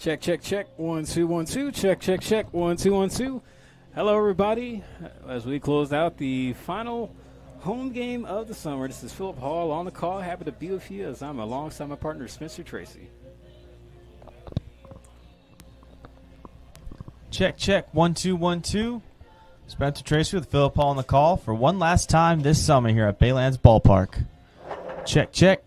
Check, check, check. 1, 2, 1, 2. Check, check, check. 1, 2, 1, 2. Hello, everybody. As we close out the final home game of the summer, this is Philip Hall on the call. Happy to be with you as I'm alongside my partner, Spencer Tracy. Check, check. 1, 2, 1, 2. Spencer Tracy with Philip Hall on the call for one last time this summer here at Baylands Ballpark. Check, check.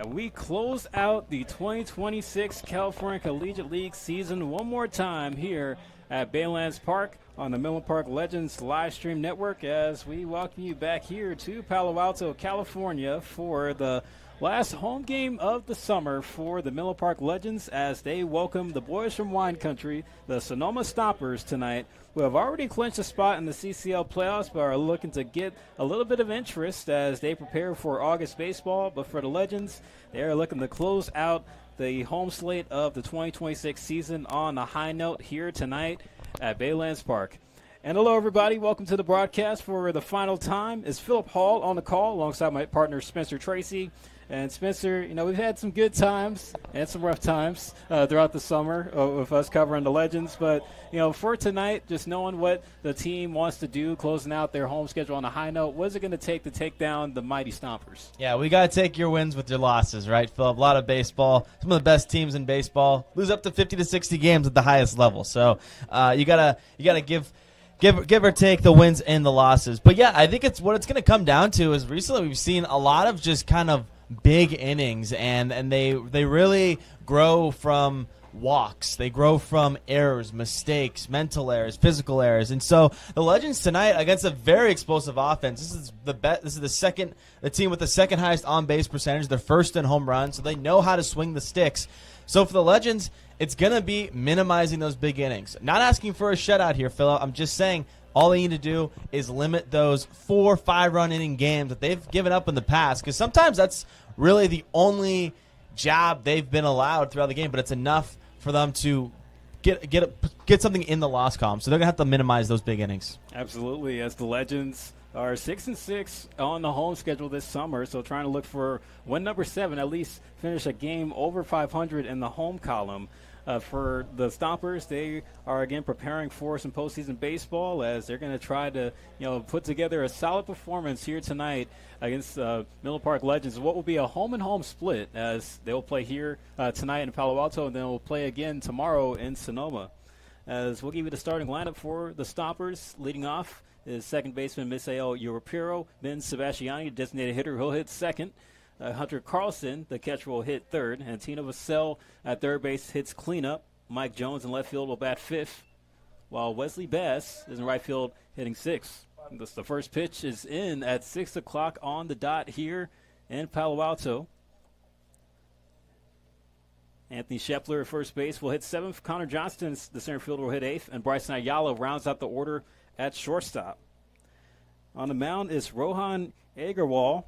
And we close out the 2026 California Collegiate League season one more time here at Baylands Park on the Menlo Park Legends live stream network as we welcome you back here to Palo Alto, California for the last home game of the summer for the Menlo Park Legends as they welcome the boys from wine country, the Sonoma Stompers, tonight, who have already clinched a spot in the CCL playoffs but are looking to get a little bit of interest as they prepare for August baseball. But for the Legends, they are looking to close out the home slate of the 2026 season on a high note here tonight at Baylands Park. And hello, everybody. Welcome to the broadcast for the final time. It's Philip Hall on the call alongside my partner, Spencer Tracy. And Spencer, we've had some good times and some rough times throughout the summer with us covering the Legends. But, for tonight, just knowing what the team wants to do, closing out their home schedule on a high note, what is it going to take down the mighty Stompers? Yeah, we got to take your wins with your losses, right, Philip? A lot of baseball. Some of the best teams in baseball lose up to 50 to 60 games at the highest level. So you gotta give or take the wins and the losses. But, yeah, I think it's what it's going to come down to is recently we've seen a lot of just kind of big innings, and they really grow from walks. They grow from errors, mistakes, mental errors, physical errors. And so the Legends tonight against a very explosive offense. This is the team with the second highest on-base percentage. They're first in home runs, so they know how to swing the sticks. So for the Legends, it's going to be minimizing those big innings. Not asking for a shutout here, Phil. I'm just saying all they need to do is limit those 4 or 5 run inning games that they've given up in the past, because sometimes that's really the only job they've been allowed throughout the game, but it's enough for them to get something in the loss column. So they're going to have to minimize those big innings. Absolutely, as the Legends are 6-6 on the home schedule this summer, so trying to look for win number 7, at least finish a game over 500 in the home column. For the Stompers, they are again preparing for some postseason baseball as they're going to try to, put together a solid performance here tonight against Menlo Park Legends. What will be a home and home split as they'll play here tonight in Palo Alto, and then we'll play again tomorrow in Sonoma. As we'll give you the starting lineup for the Stompers, leading off is second baseman Misael Europero, then Sebastiani, designated hitter, who'll hit second. Hunter Carlson, the catcher, will hit third, and Tina Vassell at third base hits cleanup. Mike Jones in left field will bat fifth, while Wesley Bass is in right field hitting sixth. The first pitch is in at 6 o'clock on the dot here in Palo Alto. Anthony Scheffler at first base will hit seventh. Connor Johnston, the center fielder, will hit eighth, and Bryson Ayala rounds out the order at shortstop. On the mound is Rohan Agarwal.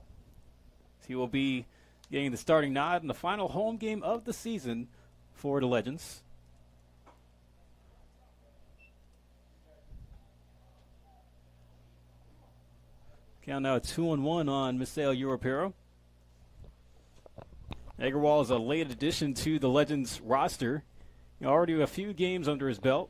He will be getting the starting nod in the final home game of the season for the Legends. Count now at 2-1 on Misael Europero. Agarwal is a late addition to the Legends roster. Already a few games under his belt.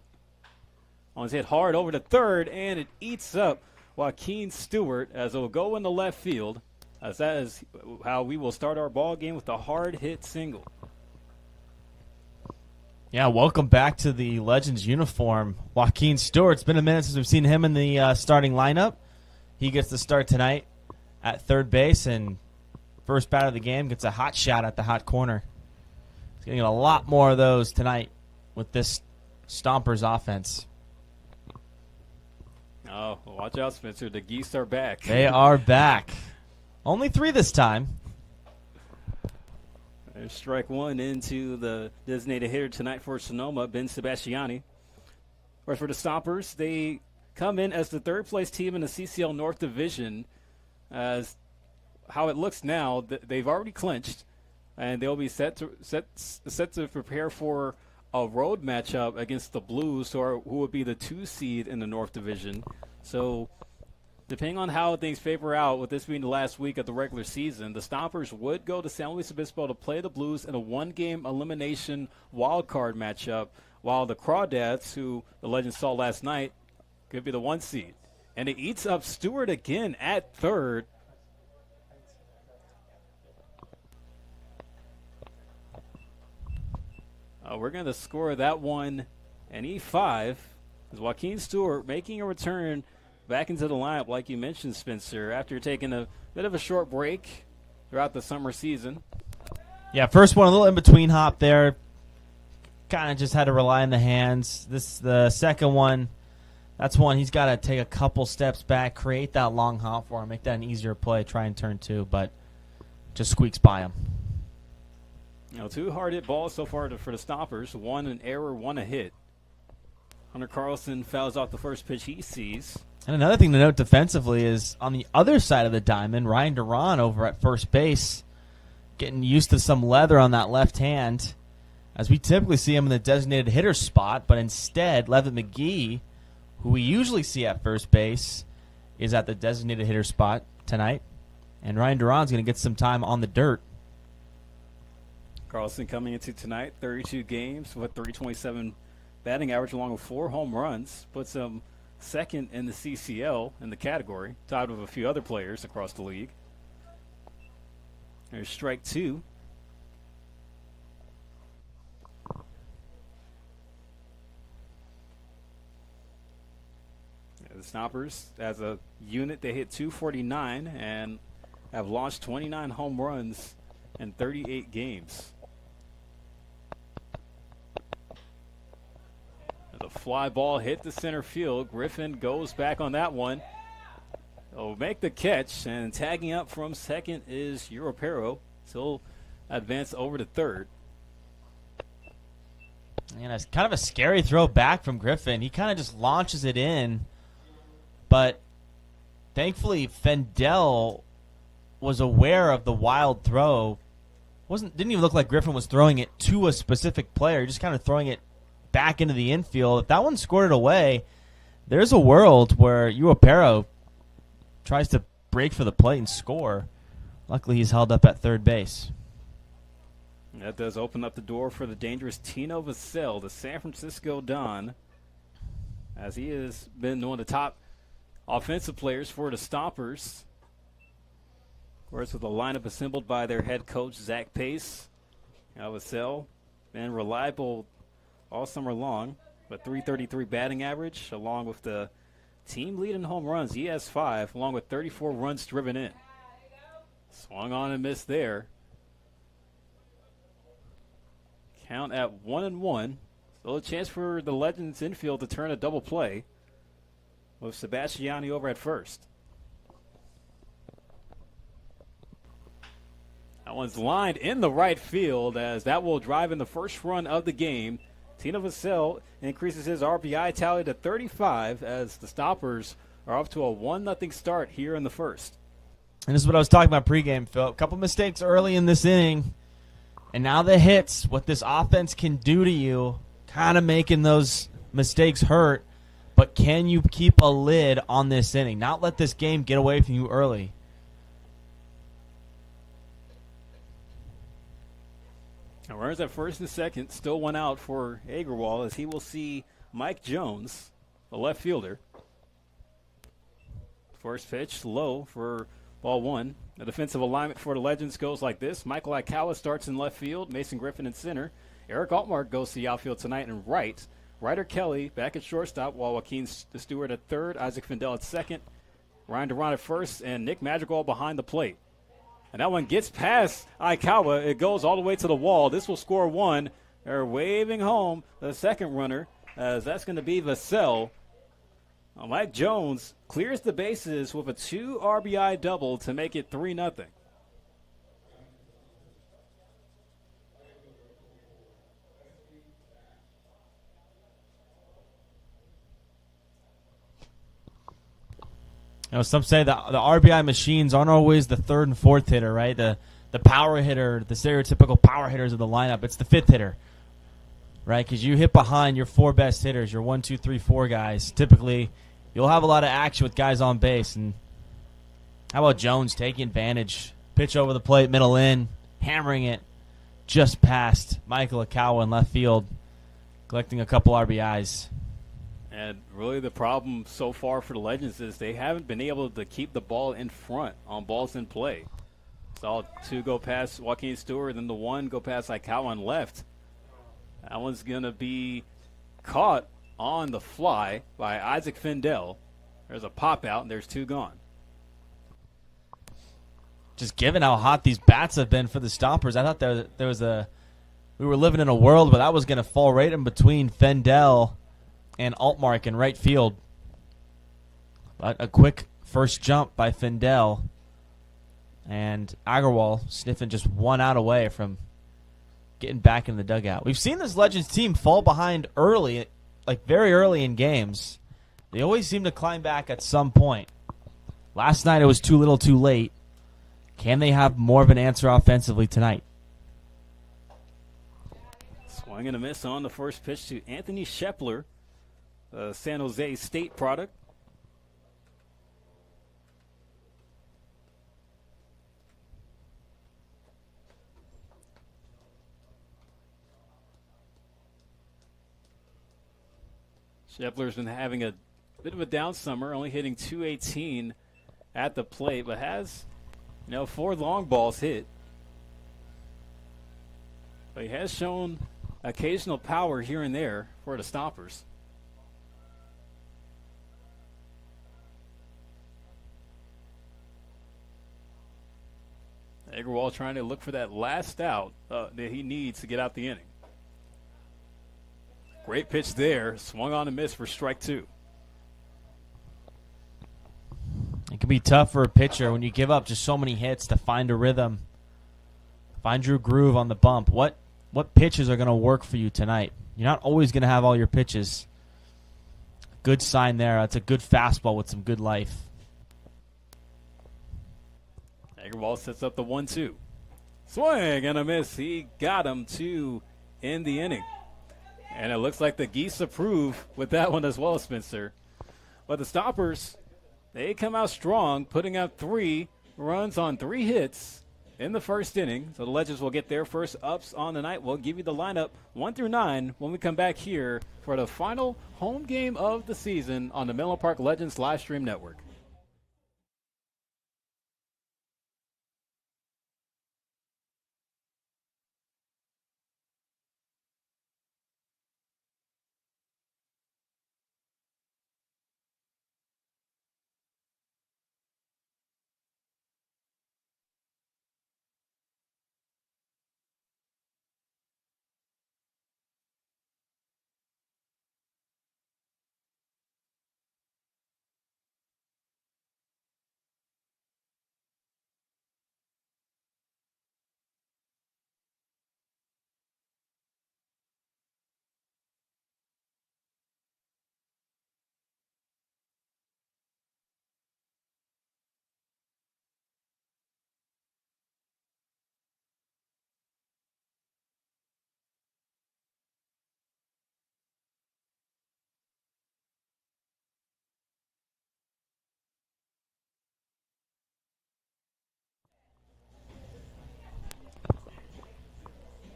On his hit hard over to third, and it eats up Joaquin Stewart as it will go in the left field. As that is how we will start our ball game with a hard hit single. Yeah, welcome back to the Legends uniform, Joaquin Stewart. It's been a minute since we've seen him in the starting lineup. He gets the start tonight at third base, and first bat of the game gets a hot shot at the hot corner. He's getting a lot more of those tonight with this Stompers offense. Oh, well, watch out, Spencer. The Geese are back. They are back. Only 3 this time. There's strike one into the designated hitter tonight for Sonoma, Ben Sebastiani. Whereas for the Stompers, they come in as the third-place team in the CCL North Division. As how it looks now, they've already clinched, and they'll be set to prepare for a road matchup against the Blues, who would be the 2 seed in the North Division. So, depending on how things favor out, with this being the last week of the regular season, the Stompers would go to San Luis Obispo to play the Blues in a 1-game elimination wild card matchup, while the Crawdads, who the Legends saw last night, could be the 1 seed. And it eats up Stewart again at third. We're going to score that one an E5. As Joaquin Stewart making a return back into the lineup, like you mentioned, Spencer, after taking a bit of a short break throughout the summer season. Yeah, first one a little in between hop there. Kind of just had to rely on the hands. The second one, that's one he's got to take a couple steps back, create that long hop for him, make that an easier play, try and turn two, but just squeaks by him. Two hard hit balls so far for the Stompers. One an error, one a hit. Hunter Carlson fouls off the first pitch he sees. And another thing to note defensively is on the other side of the diamond, Ryan Duran over at first base, getting used to some leather on that left hand, as we typically see him in the designated hitter spot, but instead, Levitt McGee, who we usually see at first base, is at the designated hitter spot tonight. And Ryan Duran's going to get some time on the dirt. Carlson coming into tonight, 32 games with 327 batting average along with 4 home runs. Puts him second in the CCL in the category, tied with a few other players across the league. There's strike 2. The Stompers, as a unit, they hit 249 and have launched 29 home runs in 38 games. The fly ball hit the center field. Griffin goes back on that one. He'll make the catch, and tagging up from second is Europero. He'll advance over to third. And it's kind of a scary throw back from Griffin. He kind of just launches it in, but thankfully Fendel was aware of the wild throw. Didn't even look like Griffin was throwing it to a specific player, just kind of throwing it back into the infield. If that one scored it away, there's a world where Europero tries to break for the plate and score. Luckily, he's held up at third base. That does open up the door for the dangerous Tino Vassell, the San Francisco Don, as he has been one of the top offensive players for the Stompers. Of course, with the lineup assembled by their head coach, Zach Pace. Vassell been reliable all summer long, but 333 batting average, along with the team lead in home runs. He has 5, along with 34 runs driven in. Swung on and missed there. Count at 1-1. Still a chance for the Legends infield to turn a double play with Sebastiani over at first. That one's lined in the right field, as that will drive in the first run of the game. Tino Vassell increases his RBI tally to 35 as the Stompers are off to a 1-0 start here in the first. And this is what I was talking about pregame, Phil. A couple mistakes early in this inning, and now the hits, what this offense can do to you, kind of making those mistakes hurt. But can you keep a lid on this inning? Not let this game get away from you early. Now runners at first and second, still one out for Agarwal, as he will see Mike Jones, the left fielder. First pitch low for ball 1. The defensive alignment for the Legends goes like this. Michael Aikawa starts in left field, Mason Griffin in center. Eric Altmark goes to the outfield tonight in right. Ryder Kelly back at shortstop, while Joaquin Stewart at third, Isaac Fendel at second, Ryan Duran at first, and Nick Madrigal behind the plate. And that one gets past Aikawa. It goes all the way to the wall. This will score 1. They're waving home the second runner, as that's going to be Vassell. Mike Jones clears the bases with a 2 RBI double to make it 3-0. Some say the RBI machines aren't always the third and fourth hitter, right? The power hitter, the stereotypical power hitters of the lineup. It's the fifth hitter, right? Because you hit behind your 4 best hitters, your 1, 2, 3, 4 guys. Typically, you'll have a lot of action with guys on base. And how about Jones taking advantage? Pitch over the plate, middle in, hammering it just past Michael Aikawa in left field, collecting a couple RBIs. And really the problem so far for the Legends is they haven't been able to keep the ball in front on balls in play. Saw 2 go past Joaquin Stewart, then the 1 go past Aikawa on left. That one's going to be caught on the fly by Isaac Fendel. There's a pop out, and there's 2 gone. just given how hot these bats have been for the Stompers, I thought we were living in a world where that was going to fall right in between Fendel and Altmark in right field. But a quick first jump by Fendel, and Agarwal sniffing just 1 out away from getting back in the dugout. We've seen this Legends team fall behind early, like very early in games. They always seem to climb back at some point. Last night it was too little too late. Can they have more of an answer offensively tonight? Swing and a miss on the first pitch to Anthony Shepler, San Jose State product. Shepler's been having a bit of a down summer, only hitting .218 at the plate, but has, 4 long balls hit. But he has shown occasional power here and there for the Stompers. Agarwal trying to look for that last out that he needs to get out the inning. Great pitch there. Swung on and missed for strike 2. It can be tough for a pitcher when you give up just so many hits to find a rhythm, find your groove on the bump. What pitches are going to work for you tonight? You're not always going to have all your pitches. Good sign there. That's a good fastball with some good life. Agarwal sets up the 1-2. Swing and a miss. He got him to end the inning. And it looks like the Geese approve with that one as well, Spencer. But the Stompers, they come out strong, putting up 3 runs on 3 hits in the first inning. So the Legends will get their first ups on the night. We'll give you the lineup 1 through 9 when we come back here for the final home game of the season on the Menlo Park Legends live stream network.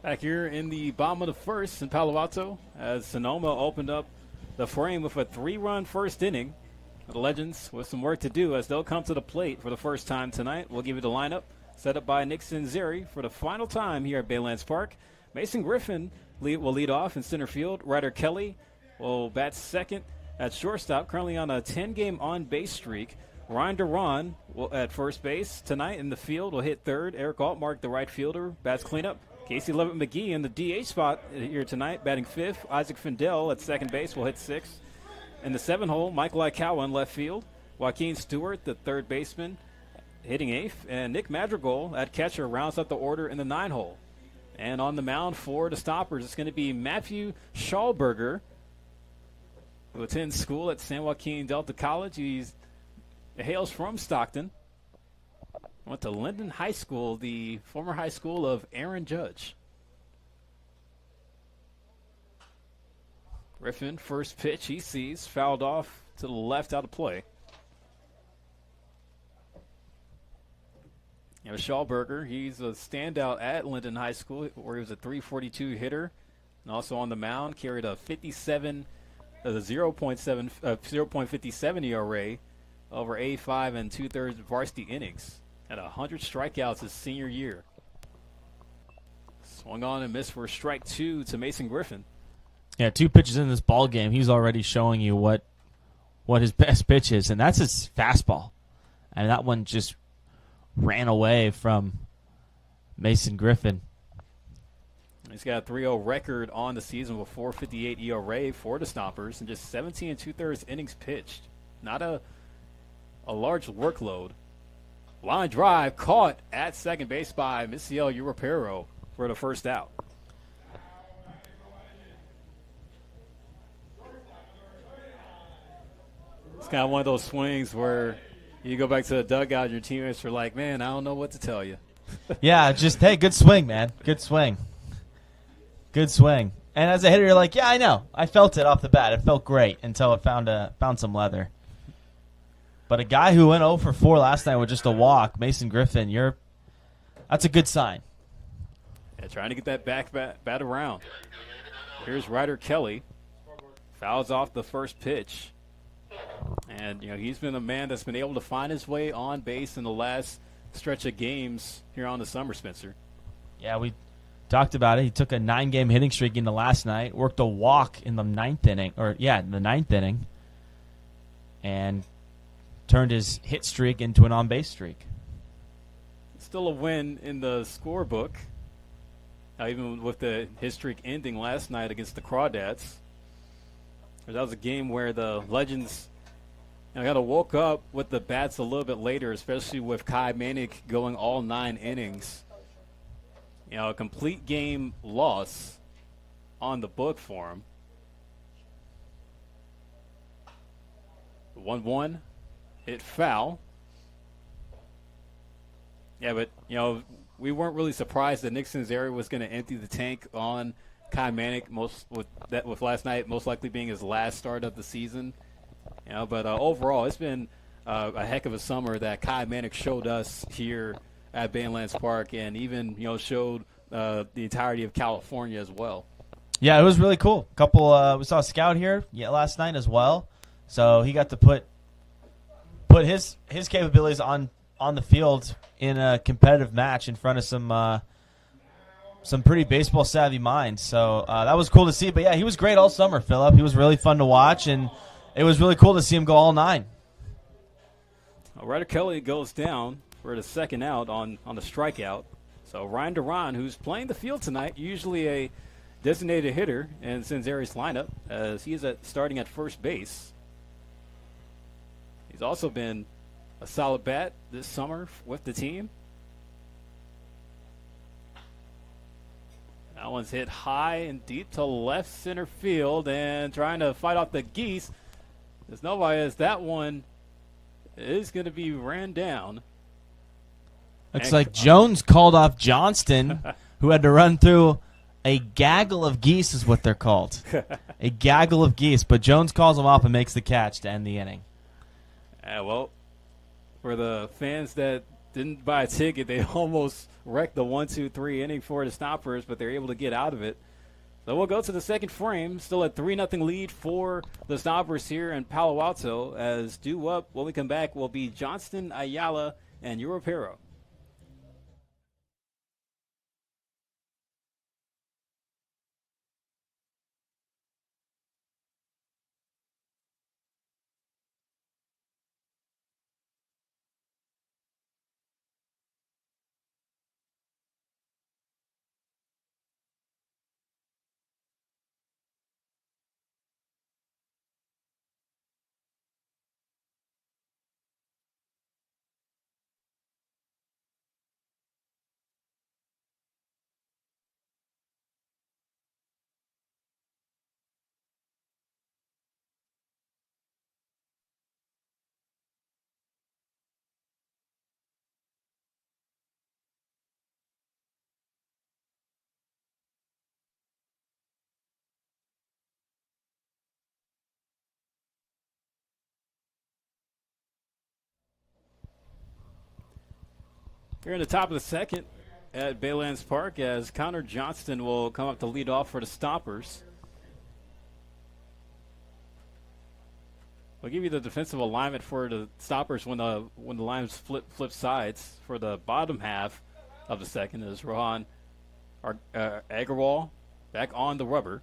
Back here in the bottom of the first in Palo Alto as Sonoma opened up the frame with a 3-run first inning. The Legends with some work to do as they'll come to the plate for the first time tonight. We'll give you the lineup set up by Nick Sinzeri for the final time here at Baylands Park. Mason Griffin will lead off in center field. Ryder Kelly will bat second at shortstop, currently on a 10-game on-base streak. Ryan Duran at first base tonight in the field will hit third. Eric Altmark, the right fielder, bats cleanup. Casey Levitt McGee in the DH spot here tonight, batting 5th. Isaac Findell at second base will hit 6th. In the 7-hole, Michael Aikawa in left field. Joaquin Stewart, the third baseman, hitting 8th. And Nick Madrigal at catcher rounds up the order in the 9-hole. And on the mound for the Stompers, it's going to be Matthew Schallberger, who attends school at San Joaquin Delta College. He hails from Stockton. Went to Linden High School, the former high school of Aaron Judge. Griffin, first pitch he sees, fouled off to the left out of play. Schallberger, he's a standout at Linden High School where he was a .342 hitter. And also on the mound, carried a 0.57 ERA over 85 and 2/3 varsity innings. Had 100 strikeouts his senior year. Swung on and missed for strike 2 to Mason Griffin. Yeah, 2 pitches in this ball game. He's already showing you what his best pitch is, and that's his fastball. And that one just ran away from Mason Griffin. He's got a 3-0 record on the season with 4.58 ERA for the Stompers and just 17 and 2/3 innings pitched. Not a large workload. Line drive caught at second base by Misiel Europero for the first out. It's kind of one of those swings where you go back to the dugout and your teammates are like, man, I don't know what to tell you. Yeah, just, hey, good swing, man. Good swing. Good swing. And as a hitter, you're like, yeah, I know. I felt it off the bat. It felt great until it found some leather. But a guy who went 0 for 4 last night with just a walk, Mason Griffin, that's a good sign. Yeah, trying to get that bat around. Here's Ryder Kelly. Fouls off the first pitch. And, he's been a man that's been able to find his way on base in the last stretch of games here on the summer, Spencer. Yeah, we talked about it. He took a 9-game hitting streak into last night, worked a walk in the ninth inning, and turned his hit streak into an on-base streak. Still a win in the scorebook, even with the hit streak ending last night against the Crawdads. That was a game where the Legends kind of woke up with the bats a little bit later, especially with Kai Manick going all 9 innings. A complete game loss on the book for him. 1-1, hit foul. Yeah, but, we weren't really surprised that Nick Censeri was going to empty the tank on Kai Manick, with last night most likely being his last start of the season. But overall, it's been a heck of a summer that Kai Manick showed us here at Badlands Park, and even showed the entirety of California as well. Yeah, it was really cool. We saw a scout here last night as well, so he got to put his capabilities on the field in a competitive match in front of some pretty baseball savvy minds. So that was cool to see. But yeah, he was great all summer, Phillip. He was really fun to watch, and it was really cool to see him go all 9. Ryder Kelly goes down for the second out on the strikeout. So Ryan Duran, who's playing the field tonight, usually a designated hitter in Censeri's lineup, as he is starting at first base. He's also been a solid bat this summer with the team. That one's hit high and deep to left center field, and trying to fight off the geese. There's nobody, as that one is going to be ran down. Looks like Jones called off Johnston, who had to run through a gaggle of geese is what they're called. A gaggle of geese. But Jones calls him off and makes the catch to end the inning. Well, for the fans that didn't buy a ticket, they almost wrecked the 1-2-3 inning for the Stompers, but they're able to get out of it. So we'll go to the second frame. Still a 3-0 lead for the Stompers here in Palo Alto, as due up when we come back will be Johnston, Ayala, and Europero. Here in the top of the second at Baylands Park, as Connor Johnston will come up to lead off for the Stompers. We'll give you the defensive alignment for the Stompers when the lines flip sides. For the bottom half of the second is Rohan Agarwal back on the rubber.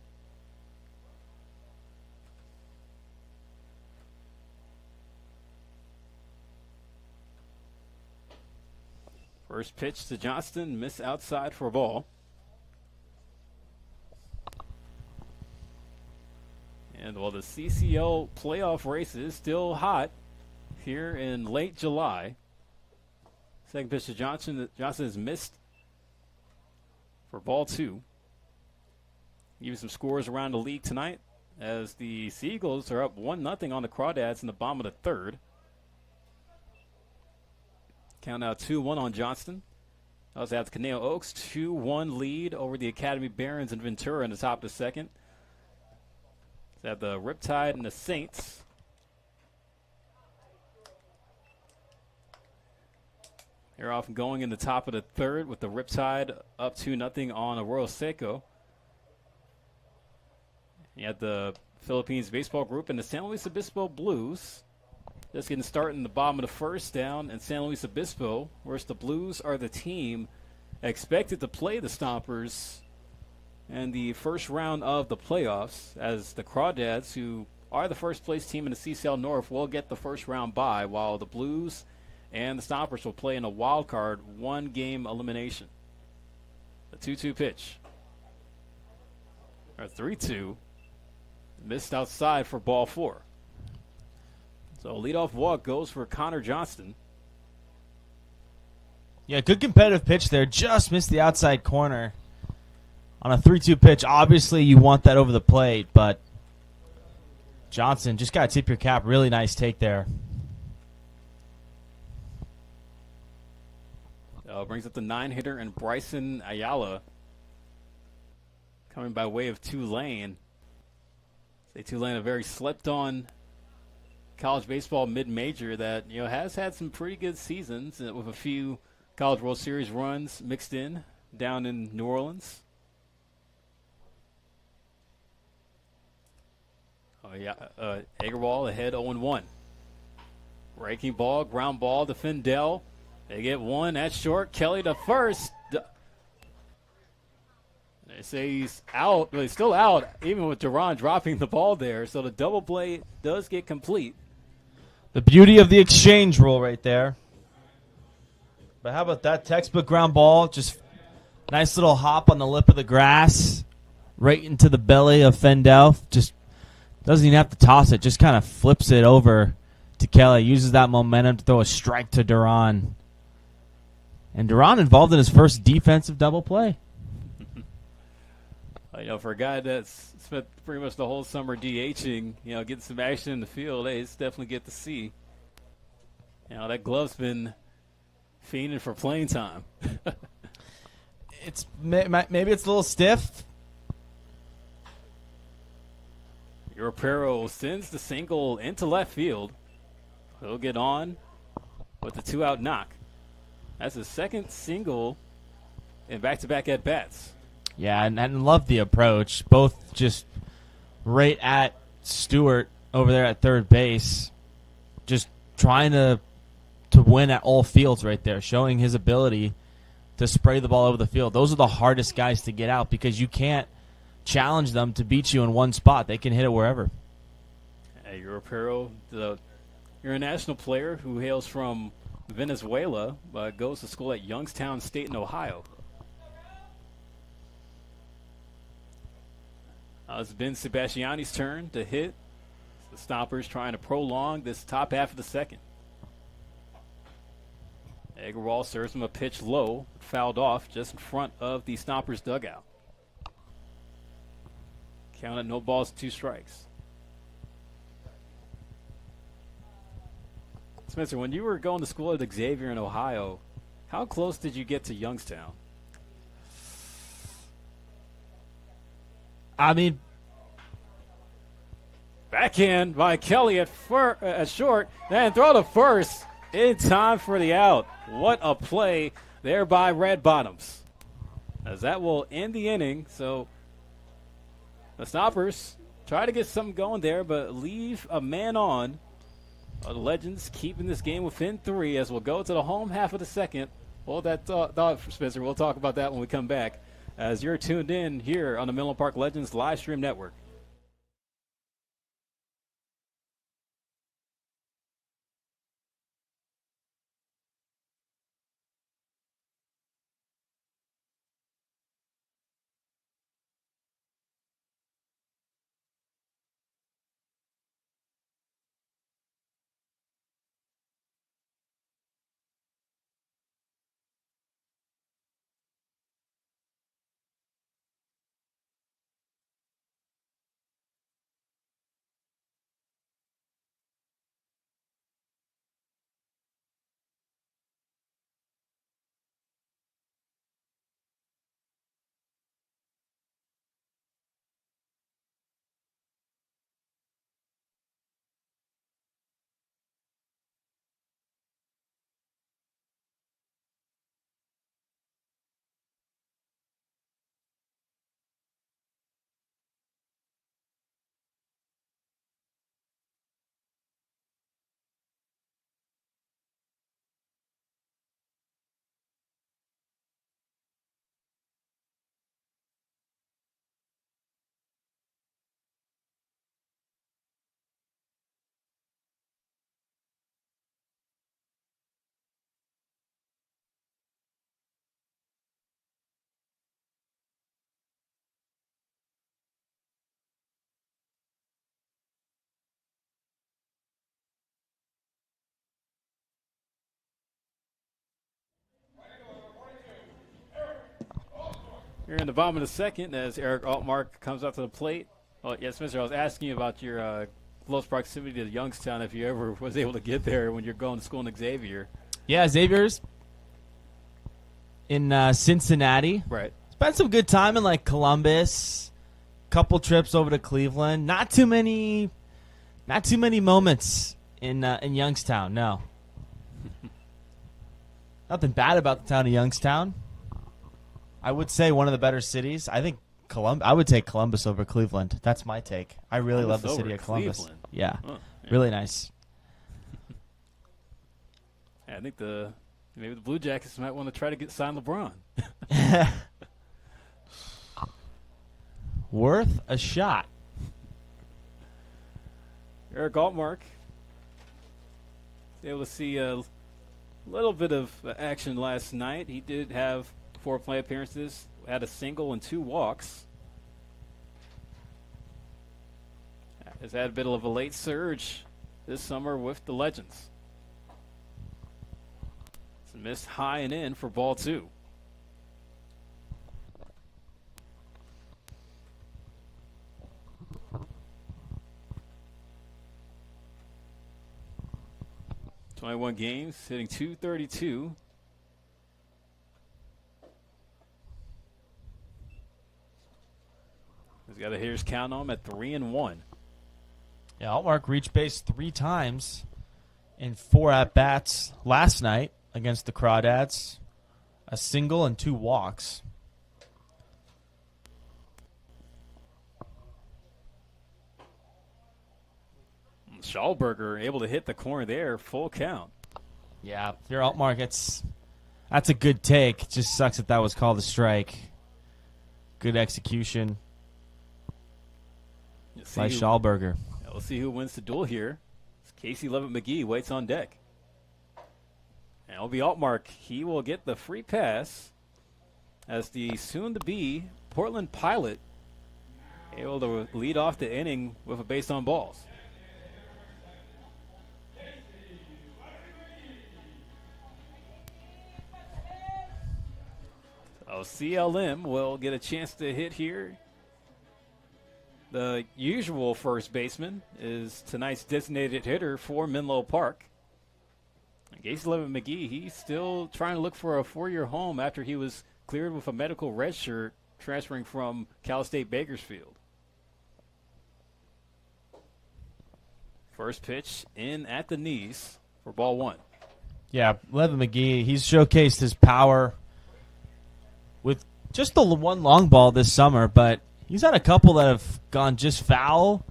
First pitch to Johnston, miss outside for a ball. And while the CCL playoff race is still hot here in late July, second pitch to Johnson. Johnson is missed for ball 2. Give you some scores around the league tonight as the Seagulls are up 1-0 on the Crawdads in the bottom of the third. Count now 2-1 on Johnston. Also have the Caneo Oaks 2-1 lead over the Academy Barons in Ventura in the top of the second. So have the Riptide and the Saints. They're off and going in the top of the third with the Riptide up 2-0 on Arroyo Seco. You have the Philippines Baseball Group and the San Luis Obispo Blues just getting started in the bottom of the first down in San Luis Obispo, whereas the Blues are the team expected to play the Stompers in the first round of the playoffs, as the Crawdads, who are the first place team in the CCL North, will get the first round bye, while the Blues and the Stompers will play in a wild card 1-game elimination. The 2-2 pitch. Or 3-2. Missed outside for ball 4. So leadoff walk goes for Connor Johnston. Yeah, good competitive pitch there. Just missed the outside corner on a 3-2 pitch. Obviously, you want that over the plate, but Johnson, just got to tip your cap. Really nice take there. Brings up the 9-hitter and Bryson Ayala coming by way of Tulane. Tulane, a very slept-on college baseball mid-major that has had some pretty good seasons with a few College World Series runs mixed in down in New Orleans. Agarwal ahead 0-1. Breaking ball, ground ball to Findell. They get one at short. Kelly to first. They say he's out, but he's still out, even with Duran dropping the ball there. So the double play does get complete. The beauty of the exchange rule right there. But how about that textbook ground ball? Just nice little hop on the lip of the grass, right into the belly of Fendel. Just doesn't even have to toss it. Just kind of flips it over to Kelly. Uses that momentum to throw a strike to Duran. And Duran involved in his first defensive double play. For a guy that's spent pretty much the whole summer DHing, getting some action in the field, it's definitely good to see. That glove's been fiending for playing time. Maybe it's a little stiff. Europero sends the single into left field. He'll get on with the 2-out knock. That's his second single in back-to-back at-bats. Yeah, and love the approach. Both just right at Stewart over there at third base. Just trying to win at all fields right there, showing his ability to spray the ball over the field. Those are the hardest guys to get out because you can't challenge them to beat you in one spot. They can hit it wherever. Hey, Europero, the international player who hails from Venezuela, goes to school at Youngstown State in Ohio. It's Ben Sebastiani's turn to hit. The Stompers trying to prolong this top half of the second. Agarwal serves him a pitch low, fouled off just in front of the Stompers dugout. Count at 0 balls, 2 strikes. Spencer, when you were going to school at Xavier in Ohio, how close did you get to Youngstown? I mean, backhand by Kelly at short, then throw to first in time for the out. What a play there by Red Bottoms, as that will end the inning. So the Stompers try to get something going there, but leave a man on. The Legends keeping this game within 3 as we'll go to the home half of the second. Hold that thought, Spencer. We'll talk about that when we come back, as you're tuned in here on the Menlo Park Legends live stream network. Here in the bottom of the second, as Eric Altmark comes out to the plate. Oh, yes, Mister, I was asking you about your close proximity to Youngstown, if you ever was able to get there when you're going to school in Xavier. Yeah, Xavier's in Cincinnati. Right. Spent some good time in like Columbus. Couple trips over to Cleveland. Not too many moments in Youngstown. No. Nothing bad about the town of Youngstown. I would say one of the better cities. I think I would take Columbus over Cleveland. That's my take. I really love the city of Columbus. Cleveland. Yeah. Yeah. Really nice. I think maybe the Blue Jackets might want to try to sign LeBron. Worth a shot. Eric Altmark was able to see a little bit of action last night. He did have 4 play appearances, had a single and 2 walks. Has had a bit of a late surge this summer with the Legends. It's missed high and in for ball 2. "21 games, hitting .232. He's got a hitter's count on him at 3-1. Yeah, Altmark reached base 3 times in 4 at-bats last night against the Crawdads. A single and 2 walks. Schallberger able to hit the corner there, full count. Yeah, if you're Altmark, that's a good take. It just sucks that was called a strike. Good execution by Schallberger. We'll see who wins the duel here. Casey Levitt McGee waits on deck. And it'll be Altmark. He will get the free pass as the soon-to-be Portland Pilot able to lead off the inning with a base on balls. So CLM will get a chance to hit here. The usual first baseman is tonight's designated hitter for Menlo Park. Casey Levitt McGee, he's still trying to look for a 4-year home after he was cleared with a medical red shirt transferring from Cal State Bakersfield. First pitch in at the knees for ball 1. Yeah, Levitt McGee, he's showcased his power with just the one long ball this summer, but he's had a couple that have gone just foul.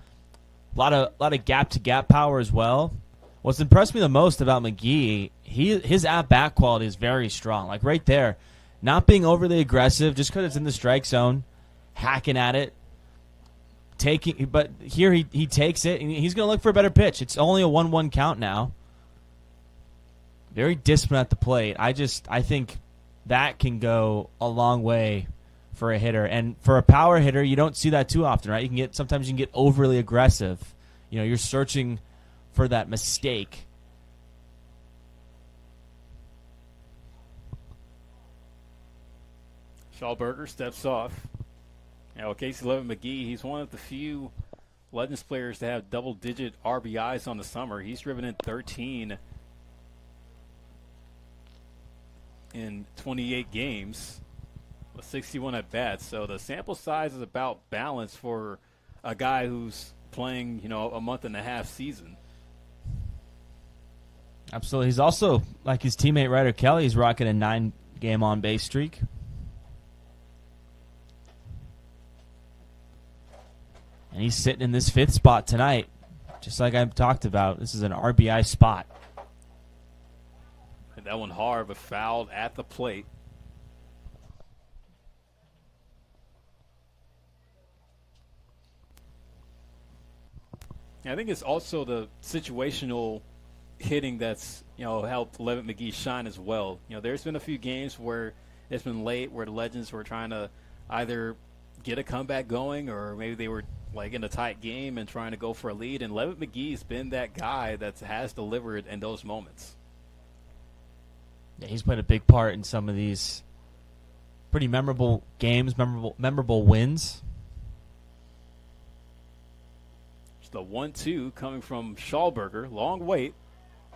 A lot of gap-to-gap power as well. What's impressed me the most about McGee, his at-bat quality is very strong. Like right there, not being overly aggressive just because it's in the strike zone, hacking at it, but here he takes it, and he's going to look for a better pitch. It's only a 1-1 count now. Very disciplined at the plate. I think that can go a long way for a hitter. And for a power hitter, you don't see that too often, right? Sometimes you can get overly aggressive. You know, you're searching for that mistake. Schallberger steps off. Now, Casey Levitt McGee, he's one of the few Legends players to have double-digit RBIs on the summer. He's driven in 13 in 28 games with 61 at-bats. So the sample size is about balanced for a guy who's playing, a month and a half season. Absolutely. He's also, like his teammate Ryder Kelly, he's rocking a 9-game on-base streak. And he's sitting in this 5th spot tonight, just like I talked about. This is an RBI spot. And that one hard, but fouled at the plate. I think it's also the situational hitting that's, helped Levitt McGee shine as well. There's been a few games where it's been late, where the Legends were trying to either get a comeback going, or maybe they were like in a tight game and trying to go for a lead. And Levitt McGee's been that guy that has delivered in those moments. Yeah, he's played a big part in some of these pretty memorable games, memorable wins. It's the 1-2 coming from Schallberger. Long wait.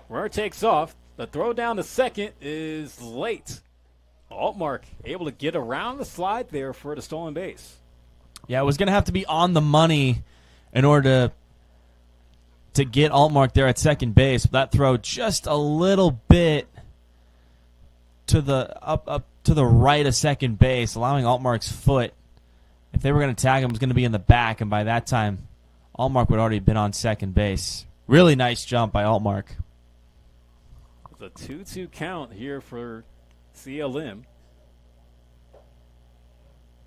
Runner takes off. The throw down to second is late. Altmark able to get around the slide there for the stolen base. Yeah, it was going to have to be on the money in order to get Altmark there at second base. That throw just a little bit to the up to the right of second base, allowing Altmark's foot, if they were going to tag him, was going to be in the back, and by that time, Altmark would already been on second base. Really nice jump by Altmark. It's a 2-2 count here for CLM.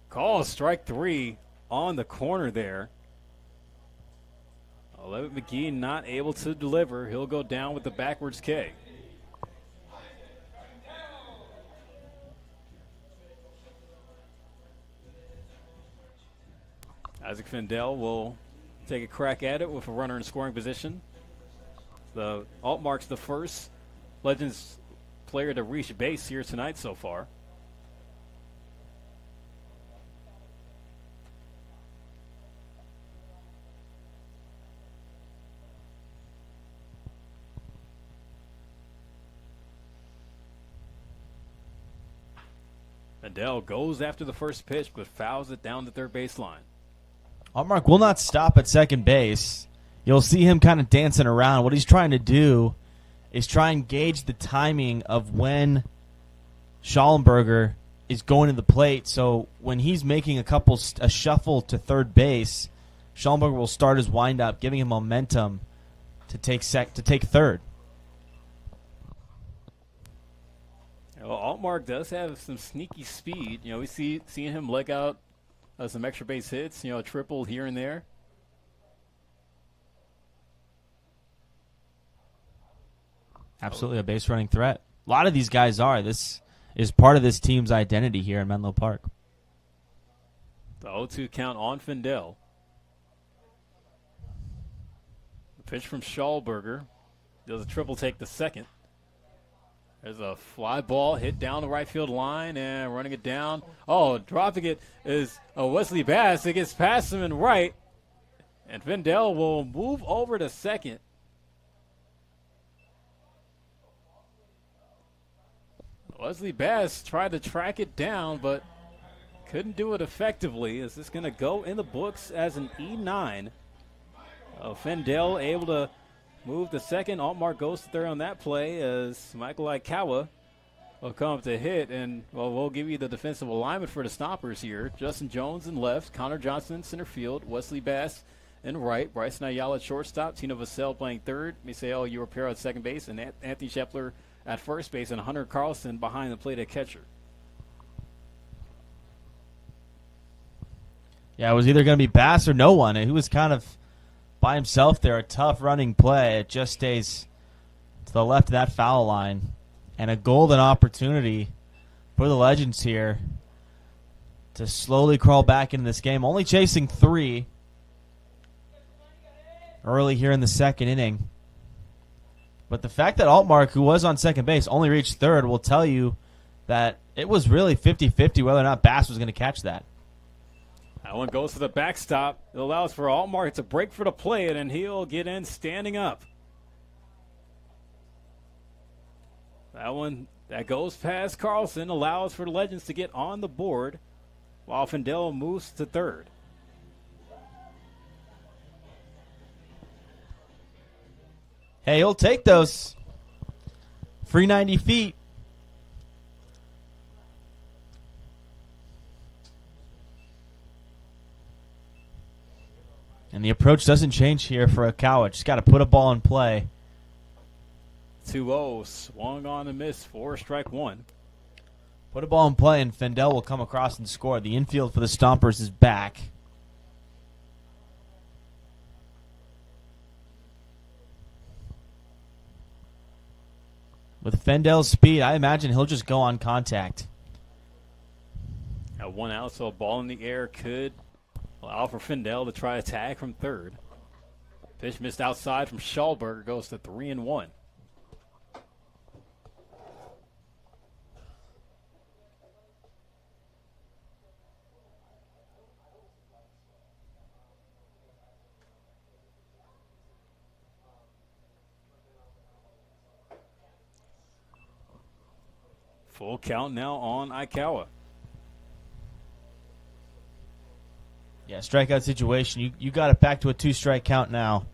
Call strike 3 on the corner there. Levitt McGee not able to deliver. He'll go down with the backwards K. Isaac Fendel will take a crack at it with a runner in scoring position. The Altmark's the first Legends player to reach base here tonight so far. Fendel goes after the first pitch but fouls it down the third baseline. Altmark will not stop at second base. You'll see him kind of dancing around. What he's trying to do is try and gauge the timing of when Schallenberger is going to the plate. So when he's making a shuffle to third base, Schallenberger will start his windup, giving him momentum to take third. Well, Altmark does have some sneaky speed. You know, we seeing him leg out some extra base hits, a triple here and there. Absolutely a base running threat. A lot of these guys are. This is part of this team's identity here in Menlo Park. The 0-2 count on Fendel. The pitch from Schallberger. Does a triple take the second. There's a fly ball hit down the right field line and running it down. Oh, dropping it is Wesley Bass. It gets past him in right. And Fendel will move over to second. Wesley Bass tried to track it down, but couldn't do it effectively. Is this going to go in the books as an E9? Fendel able to move to second. Altmark goes to third on that play as Michael Aikawa will come up to hit. And, we'll give you the defensive alignment for the Stompers here. Justin Jones in left, Connor Johnson in center field, Wesley Bass in right, Bryson Ayala at shortstop, Tino Vassell playing third, Misael Europero at second base, and Anthony Scheffler at first base, and Hunter Carlson behind the plate at catcher. Yeah, it was either going to be Bass or no one. He was kind of by himself there. A tough running play. It just stays to the left of that foul line. And a golden opportunity for the Legends here to slowly crawl back into this game. Only chasing 3 early here in the second inning. But the fact that Altmark, who was on second base, only reached third will tell you that it was really 50-50 whether or not Bass was going to catch that. That one goes to the backstop. It allows for Altmark to break for the plate, and he'll get in standing up. That one that goes past Carlson allows for the Legends to get on the board while Fendel moves to third. Hey, he'll take those. Free 90 feet. And the approach doesn't change here for Aikawa. Just got to put a ball in play. 2-0, swung on and missed for strike one. Put a ball in play, and Fendel will come across and score. The infield for the Stompers is back. With Fendel's speed, I imagine he'll just go on contact. At 1 out, so a ball in the air could allow for Fendel to try a tag from third. Pitch missed outside from Schallberger, goes to 3-1. Full count now on Aikawa. Yeah, strikeout situation. You got it back to a 2-strike count now.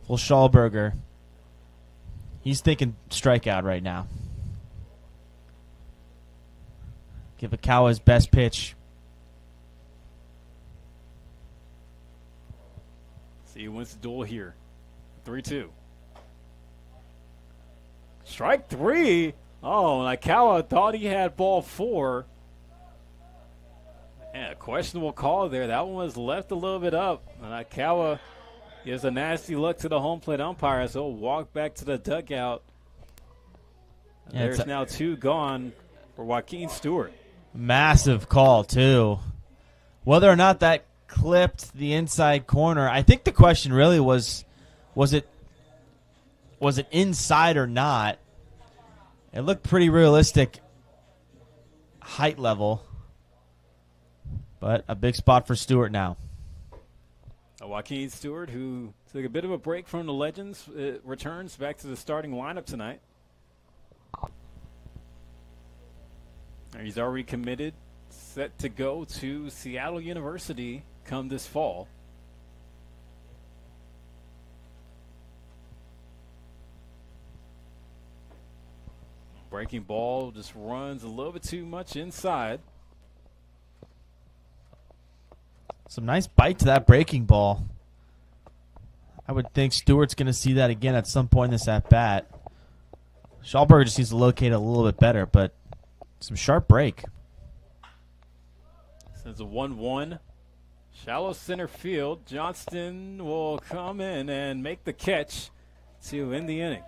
Full Schallberger. He's thinking strikeout right now. Give Aikawa his best pitch. See who wins the duel here. 3-2. Strike 3. Oh, Aikawa thought he had ball 4. And a questionable call there. That one was left a little bit up. And Aikawa gives a nasty look to the home plate umpire as he'll walk back to the dugout. And there's now 2 gone for Joaquin Stewart. Massive call, too. Whether or not that clipped the inside corner, I think the question really was it inside or not? It looked pretty realistic height level. But a big spot for Stewart now. Joaquin Stewart, who took a bit of a break from the Legends, returns back to the starting lineup tonight. He's already committed, set to go to Seattle University come this fall. Breaking ball just runs a little bit too much inside. Some nice bite to that breaking ball. I would think Stewart's going to see that again at some point in this at-bat. Schallberger just needs to locate it a little bit better, but some sharp break. This is a 1-1. Shallow center field. Johnston will come in and make the catch to end the inning.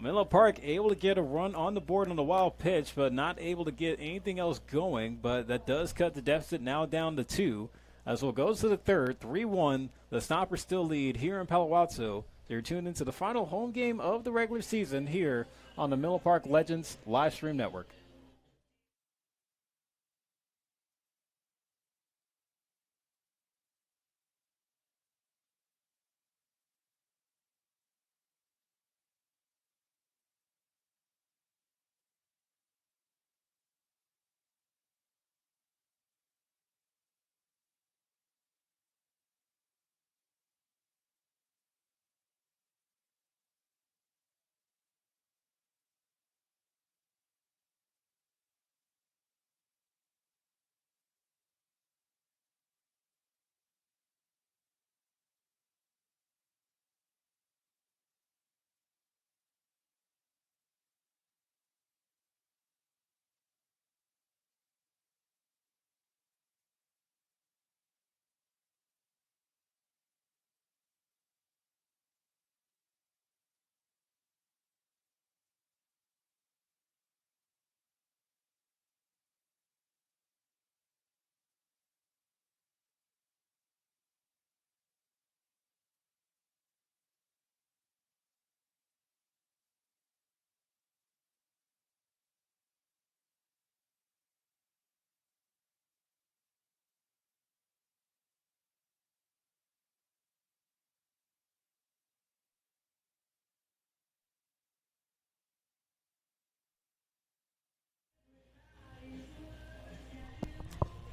Menlo Park able to get a run on the board on the wild pitch, but not able to get anything else going. But that does cut the deficit now down to 2. As we'll go to the third, 3-1. The Stompers still lead here in Palo Alto. They're tuned into the final home game of the regular season here on the Menlo Park Legends live stream network.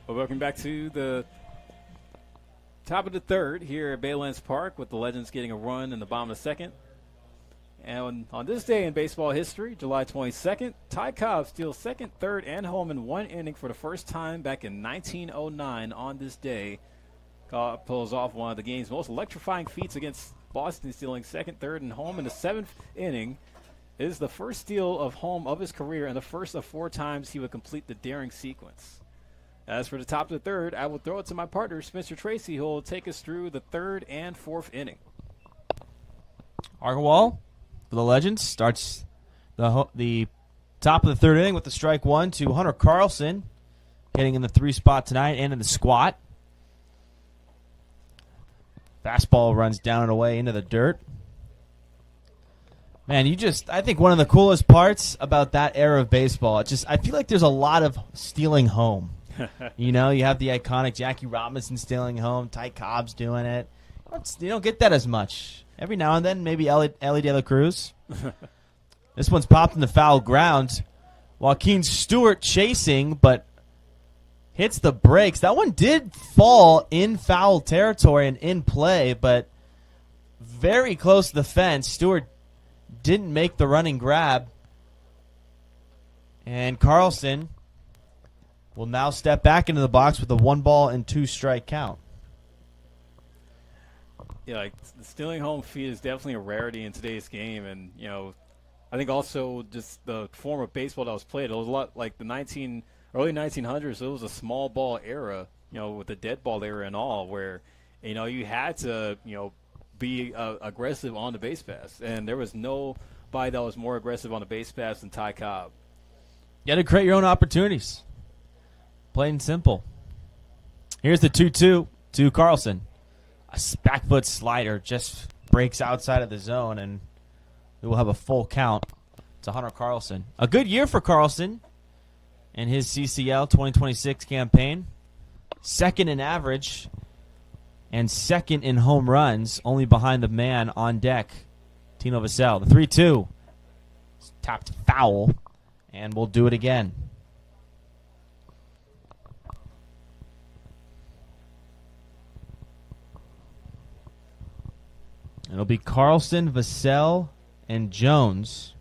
Well, welcome back to the top of the third here at Baylands Park with the Legends getting a run in the bottom of the second. And on this day in baseball history, July 22nd, Ty Cobb steals second, third, and home in one inning for the first time back in 1909 on this day. Cobb pulls off one of the game's most electrifying feats against Boston, stealing second, third, and home in the 7th inning. It is the first steal of home of his career and the first of 4 times he would complete the daring sequence. As for the top of the third, I will throw it to my partner, Spencer Tracy, who will take us through the 3rd and 4th inning. Argawal for the Legends starts the top of the 3rd inning with the strike 1 to Hunter Carlson, hitting in the 3 spot tonight and in the squat. Fastball runs down and away into the dirt. Man, I think one of the coolest parts about that era of baseball, I feel like there's a lot of stealing home. You know, you have the iconic Jackie Robinson stealing home, Ty Cobb's doing it. You don't get that as much. Every now and then, maybe Ellie De La Cruz. This one's popped in the foul ground. Joaquin Stewart chasing, but hits the brakes. That one did fall in foul territory and in play, but very close to the fence. Stewart didn't make the running grab. And Carlson will now step back into the box with a 1-ball-and-2-strike count. Yeah, like stealing home feet is definitely a rarity in today's game, and I think also just the form of baseball that was played. It was a lot like the early 1900s. It was a small ball era, with the dead ball era and all, where you had to be aggressive on the base pass, and there was nobody that was more aggressive on the base pass than Ty Cobb. You got to create your own opportunities. Plain and simple. Here's the 2-2 to Carlson. A back foot slider just breaks outside of the zone, and we will have a full count to Hunter Carlson. A good year for Carlson in his CCL 2026 campaign. Second in average and second in home runs, only behind the man on deck, Tino Vassell. The 3-2 is tapped foul, and we'll do it again. It'll be Carlson, Vassell, and Jones.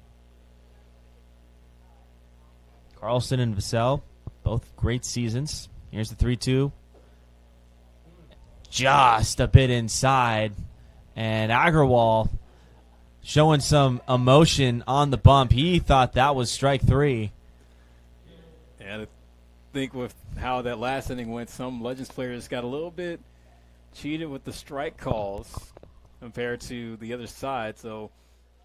Carlson and Vassell, both great seasons. Here's the 3-2. Just a bit inside. And Agarwal showing some emotion on the bump. He thought that was strike 3. And I think with how that last inning went, some Legends players got a little bit cheated with the strike calls compared to the other side. So,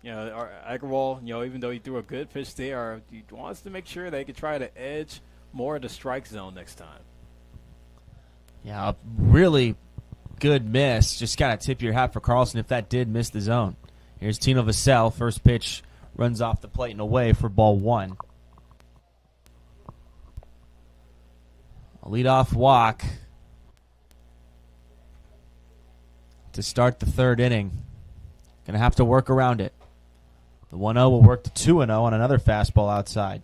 Agarwal, even though he threw a good pitch there, he wants to make sure they could try to edge more of the strike zone next time. Yeah, a really good miss. Just got to tip your hat for Carlson if that did miss the zone. Here's Tino Vassell. First pitch runs off the plate and away for ball 1. A leadoff walk to start the third inning. Going to have to work around it. The 1-0 will work to 2-0 on another fastball outside.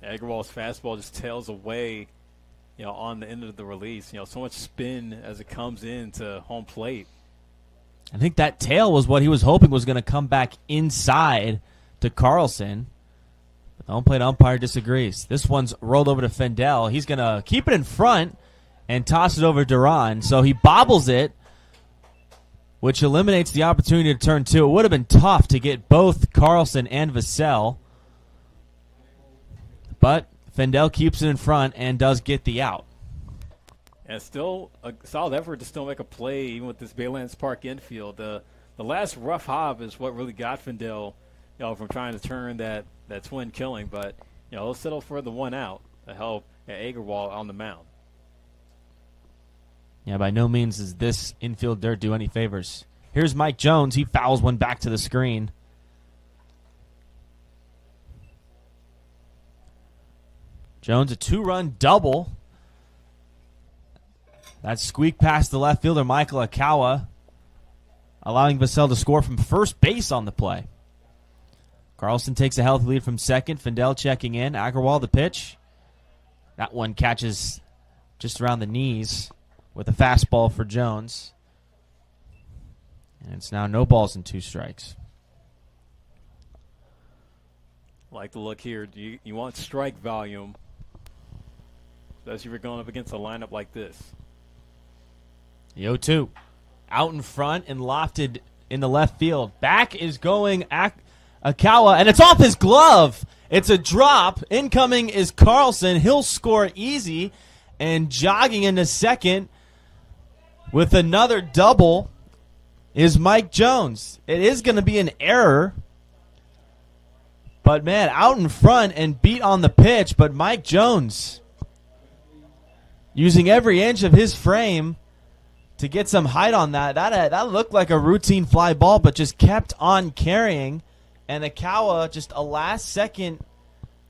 Agarwal's fastball just tails away, on the end of the release. So much spin as it comes into home plate. I think that tail was what he was hoping was going to come back inside to Carlson. But the home plate umpire disagrees. This one's rolled over to Fendel. He's going to keep it in front and toss it over to Duran. So he bobbles it, which eliminates the opportunity to turn 2. It would have been tough to get both Carlson and Vassell. But Fendel keeps it in front and does get the out. And still a solid effort to still make a play, even with this Baylands Park infield. The last rough hob is what really got Fendel, from trying to turn that twin killing. But, he'll settle for the 1 out to help Agarwal on the mound. Yeah, by no means does this infield dirt do any favors. Here's Mike Jones. He fouls one back to the screen. Jones, a 2-run double. That squeak past the left fielder, Michael Akawa, allowing Vassell to score from first base on the play. Carlson takes a healthy lead from second. Fendel checking in. Agarwal the pitch. That one catches just around the knees with a fastball for Jones. And it's now no balls and 2 strikes. Like the look here. You want strike volume, especially if you're going up against a lineup like this. The 0-2. Out in front and lofted in the left field. Back is going Akawa, and it's off his glove. It's a drop. Incoming is Carlson. He'll score easy. And jogging into second with another double is Mike Jones. It is going to be an error. But, man, out in front and beat on the pitch. But Mike Jones using every inch of his frame to get some height on that. That looked like a routine fly ball, but just kept on carrying. And Akawa, just a last-second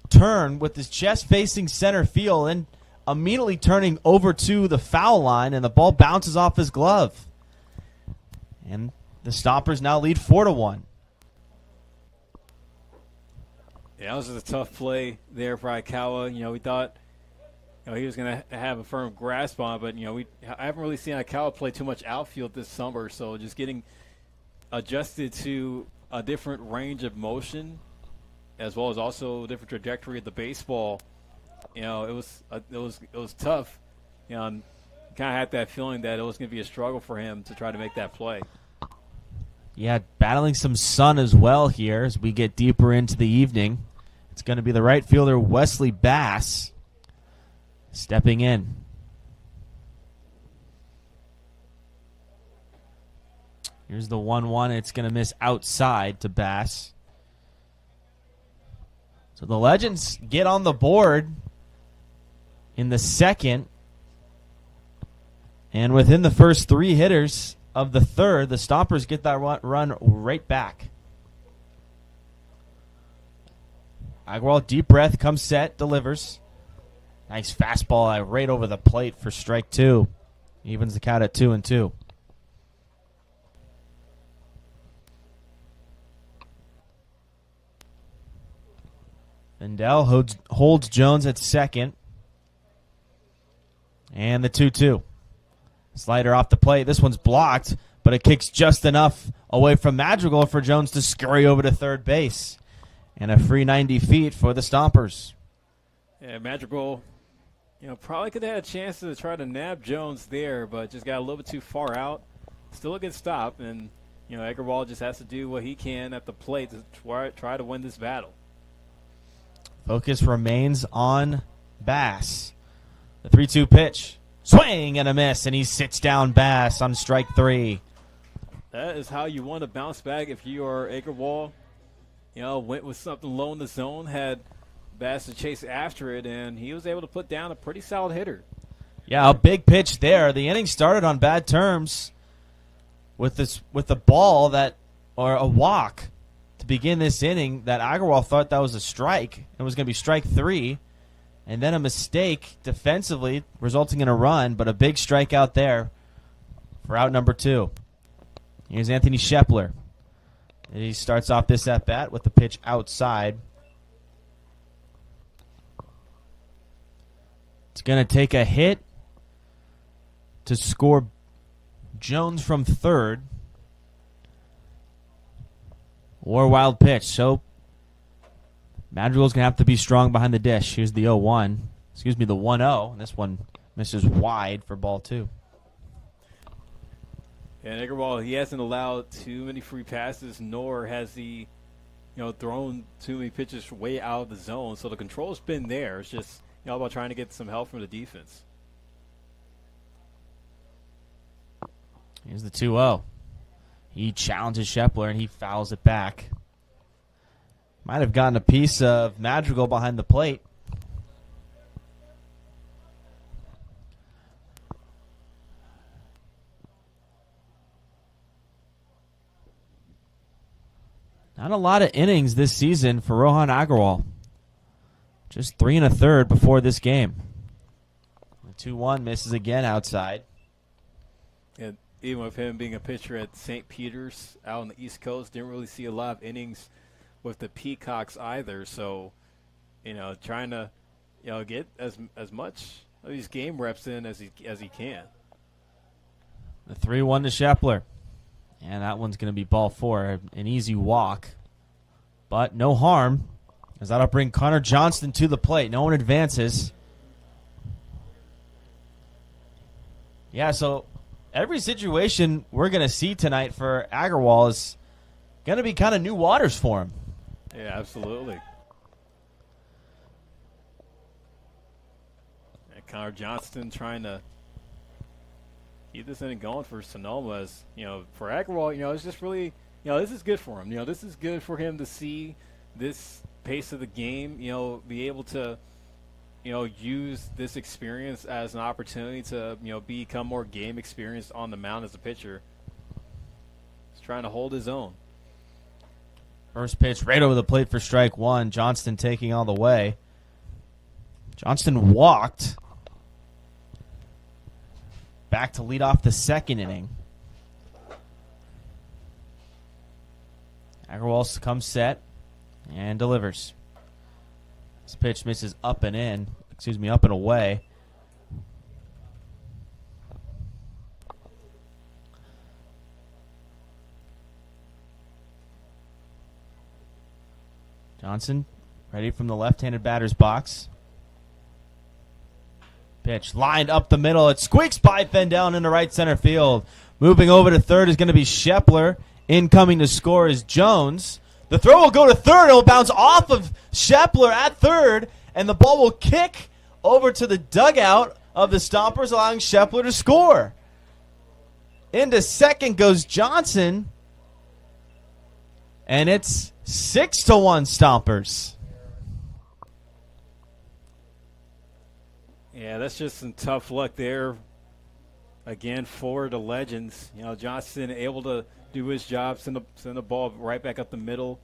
turn with his chest facing center field and immediately turning over to the foul line, and the ball bounces off his glove. And the Stompers now lead 4-1. Yeah, that was just a tough play there for Aikawa. We thought he was going to have a firm grasp on it, but I haven't really seen Aikawa play too much outfield this summer, so just getting adjusted to a different range of motion as well as also a different trajectory of the baseball. It was tough. Kind of had that feeling that it was going to be a struggle for him to try to make that play. Yeah, battling some sun as well here as we get deeper into the evening. It's going to be the right fielder, Wesley Bass, stepping in. Here's the 1-1. It's going to miss outside to Bass. So the Legends get on the board in the second. And within the first 3 hitters of the third, the Stompers get that run right back. Agarwal, deep breath, comes set, delivers. Nice fastball right over the plate for strike 2. Evens the count at 2-2. Vendel holds Jones at second. And the 2-2. Slider off the plate. This one's blocked, but it kicks just enough away from Madrigal for Jones to scurry over to third base. And a free 90 feet for the Stompers. Yeah, Madrigal, probably could have had a chance to try to nab Jones there, but just got a little bit too far out. Still a good stop, and, Agarwal just has to do what he can at the plate to try to win this battle. Focus remains on Bass. The 3-2 pitch. Swing and a miss, and he sits down Bass on strike 3. That is how you want to bounce back if you are Agarwal. Went with something low in the zone, had Bass to chase after it, and he was able to put down a pretty solid hitter. Yeah, a big pitch there. The inning started on bad terms with the ball or a walk to begin this inning that Agarwal thought that was a strike. It was going to be strike 3. And then a mistake defensively resulting in a run, but a big strikeout there for out number 2. Here's Anthony Shepler. And he starts off this at-bat with the pitch outside. It's going to take a hit to score Jones from third. Or a wild pitch. So Madrigal's going to have to be strong behind the dish. Here's the 0-1. Excuse me, the 1-0. And this one misses wide for ball 2. And Agarwal, he hasn't allowed too many free passes, nor has he, thrown too many pitches way out of the zone. So the control's been there. It's just all about trying to get some help from the defense. Here's the 2-0. He challenges Shepler, and he fouls it back. Might have gotten a piece of Madrigal behind the plate. Not a lot of innings this season for Rohan Agarwal. Just 3 1/3 before this game. The 2-1 misses again outside. And even with him being a pitcher at St. Peter's out on the East Coast, didn't really see a lot of innings with the Peacocks either. So, trying to, get as much of these game reps in as he can. The 3-1 to Shepler. And that one's going to be ball 4. An easy walk. But no harm, as that'll bring Connor Johnston to the plate. No one advances. Yeah, so every situation we're going to see tonight for Agarwal is going to be kind of new waters for him. Yeah, absolutely. And Connor Johnston trying to keep this inning going for Sonoma. As for Agarwal, it's just really, this is good for him. This is good for him to see this pace of the game. Be able to, use this experience as an opportunity to, become more game experienced on the mound as a pitcher. He's trying to hold his own. First pitch right over the plate for strike 1. Johnston taking all the way. Johnston walked. Back to lead off the second inning. Agarwal comes set and delivers. This pitch misses up and in. Excuse me, up and away. Johnson ready from the left-handed batter's box. Pitch lined up the middle. It squeaks by Fendell into right center field. Moving over to third is going to be Schepler. Incoming to score is Jones. The throw will go to third. It will bounce off of Schepler at third, and the ball will kick over to the dugout of the Stompers, allowing Schepler to score. Into second goes Johnson, and it's 6-1 Stompers. Yeah, that's just some tough luck there. Again, for the Legends. Johnson able to do his job, send the ball right back up the middle,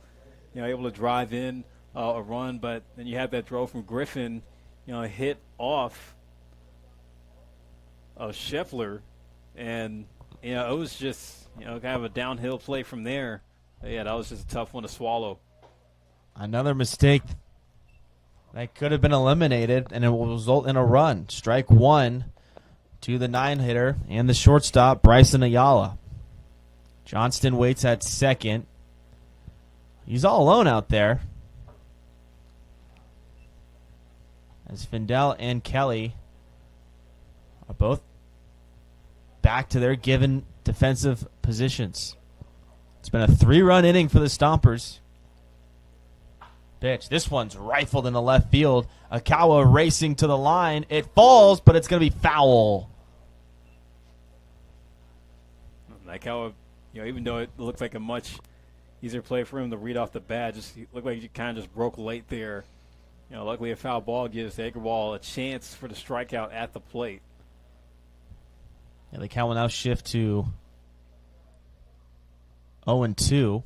able to drive in a run, but then you have that throw from Griffin, hit off of Scheffler, and, it was just, kind of a downhill play from there. Yeah, that was just a tough one to swallow. Another mistake that could have been eliminated, and it will result in a run. Strike one to the 9-hitter and the shortstop, Bryson Ayala. Johnston waits at second. He's all alone out there, as Fendell and Kelly are both back to their given defensive positions. It's been a 3-run inning for the Stompers. Pitch. This one's rifled in the left field. Akawa racing to the line. It falls, but it's going to be foul. Akawa, even though it looked like a much easier play for him to read off the bat, just looked like he kind of just broke late there. Luckily a foul ball gives Agarwal a chance for the strikeout at the plate. Yeah, the count will now shift to 0-2.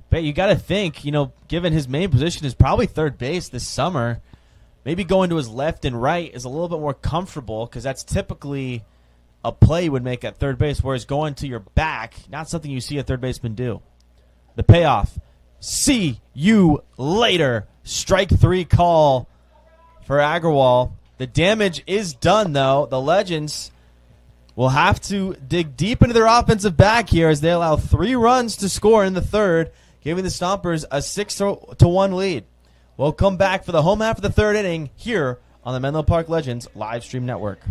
But you got to think, given his main position is probably third base this summer, maybe going to his left and right is a little bit more comfortable, because that's typically a play you would make at third base, whereas going to your back, not something you see a third baseman do. The payoff, see you later. Strike three call for Agarwal. The damage is done, though. The Legends will have to dig deep into their offensive back here as they allow 3 runs to score in the third, giving the Stompers a 6-1 lead. We'll come back for the home half of the third inning here on the Menlo Park Legends live stream network.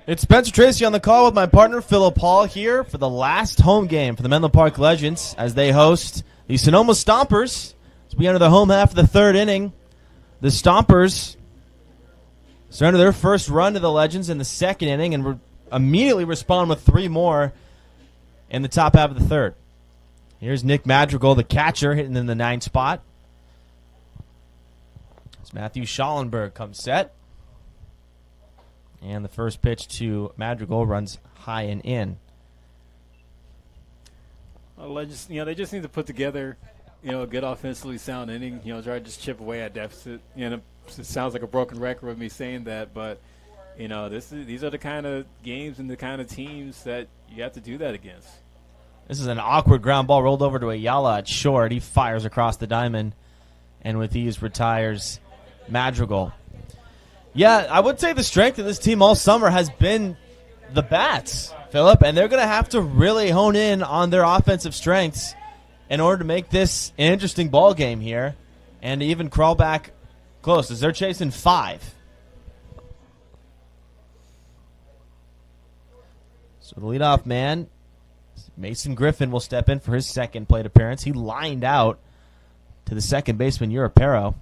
It's Spencer Tracy on the call with my partner Philip Hall here for the last home game for the Menlo Park Legends as they host the Sonoma Stompers. As we enter the home half of the third inning, the Stompers surrender their first run to the Legends in the second inning and immediately respond with 3 more in the top half of the third. Here's Nick Madrigal, the catcher, hitting in the 9th spot. As Matthew Schallenberg comes set. And the first pitch to Madrigal runs high and in. Well, they just need to put together, a good offensively sound inning. Try to just chip away at deficit. It sounds like a broken record with me saying that, but these are the kind of games and the kind of teams that you have to do that against. This is an awkward ground ball rolled over to Ayala at short. He fires across the diamond, and with ease retires Madrigal. Yeah, I would say the strength of this team all summer has been the bats, Philip, and they're going to have to really hone in on their offensive strengths in order to make this an interesting ball game here and even crawl back close as they're chasing 5. So the leadoff man, Mason Griffin, will step in for his second plate appearance. He lined out to the second baseman, Europero.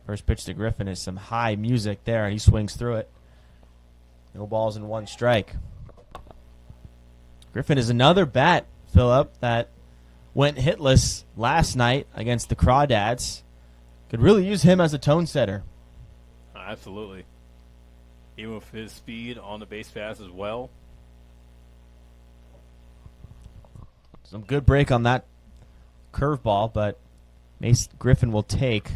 First pitch to Griffin is some high music there, and he swings through it. No balls and 1 strike. Griffin is another bat, Phillip, that went hitless last night against the Crawdads. Could really use him as a tone setter. Absolutely. Even with his speed on the base pass as well. Some good break on that curveball, but Mason Griffin will take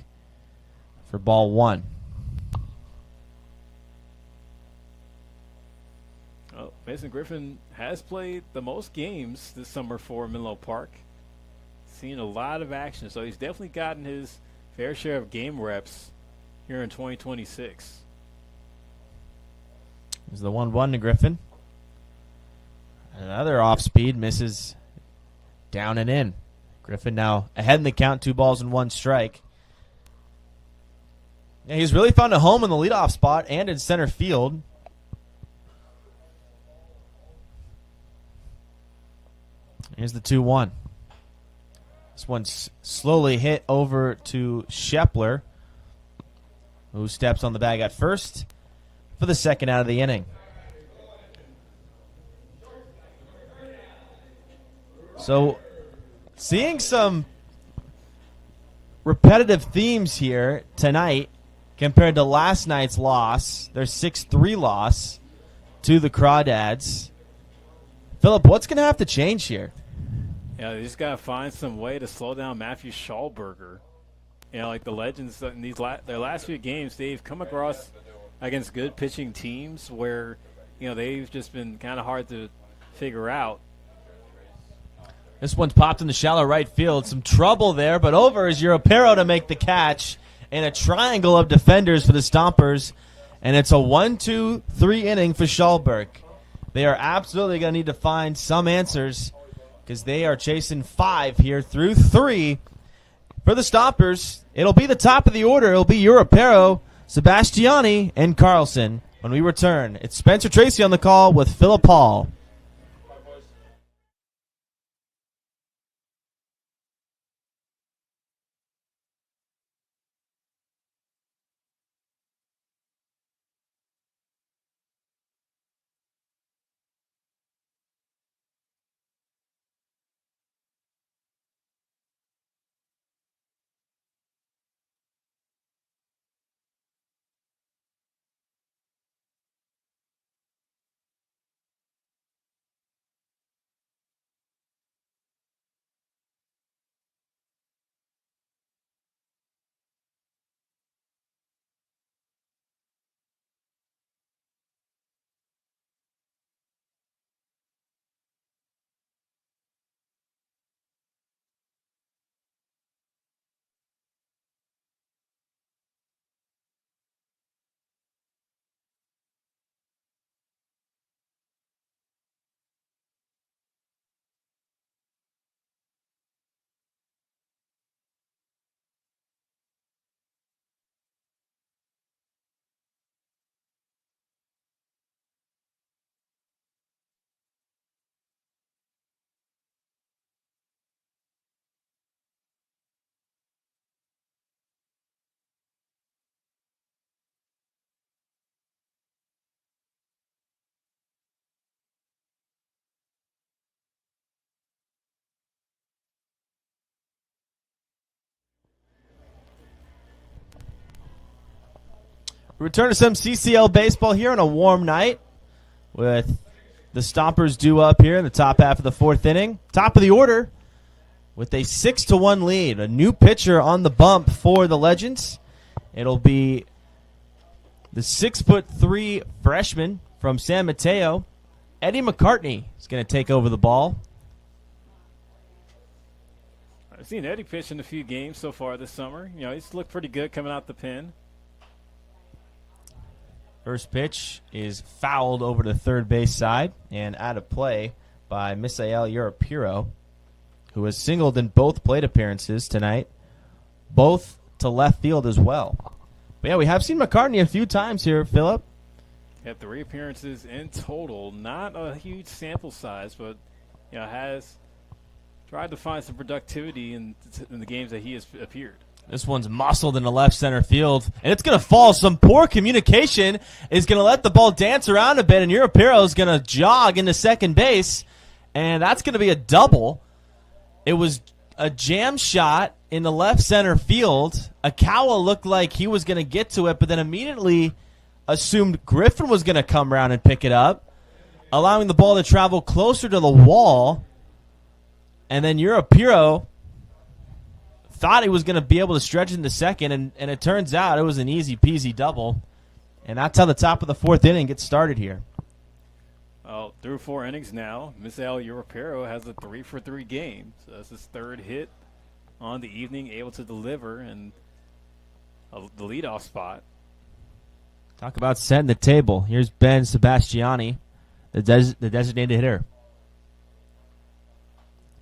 for ball 1. Oh, Mason Griffin has played the most games this summer for Menlo Park. Seen a lot of action, so he's definitely gotten his fair share of game reps here in 2026. There's the 1-1 to Griffin. Another off speed, misses down and in. Griffin now ahead in the count, 2 balls and 1 strike. Yeah, he's really found a home in the leadoff spot and in center field. Here's the 2-1. This one's slowly hit over to Shepler, who steps on the bag at first for the second out of the inning. So, seeing some repetitive themes here tonight compared to last night's loss, their 6-3 loss to the Crawdads. Philip, what's going to have to change here? Yeah, they just got to find some way to slow down Matthew Schallberger. Like the Legends in their last few games, they've come across against good pitching teams where, they've just been kind of hard to figure out. This one's popped in the shallow right field. Some trouble there, but over is Europero to make the catch. And a triangle of defenders for the Stompers. And it's a 1-2-3 inning for Schallberg. They are absolutely going to need to find some answers because they are chasing 5 here through 3 for the Stompers. It'll be the top of the order. It'll be Europero, Sebastiani, and Carlson when we return. It's Spencer Tracy on the call with Philip Hall. Return to some CCL baseball here on a warm night with the Stompers due up here in the top half of the fourth inning. Top of the order with a 6-1 lead. A new pitcher on the bump for the Legends. It'll be the 6'3" freshman from San Mateo, Eddie McCartney, is going to take over the ball. I've seen Eddie pitch in a few games so far this summer. You know, he's looked pretty good coming out the pen. First pitch is fouled over to third base side and out of play by Misael Europiro, who has singled in both plate appearances tonight, both to left field as well. But yeah, we have seen McCartney a few times here, Philip. Had 3 appearances in total. Not a huge sample size, but you know, has tried to find some productivity in the games that he has appeared. This one's muscled in the left center field, and it's going to fall. Some poor communication is going to let the ball dance around a bit, and Europiro is going to jog into second base, and that's going to be a double. It was a jam shot in the left center field. Akawa looked like he was going to get to it, but then immediately assumed Griffin was going to come around and pick it up, allowing the ball to travel closer to the wall. And then Europiro thought he was going to be able to stretch into second, and it turns out it was an easy-peasy double. And that's how the top of the fourth inning gets started here. Well, through 4 innings now, Misael Europiro has a 3-for-3 game. So that's his third hit on the evening, able to deliver in the leadoff spot. Talk about setting the table. Here's Ben Sebastiani, the designated hitter.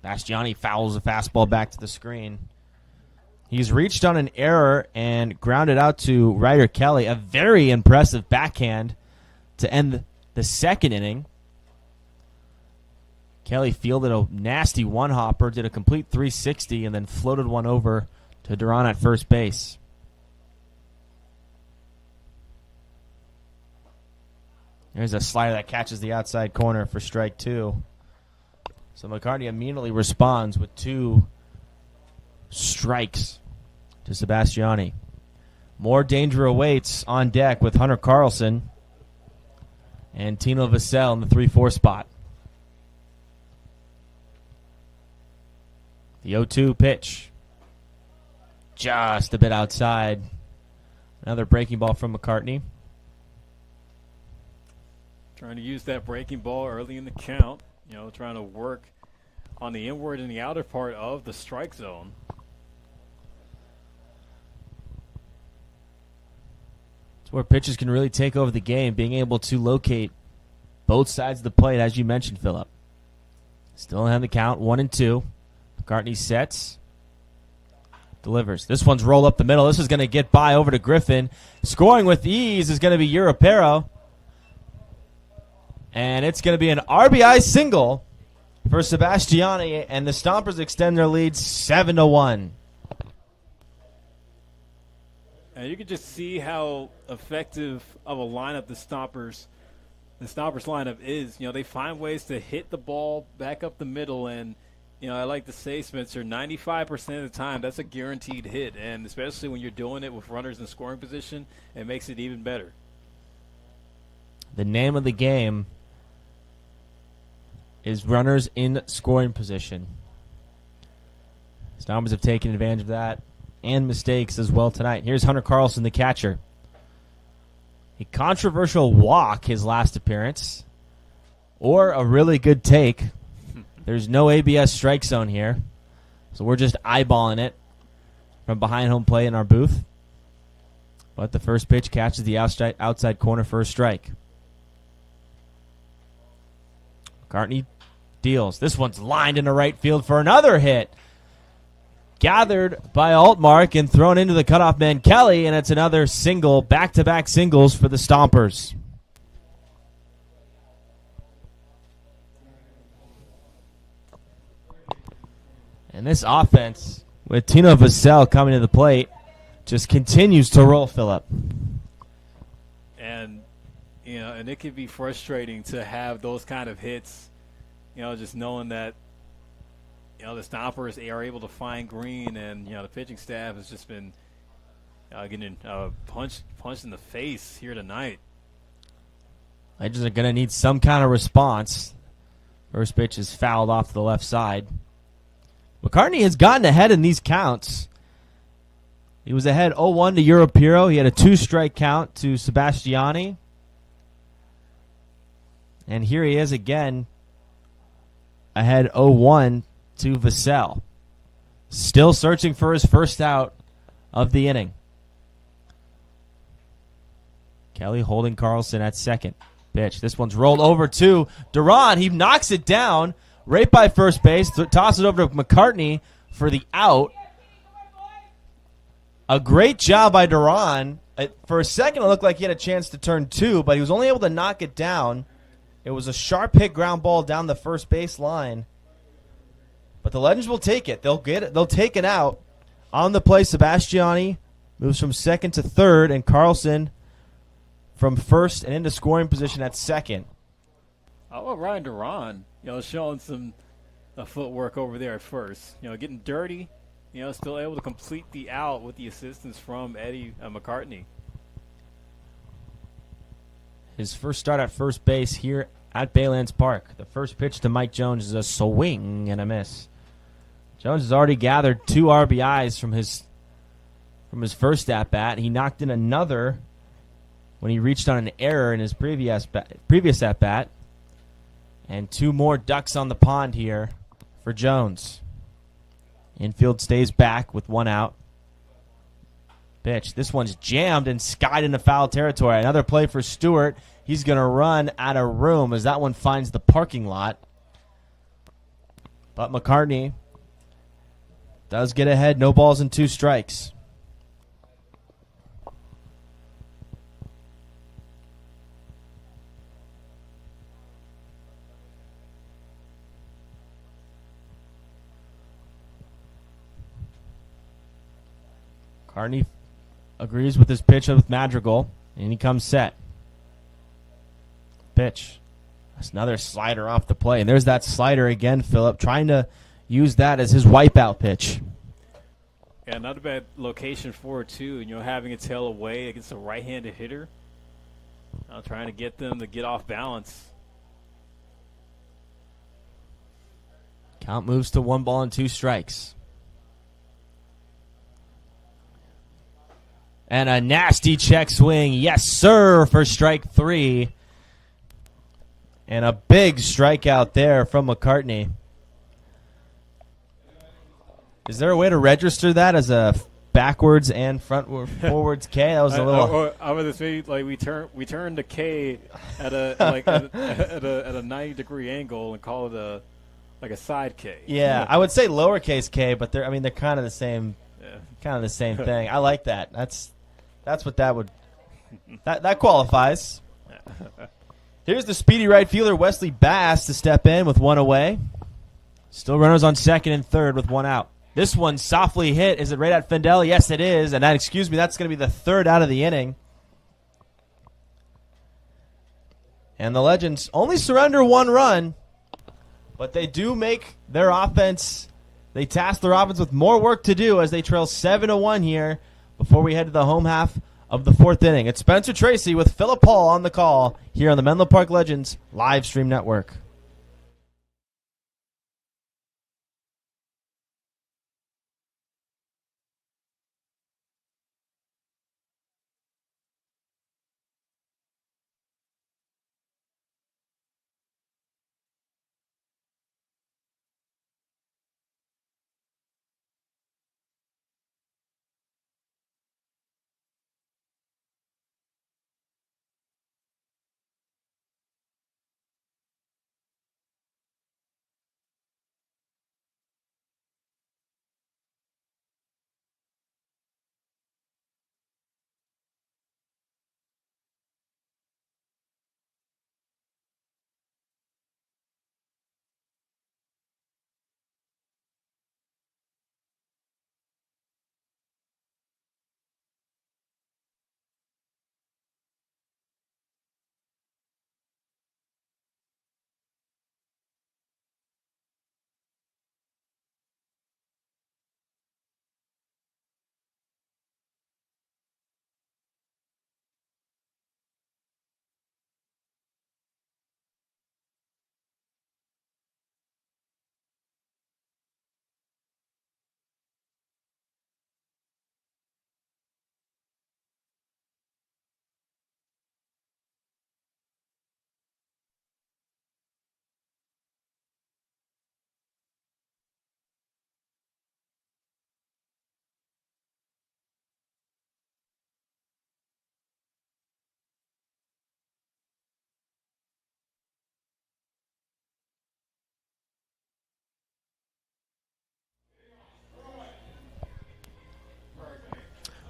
Sebastiani fouls a fastball back to the screen. He's reached on an error and grounded out to Ryder Kelly. A very impressive backhand to end the second inning. Kelly fielded a nasty one-hopper, did a complete 360, and then floated one over to Duran at first base. There's a slider that catches the outside corner for strike 2. So McCartney immediately responds with 2 strikes to Sebastiani. More danger awaits on deck with Hunter Carlson and Tino Vassell in the 3-4 spot. The 0-2 pitch. Just a bit outside. Another breaking ball from McCartney. Trying to use that breaking ball early in the count. You know, trying to work on the inward and the outer part of the strike zone. It's where pitchers can really take over the game, being able to locate both sides of the plate, as you mentioned, Phillip. Still in the count, 1-2. McCartney sets. Delivers. This one's rolled up the middle. This is going to get by over to Griffin. Scoring with ease is going to be Europiro. And it's going to be an RBI single for Sebastiani, and the Stompers extend their lead 7-1. And you can just see how effective of a lineup the Stompers lineup is. You know, they find ways to hit the ball back up the middle, and you know, I like to say, Spencer, 95% of the time that's a guaranteed hit, and especially when you're doing it with runners in scoring position, it makes it even better. The name of the game is runners in scoring position. Stompers have taken advantage of that and mistakes as well tonight. Here's Hunter Carlson, the catcher. A controversial walk his last appearance, or a really good take. There's no ABS strike zone here, so we're just eyeballing it from behind home plate in our booth. But the first pitch catches the outside corner for a strike. McCartney deals. This one's lined into right field for another hit. Gathered by Altmark and thrown into the cutoff man Kelly, and it's another single, back-to-back singles for the Stompers. And this offense, with Tino Vassell coming to the plate, just continues to roll, Phillip. And, you know, and it can be frustrating to have those kind of hits, you know, just knowing that, you know, the Stompers are able to find green, and, you know, the pitching staff has just been Getting punched in the face here tonight. Legends are going to need some kind of response. First pitch is fouled off to the left side. McCartney has gotten ahead in these counts. He was ahead 0-1 to Europiro. He had a 2-strike count to Sebastiani. And here he is again, ahead 0-1 to Vassell. Still searching for his first out of the inning. Kelly holding Carlson at second. Pitch. This one's rolled over to Duran. He knocks it down right by first base. Tosses it over to McCartney for the out. A great job by Duran. For a second, it looked like he had a chance to turn two, but he was only able to knock it down. It was a sharp hit ground ball down the first base line. But the Legends will take it. They'll get it. They'll take it out. On the play, Sebastiani moves from second to third, and Carlson from first and into scoring position at second. How about Ryan Duran? Showing some footwork over there at first. Getting dirty. Still able to complete the out with the assistance from Eddie McCartney. His first start at first base here at Baylands Park. The first pitch to Mike Jones is a swing and a miss. Jones has already gathered 2 RBIs from his first at-bat. He knocked in another when he reached on an error in his previous at-bat. And 2 more ducks on the pond here for Jones. Infield stays back with 1 out. Pitch. This one's jammed and skied into foul territory. Another play for Stewart. He's going to run out of room as that one finds the parking lot. But McCartney does get ahead. No balls and 2 strikes. McCartney agrees with his pitch with Madrigal, and he comes set. Pitch. That's another slider off the play. And there's that slider again, Phillip, trying to use that as his wipeout pitch. Yeah, not a bad location for it, too. Having a tail away against a right-handed hitter. Trying to get them to get off balance. Count moves to 1 ball and 2 strikes. And a nasty check swing. Yes, sir, for strike 3. And a big strikeout there from McCartney. Is there a way to register that as a backwards and forwards K? That was a little. I would say we turn the K at a at a 90-degree angle and call it a side K. Yeah, I would say lowercase K, but they're kind of the same. Yeah. Kind of the same thing. I like that. That's what that would. That qualifies. Here's the speedy right fielder Wesley Bass to step in with 1 away. Still runners on second and third with 1 out. This one softly hit. Is it right at Fendel? Yes, it is. And that's going to be the 3rd out of the inning. And the Legends only surrender 1 run, but they do make their offense. They task their offense with more work to do as they trail 7-1 here before we head to the home half of the 4th inning. It's Spencer Tracy with Phillip Hall on the call here on the Menlo Park Legends live stream network.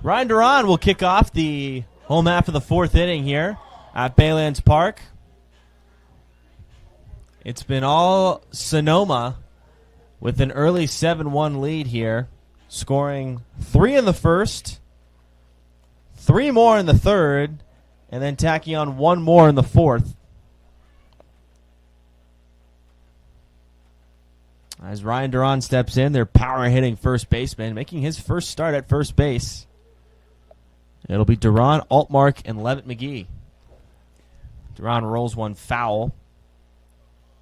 Ryan Duran will kick off the home half of the fourth inning here at Baylands Park. It's been all Sonoma with an early 7-1 lead here, scoring 3 in the first, 3 more in the third, and then tacking on 1 more in the fourth. As Ryan Duran steps in, their power-hitting first baseman, making his first start at first base. It'll be Duran, Altmark, and Levitt McGee. Duran rolls one foul.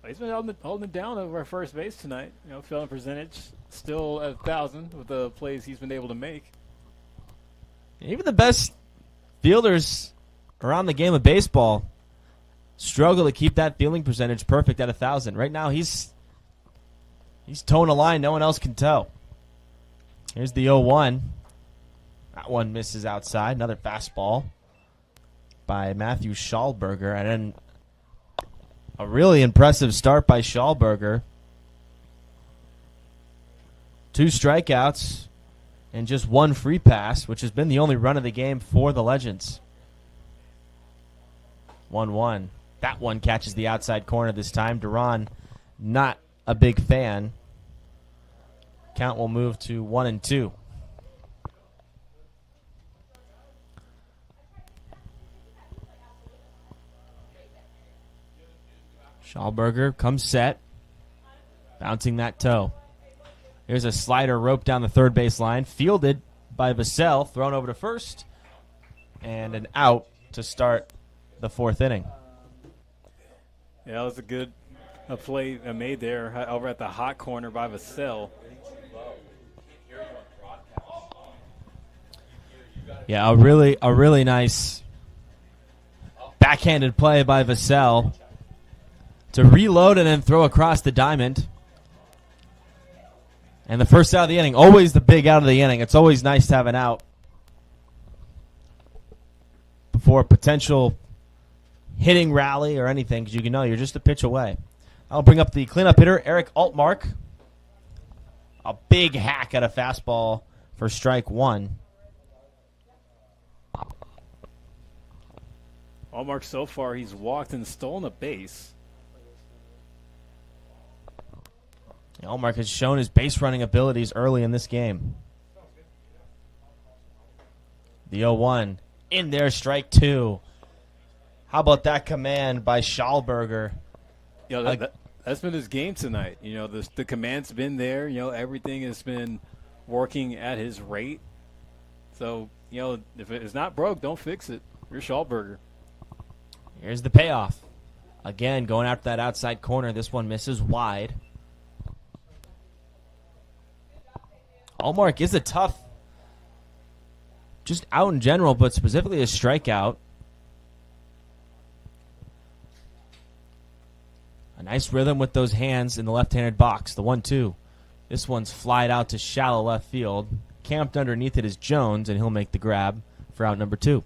He's been holding it down over at first base tonight. Fielding percentage still at 1,000 with the plays he's been able to make. Even the best fielders around the game of baseball struggle to keep that fielding percentage perfect at 1,000. Right now, he's towing a line no one else can tow. Here's the 0-1. That one misses outside. Another fastball by Matthew Schallberger. And then a really impressive start by Schallberger. 2 strikeouts and just 1 free pass, which has been the only run of the game for the Legends. 1-1. That one catches the outside corner this time. Duran, not a big fan. Count will move to 1-2. Schallberger comes set, bouncing that toe. Here's a slider rope down the third base line, fielded by Vassell, thrown over to first, and an out to start the fourth inning. Yeah, that was a good play made there over at the hot corner by Vassell. Yeah, a really nice backhanded play by Vassell to reload and then throw across the diamond. And the first out of the inning, always the big out of the inning. It's always nice to have an out before a potential hitting rally or anything, because you know you're just a pitch away. I'll bring up the cleanup hitter, Eric Altmark. A big hack at a fastball for strike 1. Altmark so far, he's walked and stolen a base. Altmark has shown his base running abilities early in this game. The 0-1 in there, strike 2. How about that command by Schallberger? That's been his game tonight. The command's been there. Everything has been working at his rate. So, if it's not broke, don't fix it. You're Schallberger. Here's the payoff. Again, going after that outside corner. This one misses wide. Altmark is a tough, just out in general, but specifically a strikeout. A nice rhythm with those hands in the left-handed box, the 1-2. This one's flied out to shallow left field. Camped underneath it is Jones, and he'll make the grab for out number 2.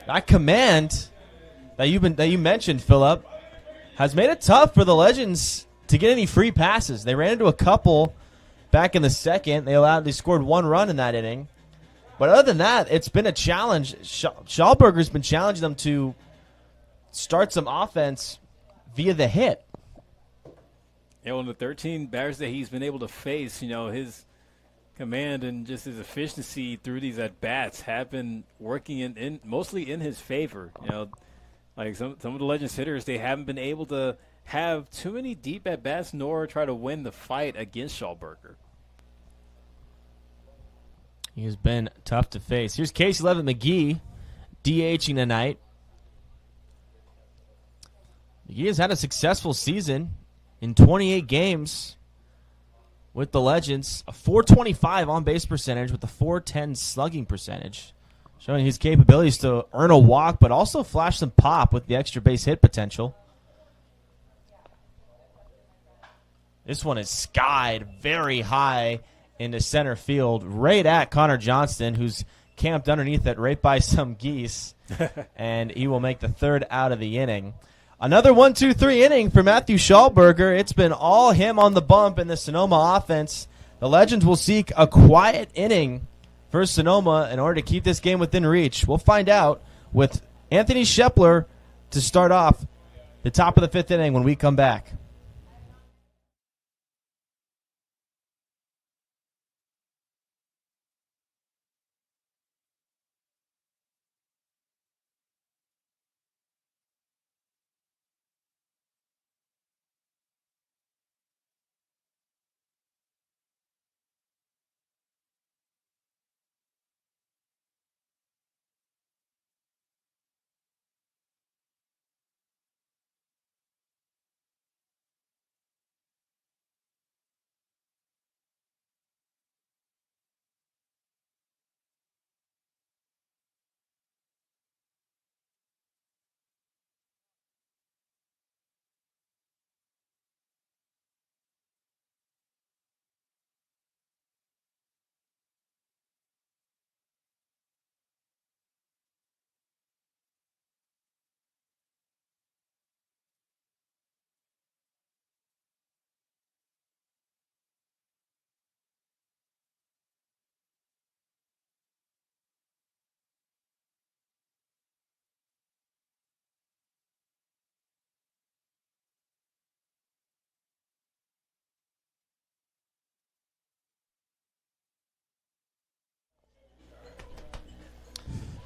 That command that you mentioned, Phillip, has made it tough for the Legends to get any free passes. They ran into a couple back in the second. They scored 1 run in that inning. But other than that, it's been a challenge. Schallberger's been challenging them to start some offense via the hit. In the 13 batters that he's been able to face, his command and just his efficiency through these at-bats have been working in mostly in his favor. Like some of the Legends hitters, they haven't been able to have too many deep at-bats nor try to win the fight against Schallberger. He has been tough to face. Here's Casey Levitt McGee DHing tonight. McGee has had a successful season in 28 games with the Legends. A .425 on-base percentage with a .410 slugging percentage, showing his capabilities to earn a walk but also flash some pop with the extra base hit potential. This one is skied very high into center field, right at Connor Johnston, who's camped underneath it right by some geese, and he will make the third out of the inning. Another 1-2-3 inning for Matthew Schallberger. It's been all him on the bump in the Sonoma offense. The Legends will seek a quiet inning for Sonoma in order to keep this game within reach. We'll find out with Anthony Shepler to start off the top of the fifth inning when we come back.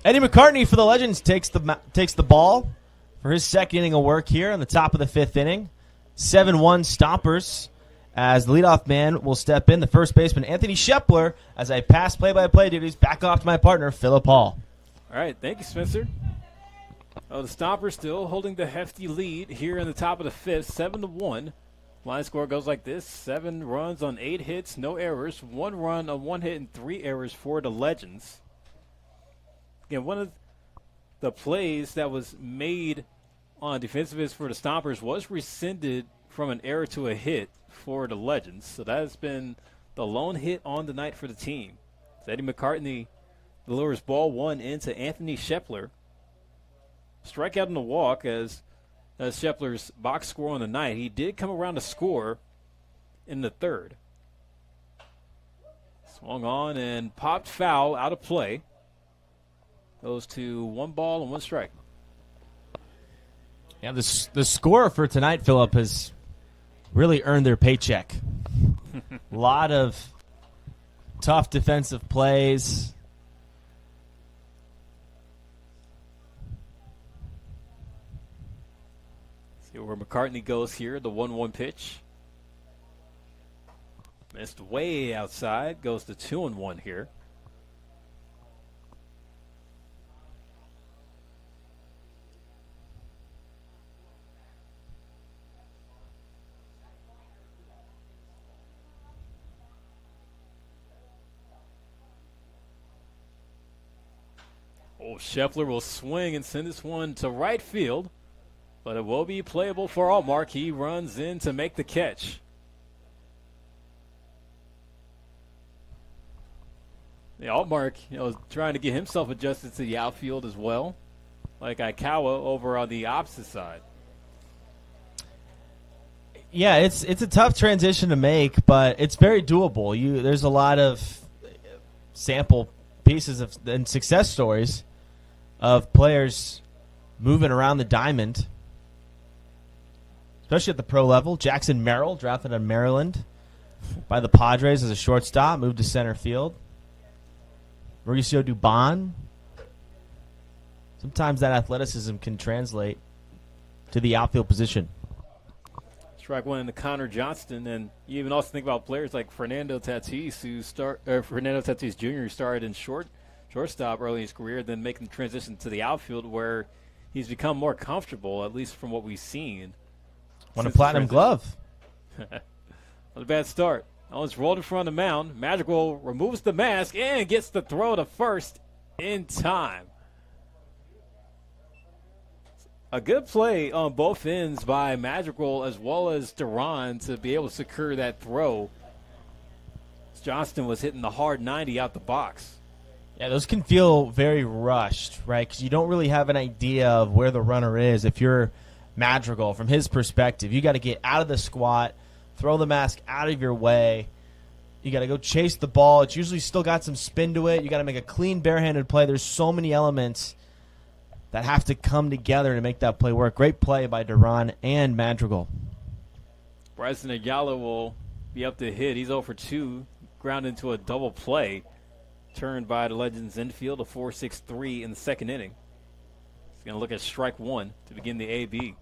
Eddie McCartney for the Legends takes the ball for his second inning of work here on the top of the fifth inning. 7-1 Stompers as the leadoff man will step in. The first baseman, Anthony Shepler, as I pass play-by-play duties back off to my partner, Philip Hall. All right, thank you, Spencer. The Stompers still holding the hefty lead here in the top of the fifth, 7-1. Line score goes like this: 7 runs on 8 hits, no errors, 1 run on 1 hit, and 3 errors for the Legends. Again, one of the plays that was made on defensiveness for the Stompers was rescinded from an error to a hit for the Legends. So that has been the lone hit on the night for the team. So Eddie McCartney delivers ball 1 into Anthony Shepler. Strikeout and a walk as Shepler's box score on the night. He did come around to score in the third. Swung on and popped foul out of play. Goes to 1 ball and 1 strike. Yeah, the scorer for tonight, Philip, has really earned their paycheck. A lot of tough defensive plays. See where McCartney goes here, the 1-1 pitch. Missed way outside, goes to 2-1 here. Oh, Shepler will swing and send this one to right field, but it will be playable for Altmark. He runs in to make the catch. The Altmark, trying to get himself adjusted to the outfield as well, like Aikawa over on the opposite side. Yeah, it's a tough transition to make, but it's very doable. There's a lot of sample pieces and success stories of players moving around the diamond, especially at the pro level. Jackson Merrill, drafted in Maryland by the Padres as a shortstop, moved to center field. Mauricio Dubon. Sometimes that athleticism can translate to the outfield position. Strike 1 into Connor Johnston, and you even also think about players like Fernando Tatis, Fernando Tatis Jr., who started in shortstop early in his career, then making the transition to the outfield where he's become more comfortable, at least from what we've seen. Won a platinum glove. Not a bad start. Owens rolled in front of the mound. Madrigal removes the mask and gets the throw to first in time. A good play on both ends by Madrigal as well as Duran to be able to secure that throw. Johnston was hitting the hard 90 out the box. Yeah, those can feel very rushed, right? Because you don't really have an idea of where the runner is. If you're Madrigal from his perspective. You got to get out of the squat, throw the mask out of your way. You got to go chase the ball. It's usually still got some spin to it. You got to make a clean barehanded play. There's so many elements that have to come together to make that play work. Great play by Duran and Madrigal. Bryson Ayala will be up to hit. He's 0 for 2, ground into a double play. Turned by the Legends infield, a 4-6-3 in the second inning. He's going to look at strike one to begin the AB.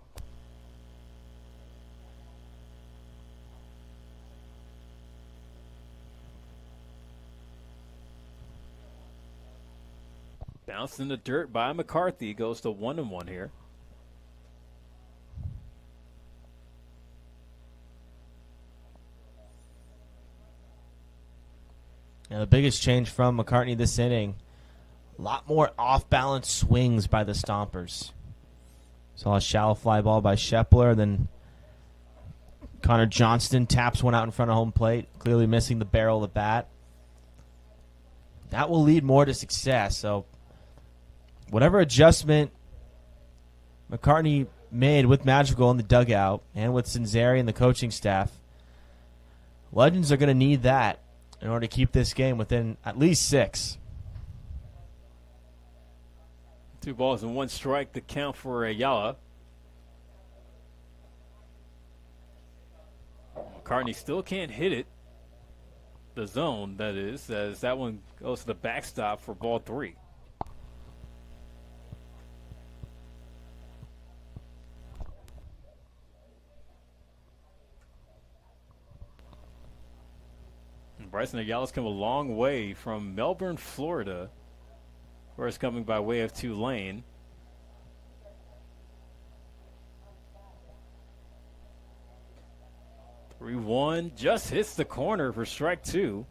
Bounced in the dirt by McCarthy. Goes to 1-1 here. Now, the biggest change from McCartney this inning, a lot more off-balance swings by the Stompers. Saw a shallow fly ball by Shepler, then Connor Johnston taps one out in front of home plate, clearly missing the barrel of the bat. That will lead more to success. So whatever adjustment McCartney made with Madrigal in the dugout and with Cinzeri and the coaching staff, Legends are going to need that in order to keep this game within at least 6. 2 balls and 1 strike to count for Ayala. McCartney still can't hit it. The zone, that is, as that one goes to the backstop for ball 3. Bryson Ayala's come a long way from Melbourne, Florida, where it's coming by way of Tulane. Three one, just hits the corner for strike 2.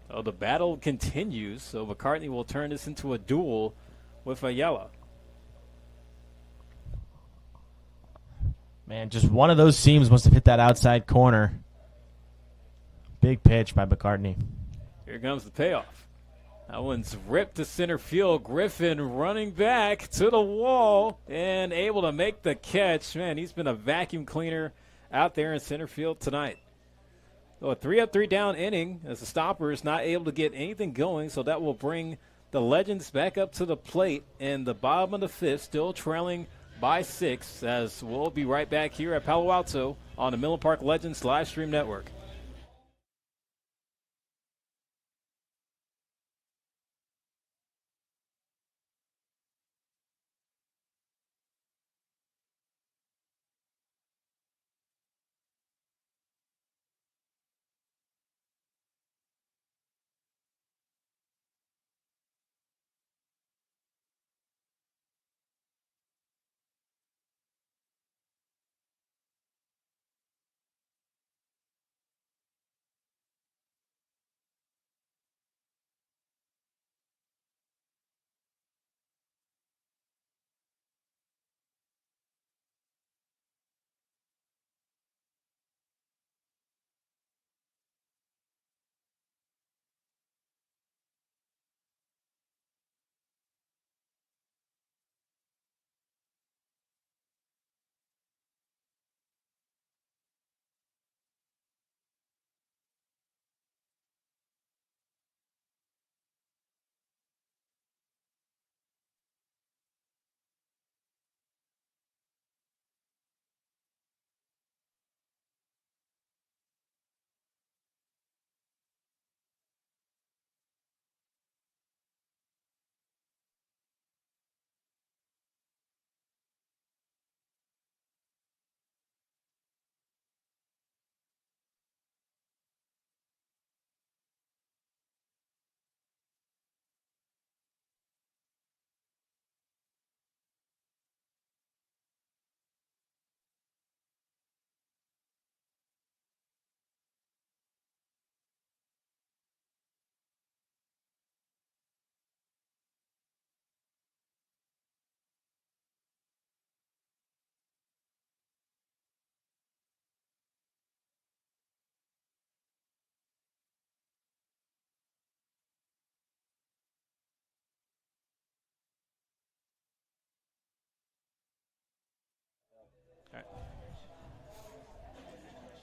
So the battle continues. So McCartney will turn this into a duel with Ayala. Man, just one of those seams must have hit that outside corner. Big pitch by McCartney. Here comes the payoff. That one's ripped to center field. Griffin running back to the wall and able to make the catch. Man, he's been a vacuum cleaner out there in center field tonight. So a 3-up, 3-down inning as the Stompers not able to get anything going. So that will bring the Legends back up to the plate in the bottom of the 5th, still trailing by 6, as we'll be right back here at Palo Alto on the Menlo Park Legends live stream network.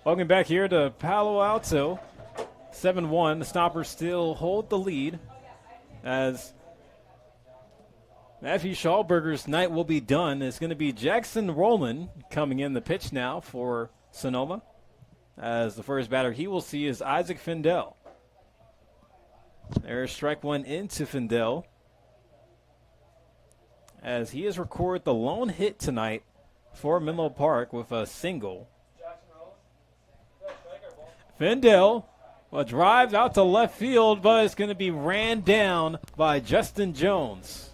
Welcome back here to Palo Alto. 7-1. The Stompers still hold the lead as Matthew Schallberger's night will be done. It's going to be Jackson Rowland coming in the pitch now for Sonoma. As the first batter he will see is Isaac Findell. There's strike one into Findell, as he has recorded the lone hit tonight for Menlo Park with a single. Findell drives out to left field, but it's going to be ran down by Justin Jones.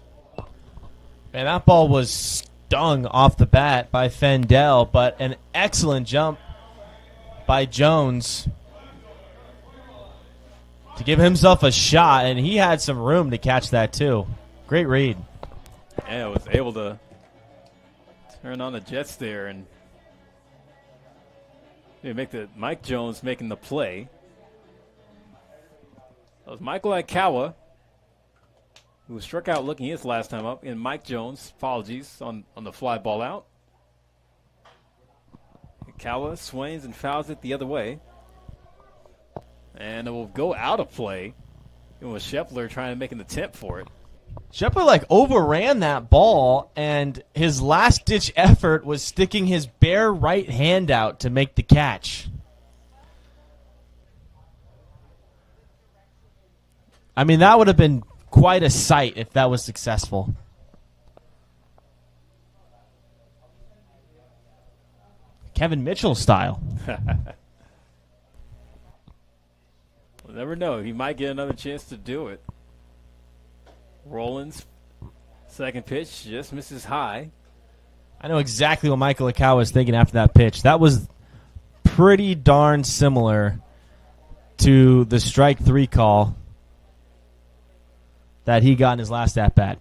Man, that ball was stung off the bat by Findell, but an excellent jump by Jones to give himself a shot, and he had some room to catch that too. Great read. Yeah, was able to turn on the jets there and make the Mike Jones making the play. That was Michael Aikawa, who struck out looking his last time up, and Mike Jones, apologies, on the fly ball out. Aikawa swings and fouls it the other way. And it will go out of play. It was Scheffler trying to make an attempt for it. Scheffler overran that ball, and his last-ditch effort was sticking his bare right hand out to make the catch. I mean, that would have been quite a sight if that was successful. Kevin Mitchell style. We'll never know. He might get another chance to do it. Rollins' second pitch just misses high. I know exactly what Michael Aikawa was thinking after that pitch. That was pretty darn similar to the strike three call that he got in his last at-bat.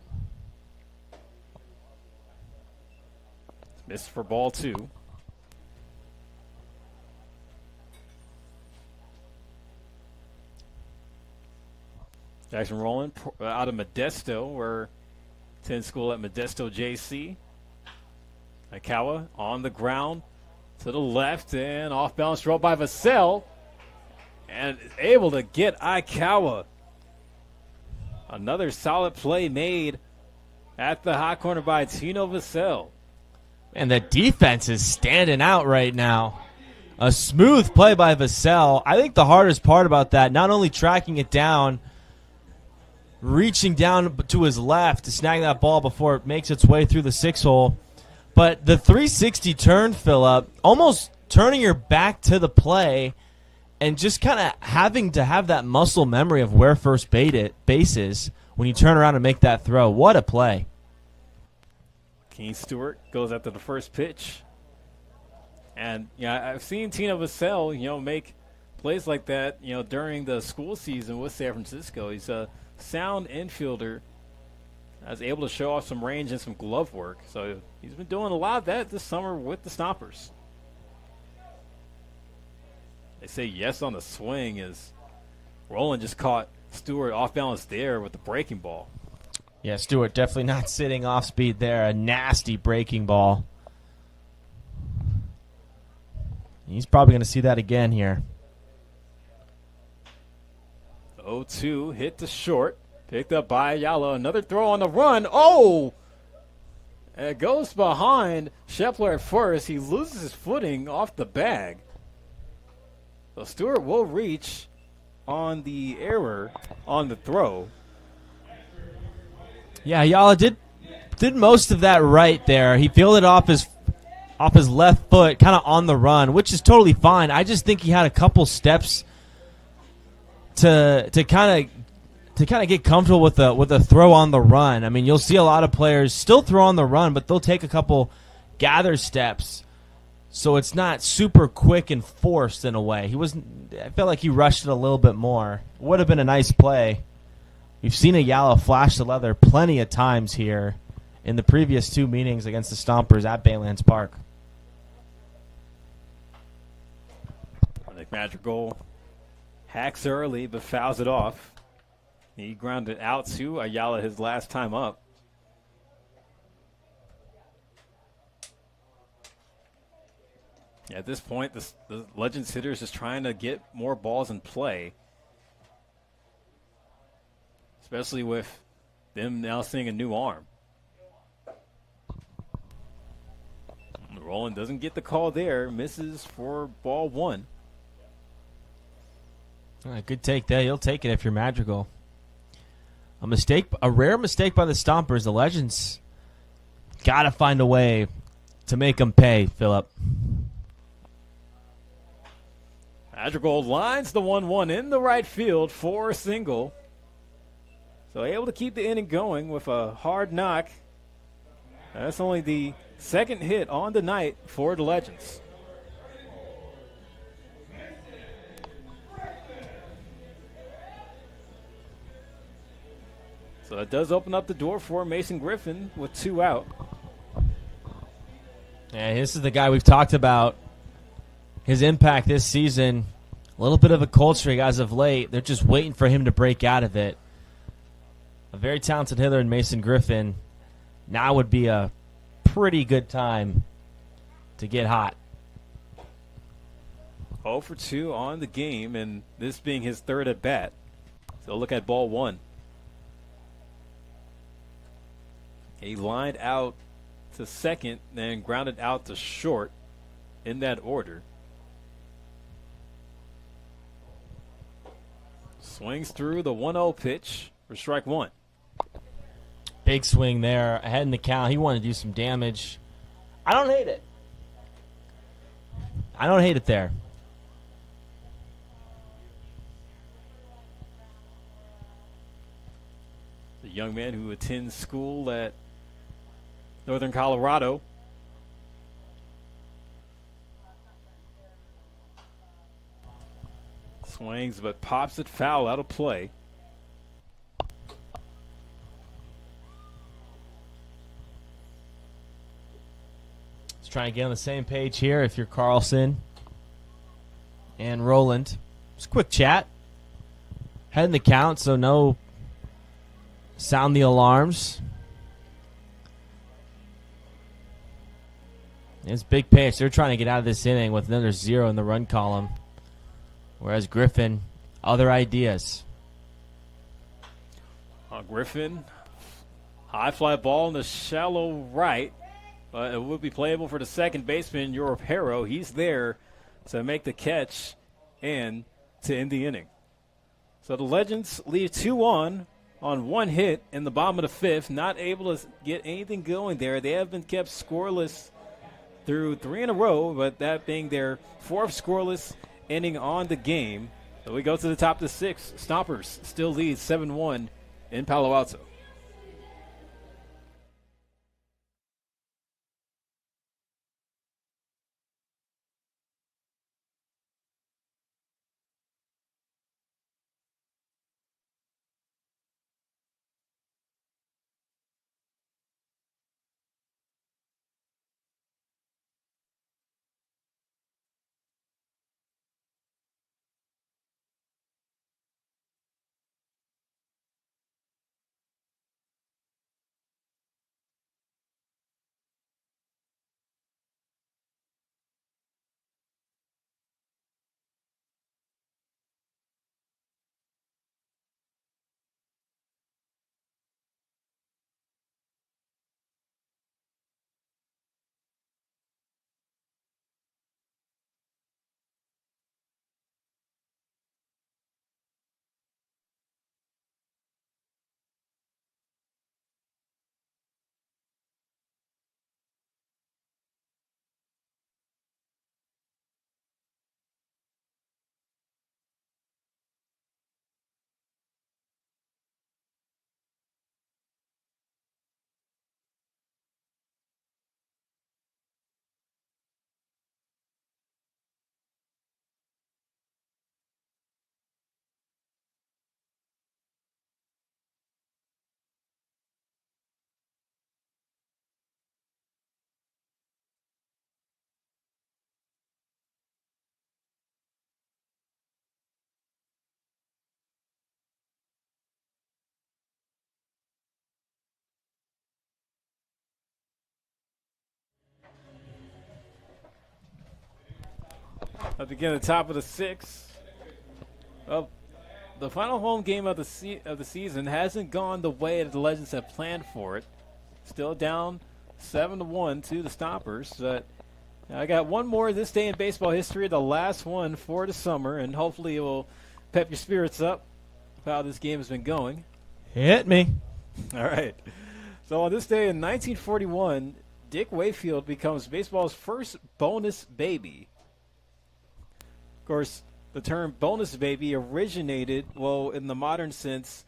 Missed for ball two. Jackson Rowland out of Modesto, where attended school at Modesto JC. Aikawa on the ground to the left and off balance throw by Vassell, and able to get Aikawa. Another solid play made at the hot corner by Tino Vassell. And the defense is standing out right now. A smooth play by Vassell. I think the hardest part about that, not only tracking it down, reaching down to his left to snag that ball before it makes its way through the six hole, but the 360 turn, Phillip, almost turning your back to the play and just kind of having to have that muscle memory of where first base is when you turn around and make that throw. What a play. Keane Stewart goes after the first pitch. And I've seen Tino Vassell, make plays like that, during the school season with San Francisco. He's a sound infielder. I was able to show off some range and some glove work. So he's been doing a lot of that this summer with the Stompers. They say yes on the swing as Rowland just caught Stewart off balance there with the breaking ball. Yeah, Stewart definitely not sitting off speed there. A nasty breaking ball. He's probably going to see that again here. 0-2 hit to short. Picked up by Ayala. Another throw on the run. Oh! It goes behind Scheffler at first. He loses his footing off the bag. So Stewart will reach on the error on the throw. Yeah, Ayala did most of that right there. He fielded off his left foot, kind of on the run, which is totally fine. I just think he had a couple steps to kind of get comfortable with a throw on the run. I mean, you'll see a lot of players still throw on the run, but they'll take a couple gather steps, so it's not super quick and forced in a way. I felt like he rushed it a little bit more. Would have been a nice play. We've seen Ayala flash the leather plenty of times here in the previous two meetings against the Stompers at Baylands Park. Nick Madrigal hacks early but fouls it off. He grounded out to Ayala his last time up. At this point, the Legends hitter is just trying to get more balls in play, especially with them now seeing a new arm. Roland doesn't get the call there, misses for ball one. All right, good take there. You'll take it if you're Madrigal. A rare mistake by the Stompers. The Legends got to find a way to make them pay, Philip. Madrigal lines the 1-1 in the right field for a single. So able to keep the inning going with a hard knock. That's only the second hit on the night for the Legends. So that does open up the door for Mason Griffin with 2 out. Yeah, this is the guy we've talked about. His impact this season, a little bit of a cold streak as of late. They're just waiting for him to break out of it. A very talented hitter in Mason Griffin. Now would be a pretty good time to get hot. 0 for 2 on the game, and this being his third at bat. So look at ball one. He lined out to second, then grounded out to short in that order. Swings through the 1-0 pitch for strike one. Big swing there, ahead in the count. He wanted to do some damage. I don't hate it. I don't hate it there. The young man who attends school at Northern Colorado. Swings but pops it foul out of play. Let's try and get on the same page here if you're Carlson and Roland. Just a quick chat. Head in the count, so no sound the alarms. It's big pitch. They're trying to get out of this inning with another 0 in the run column. Whereas Griffin, other ideas. Griffin, high fly ball in the shallow right. But it will be playable for the second baseman, Europero. He's there to make the catch and to end the inning. So the Legends lead 2-1 on one hit in the bottom of the fifth. Not able to get anything going there. They have been kept scoreless through 3 in a row, but that being their 4th scoreless inning on the game. So we go to the top of the 6th. Stompers still lead 7-1 in Palo Alto. Up again, the top of the 6th. Well, the final home game of the season hasn't gone the way that the Legends have planned for it. Still down 7-1 to the Stompers. But I got one more this day in baseball history, the last one for the summer, and hopefully it will pep your spirits up of how this game has been going. Hit me. All right. So on this day in 1941, Dick Wakefield becomes baseball's first bonus baby. Of course, the term bonus baby originated, well, in the modern sense,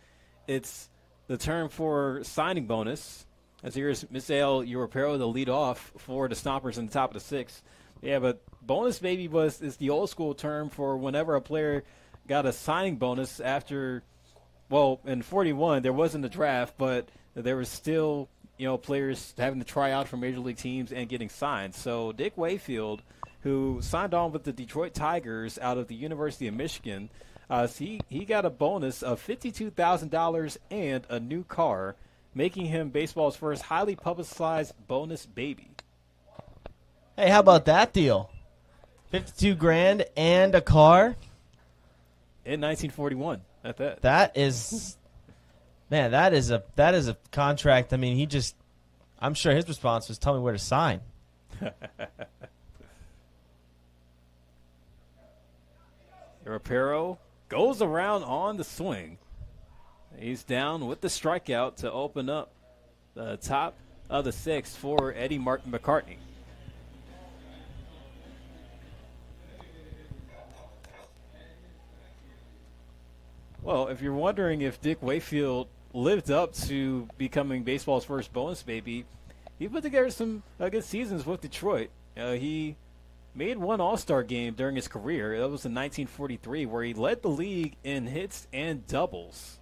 it's the term for signing bonus. As here's Misael Europero, the lead off for the Stompers in the top of the 6th. Yeah, but bonus baby is the old school term for whenever a player got a signing bonus after, well, in 41 there wasn't a draft, but there was still, players having to try out for major league teams and getting signed. So Dick Wakefield, who signed on with the Detroit Tigers out of the University of Michigan, he got a bonus of $52,000 and a new car, making him baseball's first highly publicized bonus baby. Hey, how about that deal? $52,000 and a car in 1941. At that. That is, man. That is a contract. I mean, I'm sure his response was, "Tell me where to sign." Europero goes around on the swing. He's down with the strikeout to open up the top of the 6th for Eddie Martin McCartney. Well, if you're wondering if Dick Wakefield lived up to becoming baseball's first bonus baby, he put together some good seasons with Detroit. He made one All-Star game during his career. That was in 1943, where he led the league in hits and doubles.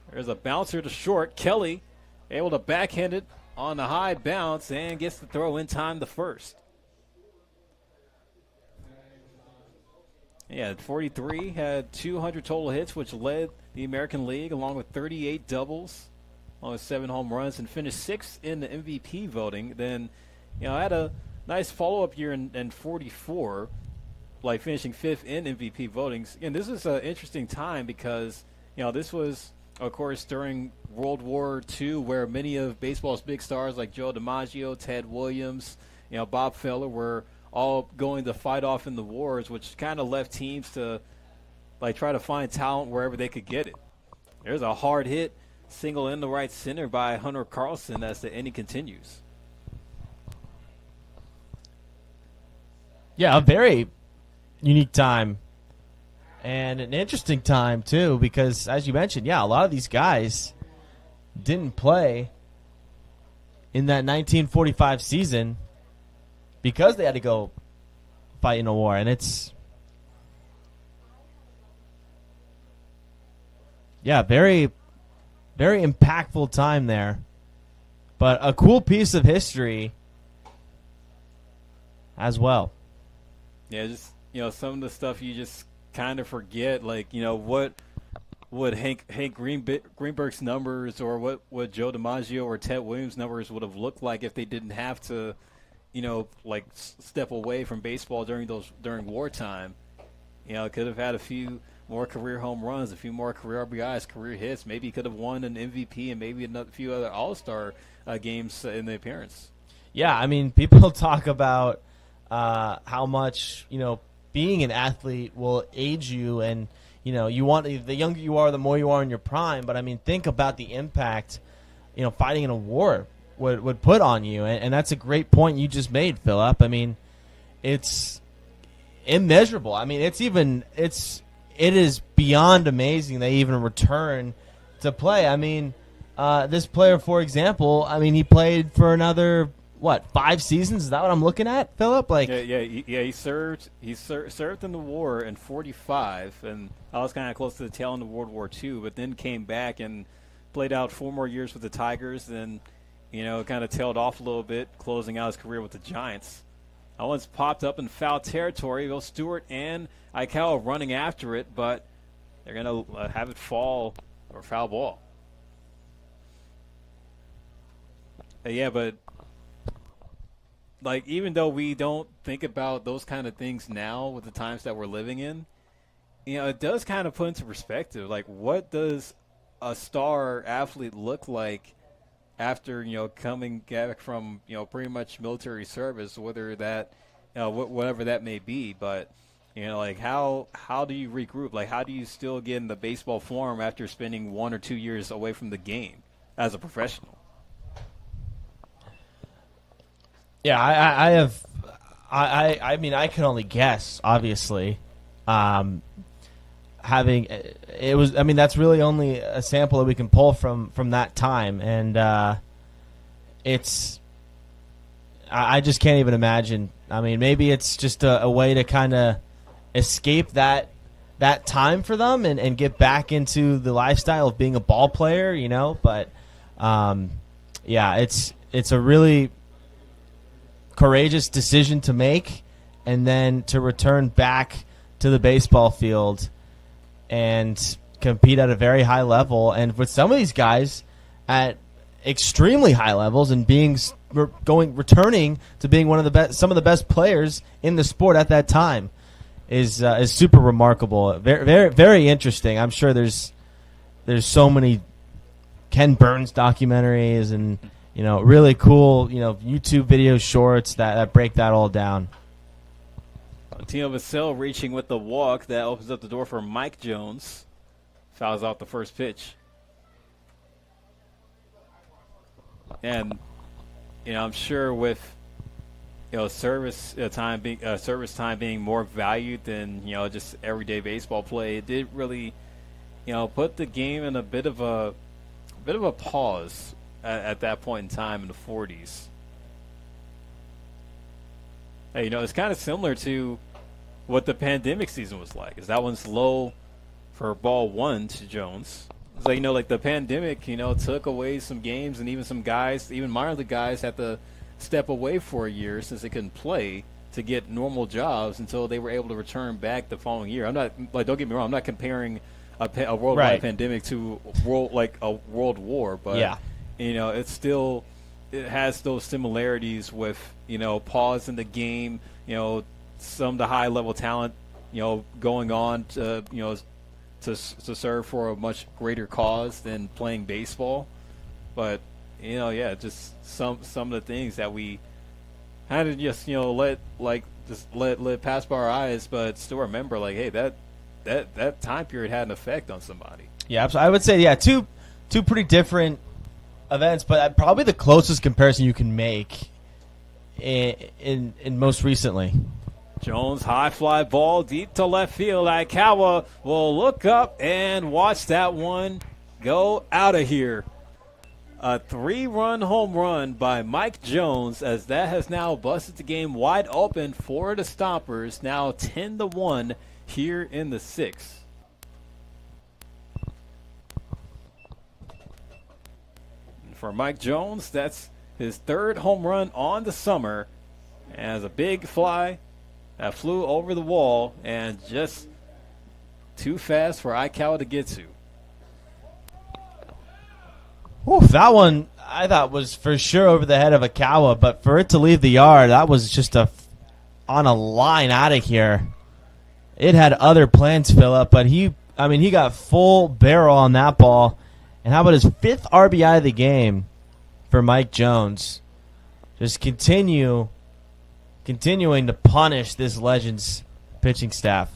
There's a bouncer to short. Kelly able to backhand it on the high bounce and gets the throw in time, the first. Yeah, 43 had 200 total hits, which led the American League, along with 38 doubles, along with 7 home runs, and finished 6th in the MVP voting. Then, had a nice follow-up year in 44, like finishing 5th in MVP votings. And this is an interesting time because, this was, of course, during World War II, where many of baseball's big stars like Joe DiMaggio, Ted Williams, Bob Feller were all going to fight off in the wars, which kind of left teams to try to find talent wherever they could get it. There's a hard hit, single in the right center by Hunter Carlson as the inning continues. Yeah, a very unique time and an interesting time too, because as you mentioned, a lot of these guys didn't play in that 1945 season because they had to go fight in a war. And it's, very, very impactful time there. But a cool piece of history as well. Yeah, just, some of the stuff you just kind of forget, what would Hank Greenberg's numbers or what Joe DiMaggio or Ted Williams' numbers would have looked like if they didn't have to step away from baseball during wartime. Could have had a few more career home runs, a few more career RBIs, career hits. Maybe he could have won an MVP and maybe a few other All-Star games in the appearance. Yeah, I mean, people talk about how much, being an athlete will age you, and, you want the younger you are, the more you are in your prime. But, I mean, think about the impact, fighting in a war would put on you. And that's a great point you just made, Phillip. I mean, it's immeasurable. I mean, it is beyond amazing they even return to play. I mean, this player, for example, he played for another, 5 seasons? Is that what I'm looking at, Phillip? He served in the war in 45, and I was kind of close to the tail end of World War II, but then came back and played out 4 more years with the Tigers, then kind of tailed off a little bit, closing out his career with the Giants. That one's popped up in foul territory. Will Stewart and Aikawa running after it, but they're going to have it fall or foul ball. But like even though we don't think about those kind of things now with the times that we're living in, it does kind of put into perspective. Like, what does a star athlete look like after coming back from pretty much military service, whether that whatever that may be, but. Like how do you regroup? Like how do you still get in the baseball form after spending 1 or 2 years away from the game as a professional? Yeah, I have. I mean, I can only guess. Obviously, having it was. I mean, that's really only a sample that we can pull from that time, and it's. I just can't even imagine. I mean, maybe it's just a way to kind of escape that time for them and get back into the lifestyle of being a ball player, But yeah, it's a really courageous decision to make, and then to return back to the baseball field and compete at a very high level, and with some of these guys at extremely high levels, and returning to being some of the best players in the sport at that time is super remarkable. Very, very, very interesting. I'm sure there's so many Ken Burns documentaries and really cool YouTube video shorts that break that all down. Tino Vassell reaching with the walk that opens up the door for Mike Jones. Fouls out the first pitch. And I'm sure with service time being more valued than just everyday baseball play, it did really put the game in a bit of a pause at that point in time in the 40s. Hey, it's kind of similar to what the pandemic season was like. Is that one's low for ball 1 to Jones? It's like like the pandemic took away some games, and even some guys, even minor league guys, had to step away for a year since they couldn't play to get normal jobs until they were able to return back the following year. I'm not don't get me wrong, I'm not comparing a worldwide pandemic to a world war, but yeah. It has those similarities with pause in the game, some of the high level talent going on to to serve for a much greater cause than playing baseball. But just some of the things that we had to just let pass by our eyes, but still remember, like, hey, that time period had an effect on somebody. Yeah, absolutely. I would say two pretty different events, but probably the closest comparison you can make in most recently. Jones, high fly ball deep to left field. Aikawa will look up and watch that one go out of here. A 3-run home run by Mike Jones, as that has now busted the game wide open for the Stompers. Now 10-1 here in the 6th. For Mike Jones, that's his 3rd home run on the summer. As a big fly that flew over the wall and just too fast for Aikawa to get to. Ooh, that one I thought was for sure over the head of Aikawa, but for it to leave the yard, that was just on a line out of here. It had other plans, Philip, but he got full barrel on that ball. And how about his 5th RBI of the game for Mike Jones? Just continuing to punish this Legends pitching staff.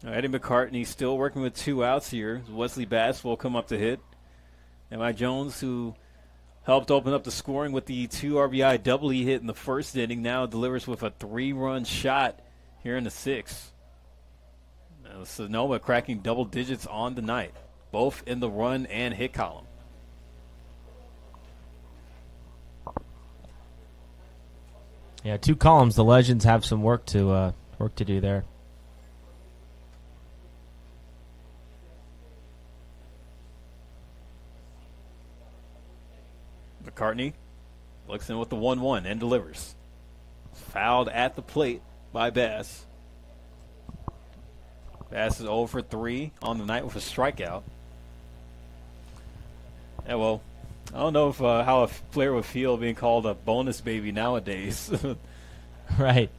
Eddie McCartney still working with 2 outs here. Wesley Bass will come up to hit. And Mike Jones, who helped open up the scoring with the 2 RBI double he hit in the 1st inning, now delivers with a 3-run shot here in the 6th. Now, Sonoma cracking double digits on the night, both in the run and hit column. Yeah, 2 columns. The Legends have some work to do there. McCartney looks in with the 1-1 and delivers. Fouled at the plate by Bass. Bass is 0 for 3 on the night with a strikeout. Yeah, well, I don't know if how a player would feel being called a bonus baby nowadays. Right.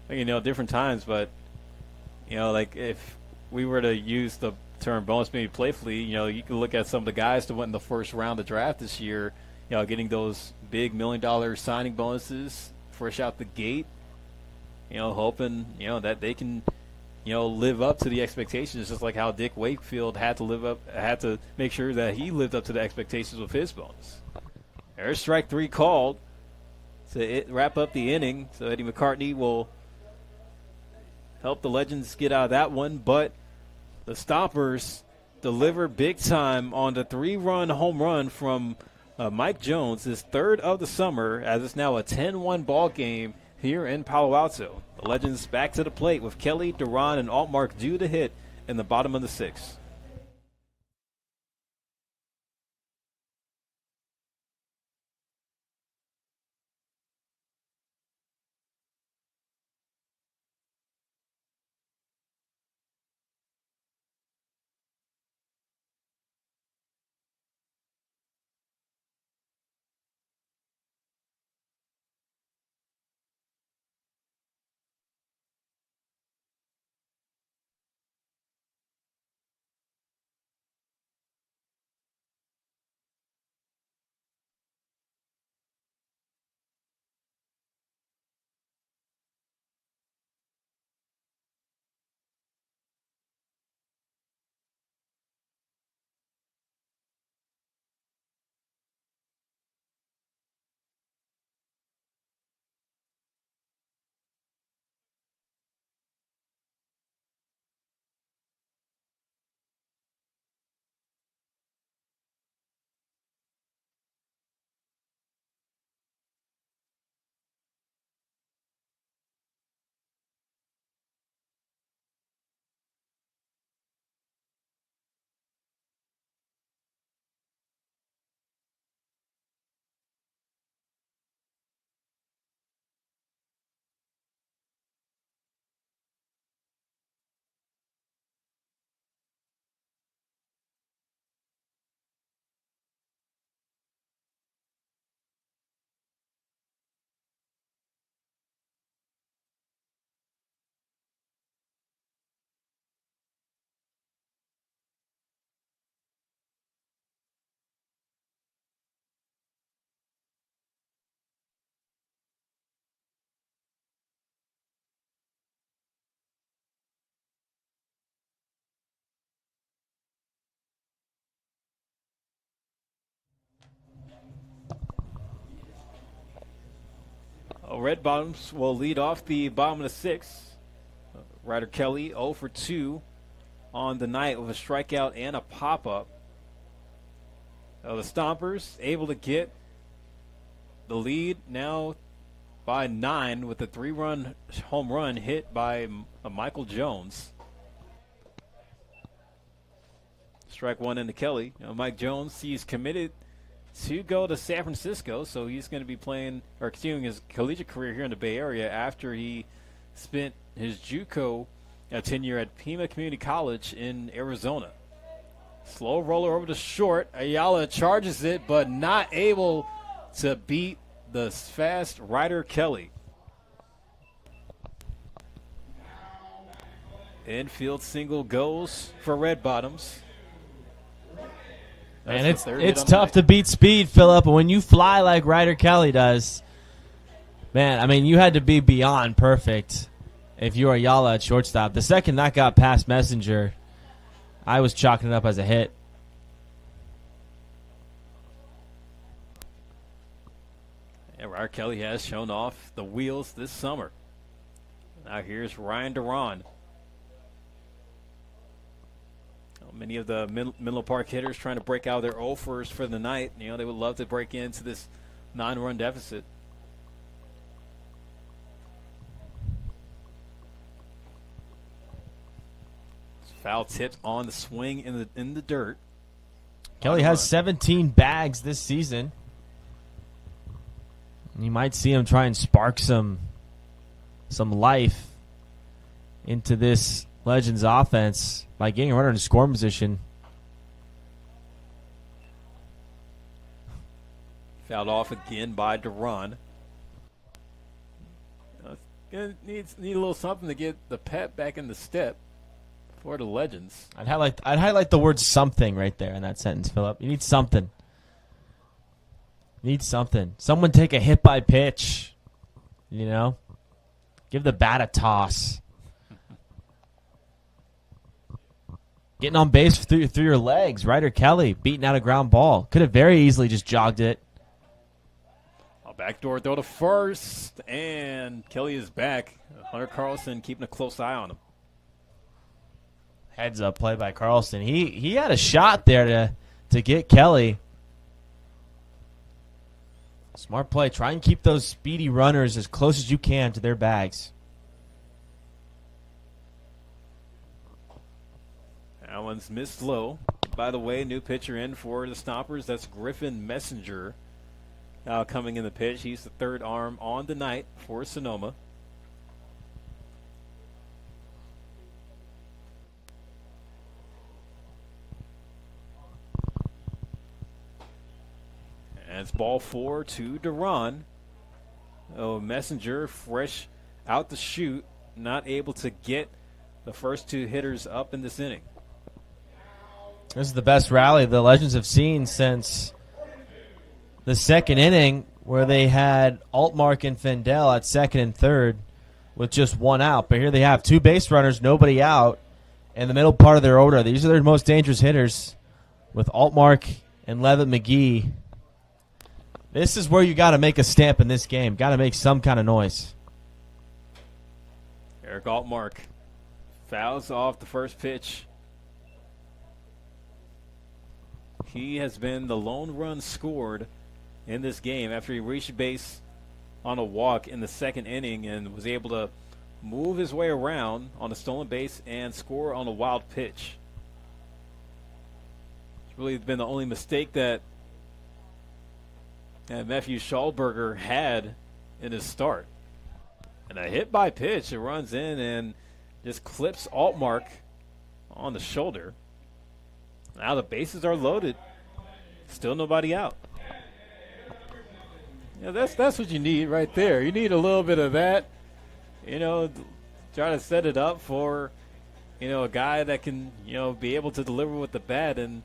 Different times, but like if we were to use the term bonus baby playfully, you can look at some of the guys that went in the first round of the draft this year, getting those big $1 million signing bonuses fresh out the gate, hoping that they can live up to the expectations, just like how Dick Wakefield had to make sure that he lived up to the expectations with his bonus. There's strike 3 called to wrap up the inning, so Eddie McCartney will help the Legends get out of that one, but the Stompers deliver big time on the 3-run home run from Mike Jones, his third of the summer, as it's now a 10-1 ball game here in Palo Alto. The Legends back to the plate with Kelly, Duran, and Altmark due to hit in the bottom of the 6th. Red Bottoms will lead off the bottom of the 6th. Ryder Kelly 0 for 2 on the night with a strikeout and a pop-up. The Stompers able to get the lead now by 9 with a 3-run home run hit by Michael Jones. Strike 1 into Kelly. Mike Jones, he's committed to go to San Francisco, so he's going to be playing or continuing his collegiate career here in the Bay Area after he spent his JUCO tenure at Pima Community College in Arizona. Slow roller over to short. Ayala charges it, but not able to beat the fast Ryder Kelly. Infield single goes for Red Bottoms. And it's tough to beat speed, Phillip. When you fly like Ryder Kelly does, man, I mean, you had to be beyond perfect if you were Ayala at shortstop. The second that got past Messenger, I was chalking it up as a hit. And Ryder Kelly has shown off the wheels this summer. Now here's Ryan Duran. Many of the Menlo Park hitters trying to break out their offers for the night. They would love to break into this 9-run deficit. Foul tipped on the swing in the dirt. Kelly has 17 bags this season. You might see him try and spark some life into this Legends offense by getting a runner in scoring position. Fouled off again by Duran. Need a little something to get the pep back in the step for the Legends. I'd highlight the word something right there in that sentence, Philip. You need something. Someone take a hit by pitch. You know? Give the bat a toss. Getting on base through your legs. Ryder Kelly beating out a ground ball. Could have very easily just jogged it. A backdoor throw to first, and Kelly is back. Hunter Carlson keeping a close eye on him. Heads up play by Carlson. He had a shot there to get Kelly. Smart play. Try and keep those speedy runners as close as you can to their bags. That one's missed low. By the way, new pitcher in for the Stompers. That's Griffin Messenger. Now coming in the pitch. He's the third arm on the night for Sonoma. And it's ball 4 to Duran. Oh, Messenger fresh out the chute. Not able to get the first two hitters up in this inning. This is the best rally the Legends have seen since the second inning, where they had Altmark and Fendel at second and third with just one out. But here they have two base runners, nobody out, in the middle part of their order. These are their most dangerous hitters with Altmark and Levitt McGee. This is where you got to make a stamp in this game. Got to make some kind of noise. Eric Altmark fouls off the first pitch. He has been the lone run scored in this game after he reached base on a walk in the second inning and was able to move his way around on a stolen base and score on a wild pitch. It's really been the only mistake that Matthew Schallberger had in his start. And a hit by pitch, it runs in and just clips Altmark on the shoulder. Now the bases are loaded. Still nobody out. Yeah, that's what you need right there. You need a little bit of that. You know, try to set it up for, you know, a guy that can, you know, be able to deliver with the bat. And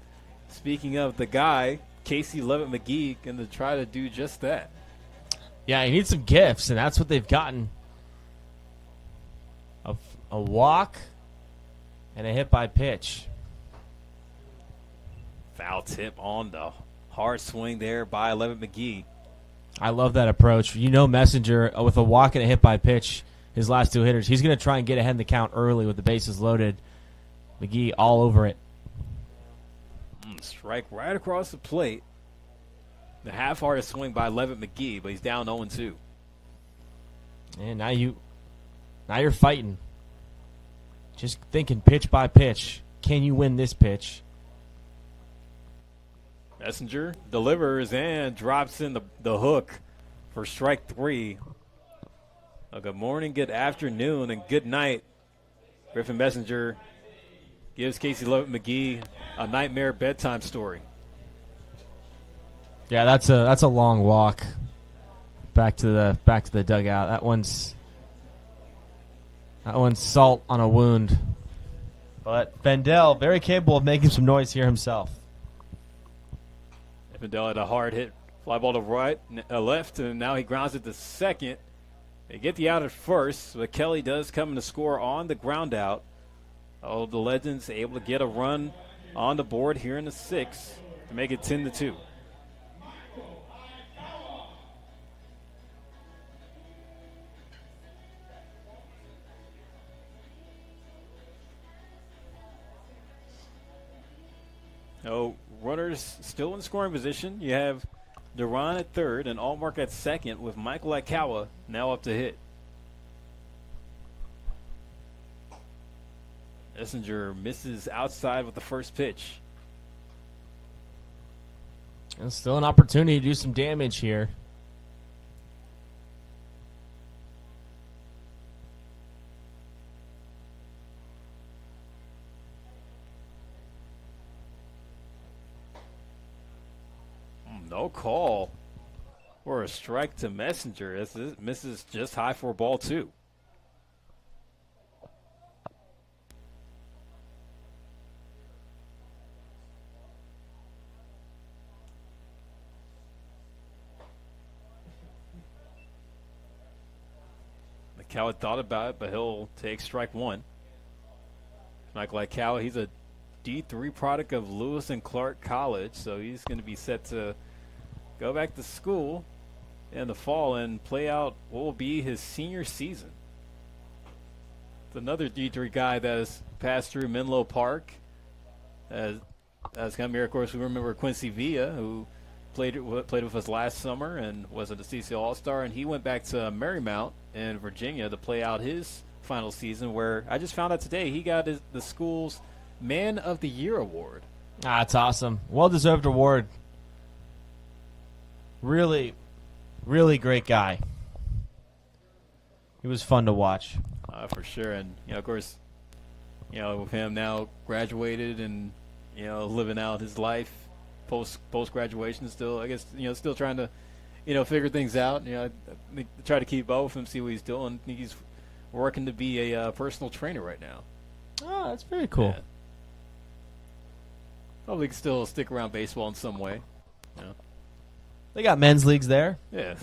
speaking of the guy, Casey Levitt McGee going to try to do just that. Yeah, you need some gifts, and that's what they've gotten. A walk and a hit by pitch. Foul tip on the hard swing there by Levitt McGee. I love that approach. You know, Messenger, with a walk and a hit by pitch, his last two hitters, he's going to try and get ahead in the count early with the bases loaded. McGee all over it. Strike right across the plate. The half-hearted swing by Levitt McGee, but he's down 0-2. And now you're fighting. Just thinking pitch by pitch. Can you win this pitch? Messenger delivers and drops in the hook for strike 3. Good morning, good afternoon, and good night. Griffin Messenger gives Casey Levitt McGee a nightmare bedtime story. Yeah, that's a long walk back to the dugout. That one's salt on a wound. But Fendel, very capable of making some noise here himself. Fendel had a hard hit, fly ball to left, and now he grounds it to second. They get the out at first, but Kelly does come in to score on the ground out. Oh, the Legends able to get a run on the board here in the 6th to make it 10-2. Oh, runners still in scoring position. You have Duran at third and Altmark at second with Michael Akawa now up to hit. Messenger misses outside with the first pitch. And still an opportunity to do some damage here. No call. or a strike to Messenger as this misses just high for ball 2. McCallum thought about it, but he'll take strike 1. Michael Ikawa, he's a D3 product of Lewis and Clark College, so he's going to be set to go back to school in the fall and play out what will be his senior season. It's another D3 guy that has passed through Menlo Park. Has come here, of course, we remember Quincy Villa, who played with us last summer and was a CCL All-Star, and he went back to Marymount in Virginia to play out his final season, where I just found out today he got the school's Man of the Year award. That's awesome. Well-deserved award. Really, really great guy. He was fun to watch. For sure. And, of course, with him now graduated and, living out his life post-graduation still, I guess, still trying to, figure things out. Try to keep up with him, see what he's doing. I think he's working to be a personal trainer right now. Oh, that's very cool. Yeah. Probably can still stick around baseball in some way. They got men's leagues there. Yeah.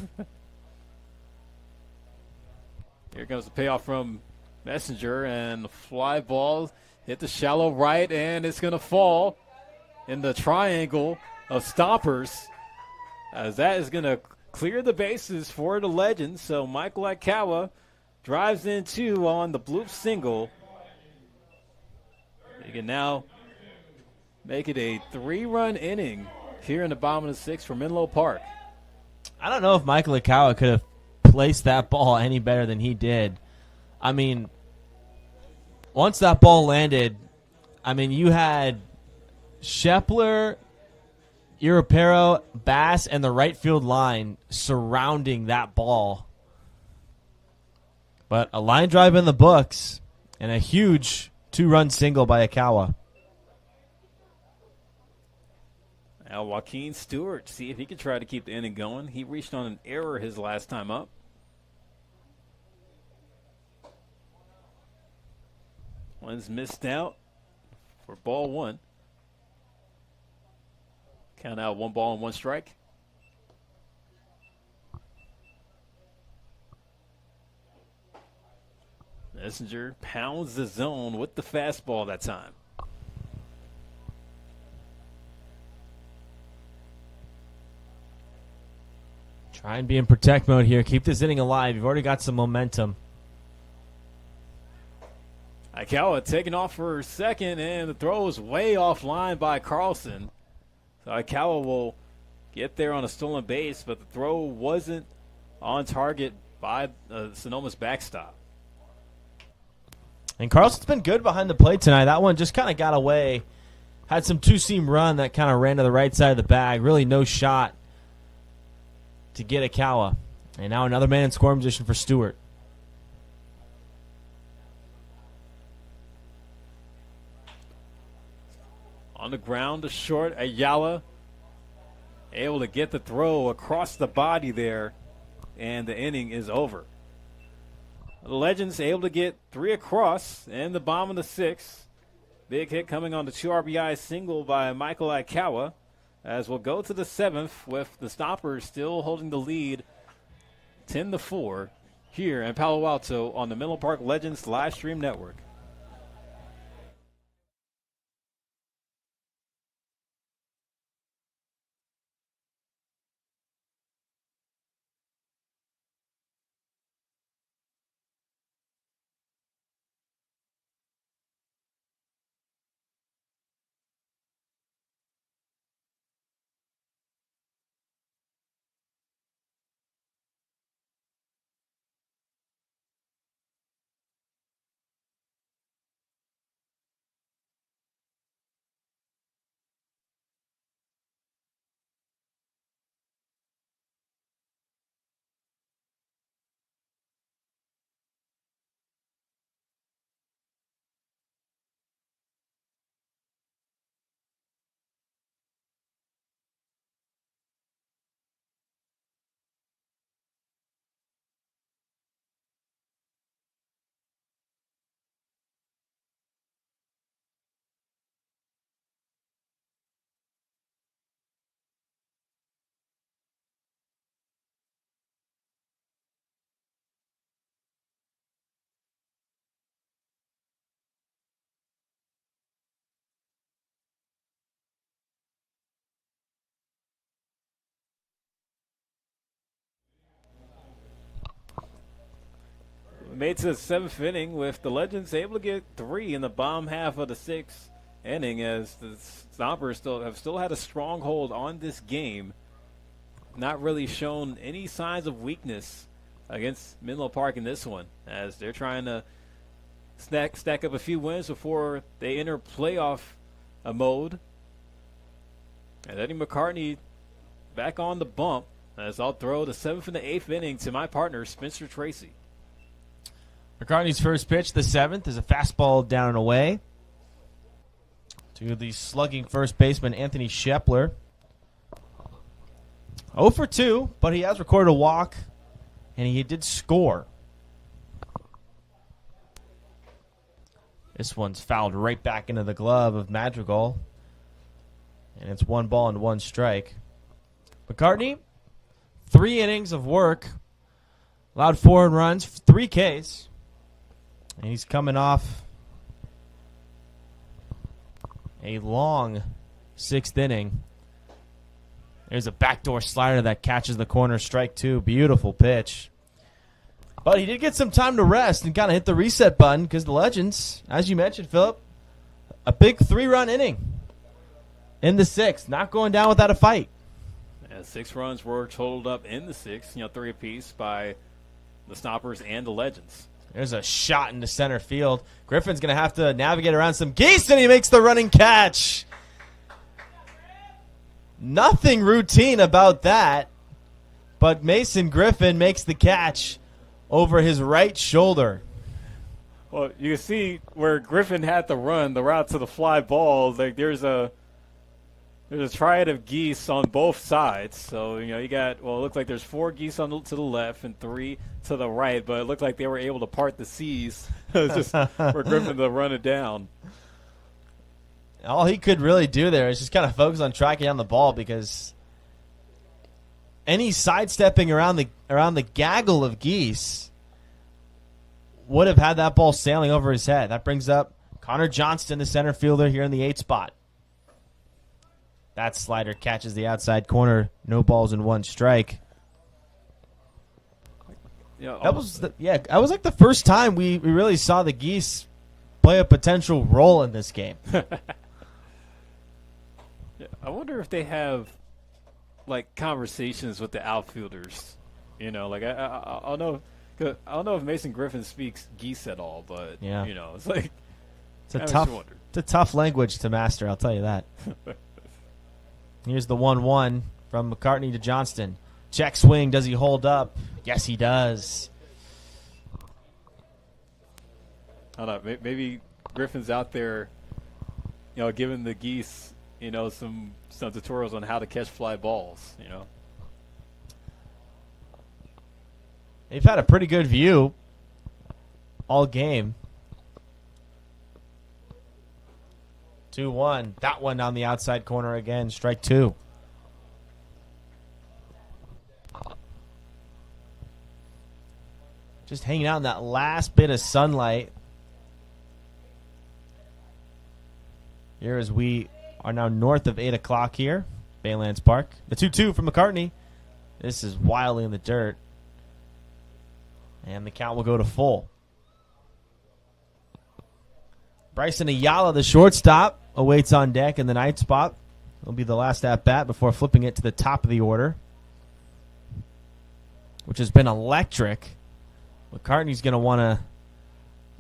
Here comes the payoff from Messenger, and the fly ball hit the shallow right, and it's going to fall in the triangle of Stompers, as that is going to clear the bases for the Legends. So Michael Ikawa drives in 2 on the bloop single. He can now make it a 3-run inning here in the bottom of the 6th for Menlo Park. I don't know if Michael Ikawa could have placed that ball any better than he did. I mean, once that ball landed, you had Shepler, Europero, Bass, and the right field line surrounding that ball. But a line drive in the books and a huge 2-run single by Ikawa. Now Joaquin Stewart, see if he can try to keep the inning going. He reached on an error his last time up. One's missed out for ball 1. Count out 1 ball and 1 strike. Messenger pounds the zone with the fastball that time. Try and be in protect mode here. Keep this inning alive. You've already got some momentum. Ikawa taking off for second, and the throw is way offline by Carlson. So Ikawa will get there on a stolen base, but the throw wasn't on target by Sonoma's backstop. And Carlson's been good behind the plate tonight. That one just kind of got away. Had some 2-seam run that kind of ran to the right side of the bag. Really no shot to get Ikawa. And now another man in scoring position for Stewart. On the ground to short, Ayala able to get the throw across the body there, and the inning is over. The Legends able to get 3 across in the bottom of the 6th. Big hit coming on the 2 RBI single by Michael Ikawa, as we'll go to the 7th with the Stompers still holding the lead 10-4 here in Palo Alto on the Menlo Park Legends live stream network. made to the 7th inning with the Legends able to get 3 in the bottom half of the 6th inning, as the Stompers still had a stronghold on this game. Not really shown any signs of weakness against Menlo Park in this one, as they're trying to stack up a few wins before they enter playoff mode. And Eddie McCartney back on the bump, as I'll throw the 7th and the 8th inning to my partner, Spencer Tracy. McCartney's first pitch, the 7th, is a fastball down and away to the slugging first baseman, Anthony Shepler. 0 for 2, but he has recorded a walk, and he did score. This one's fouled right back into the glove of Madrigal, and it's 1 ball and 1 strike. McCartney, 3 innings of work, allowed 4 earned runs, 3 Ks, and he's coming off a long 6th inning. There's a backdoor slider that catches the corner, strike 2. Beautiful pitch. But he did get some time to rest and kind of hit the reset button because the Legends, as you mentioned, Philip, a big 3-run inning in the 6th. Not going down without a fight. Yeah, 6 runs were totaled up in the 6th, 3 apiece by the Stompers and the Legends. There's a shot into center field. Griffin's going to have to navigate around some geese, and he makes the running catch. Nothing routine about that, but Mason Griffin makes the catch over his right shoulder. Well, you can see where Griffin had to run the route to the fly ball. Like there's a triad of geese on both sides. So you got, well, it looks like there's 4 geese to the left and 3 to the right, but it looked like they were able to part the seas. It was just for Griffin to run it down. All he could really do there is just kind of focus on tracking down the ball, because any sidestepping around the gaggle of geese would have had that ball sailing over his head. That brings up Connor Johnston, the center fielder, here in the 8th spot. That slider catches the outside corner. No balls and 1 strike. Yeah, that was like the first time we really saw the geese play a potential role in this game. I wonder if they have like conversations with the outfielders. I don't know. I don't know if Mason Griffin speaks geese at all, but yeah. It's like it's a tough language to master. I'll tell you that. Here's the 1-1 from McCartney to Johnston. Check swing. Does he hold up? Yes, he does. I don't know. Maybe Griffin's out there, giving the geese, some tutorials on how to catch fly balls. They've had a pretty good view all game. 2-1. That one down the outside corner again. Strike 2. Just hanging out in that last bit of sunlight. Here as we are now north of 8 o'clock here. Baylands Park. The 2-2 from McCartney. This is wildly in the dirt. And the count will go to full. Bryson Ayala, the shortstop, awaits on deck in the 9th spot. It'll be the last at-bat before flipping it to the top of the order, which has been electric. McCartney's going to want to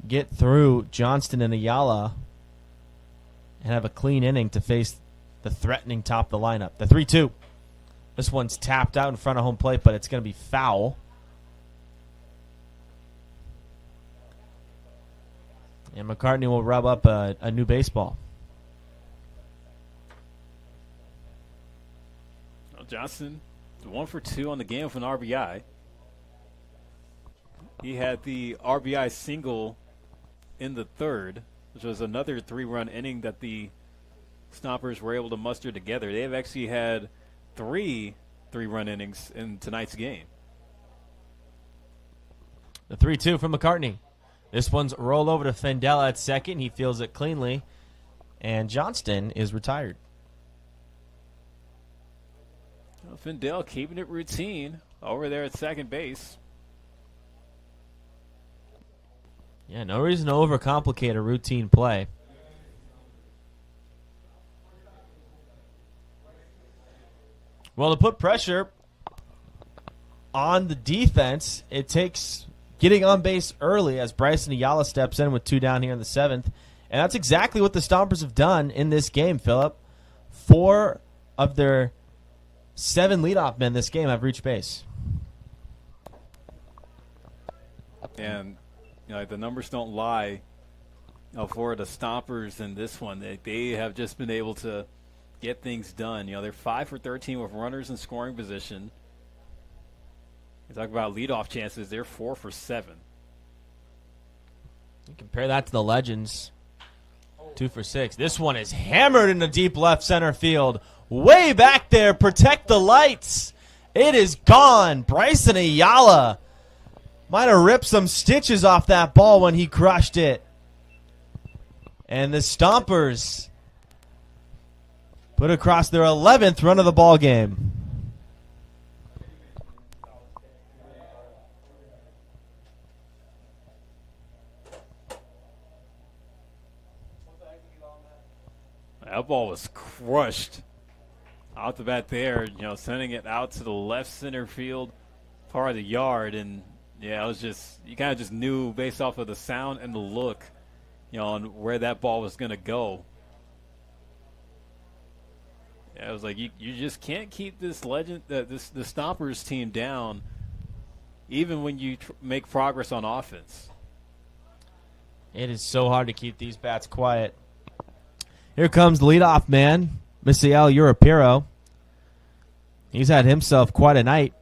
get through Johnston and Ayala and have a clean inning to face the threatening top of the lineup. The 3-2. This one's tapped out in front of home plate, but it's going to be foul. And McCartney will rub up a new baseball. Well, Johnson, 1 for 2 on the game with an RBI. He had the RBI single in the 3rd, which was another 3-run inning that the Stompers were able to muster together. They have actually had 3 3-run innings in tonight's game. The 3-2 from McCartney. This one's rolled over to Fendella at second. He fields it cleanly. And Johnston is retired. Well, Fendell keeping it routine over there at second base. Yeah, no reason to overcomplicate a routine play. Well, to put pressure on the defense, it takes getting on base early as Bryson Ayala steps in with 2 down here in the 7th. And that's exactly what the Stompers have done in this game, Phillip. 4 of their 7 leadoff men this game have reached base. And the numbers don't lie. For the Stompers in this one, they have just been able to get things done. They're 5 for 13 with runners in scoring position. You talk about leadoff chances, they're 4 for 7. You compare that to the Legends, 2 for 6. This one is hammered into deep left center field. Way back there, protect the lights. It is gone. Bryson Ayala might have ripped some stitches off that ball when he crushed it. And the Stompers put across their 11th run of the ball game. That ball was crushed out the bat there, sending it out to the left center field part of the yard. And, it was just, you kind of just knew based off of the sound and the look, on where that ball was going to go. Yeah, it was like you just can't keep this the Stompers team down even when you make progress on offense. It is so hard to keep these bats quiet. Here comes the leadoff man, Misael Europero. He's had himself quite a night.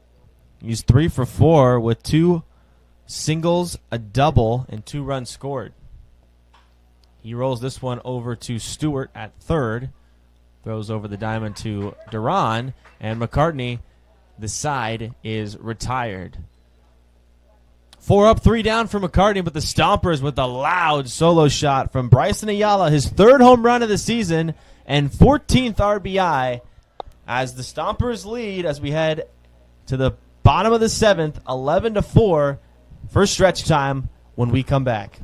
He's 3 for 4 with 2 singles, a double, and 2 runs scored. He rolls this one over to Stewart at third. Throws over the diamond to Duran. And McCartney, the side, is retired. 4 up, 3 down for McCartney, but the Stompers with a loud solo shot from Bryson Ayala, his 3rd home run of the season and 14th RBI, as the Stompers lead as we head to the bottom of the 7th, 11-4, for stretch time when we come back.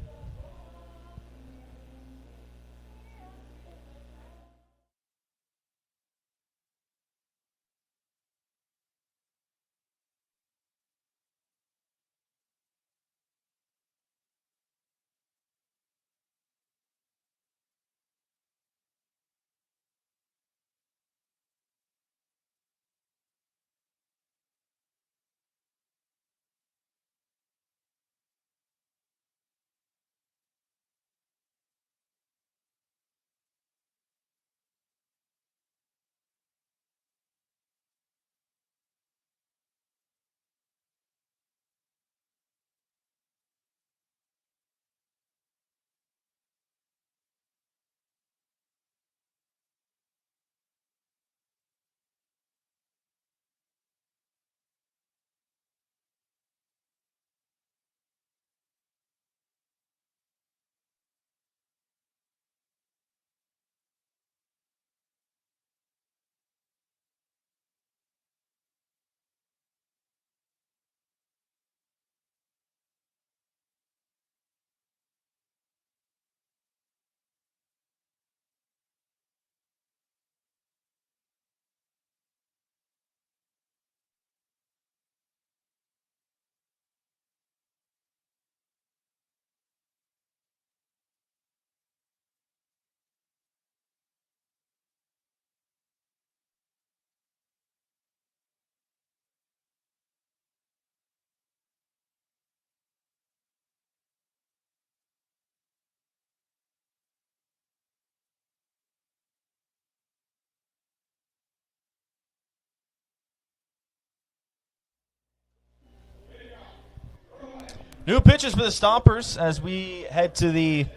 New pitches for the Stompers as we head to the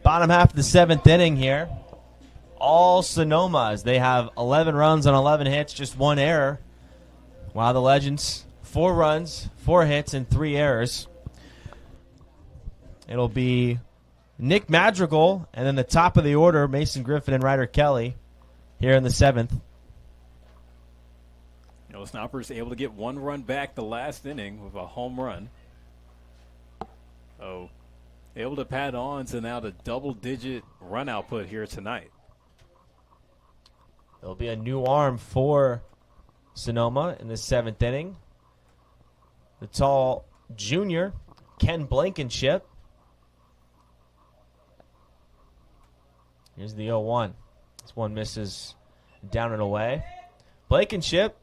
bottom half of the 7th inning here. All Sonoma as they have 11 runs on 11 hits, just 1 error. While the Legends, 4 runs, 4 hits, and 3 errors. It'll be Nick Madrigal, and then the top of the order, Mason Griffin and Ryder Kelly here in the 7th. Stompers able to get 1 run back the last inning with a home run. Oh, able to pad on to now the double-digit run output here tonight. There'll be a new arm for Sonoma in the 7th inning. The tall junior, Ken Blankenship. Here's the 0-1. This one misses down and away. Blankenship,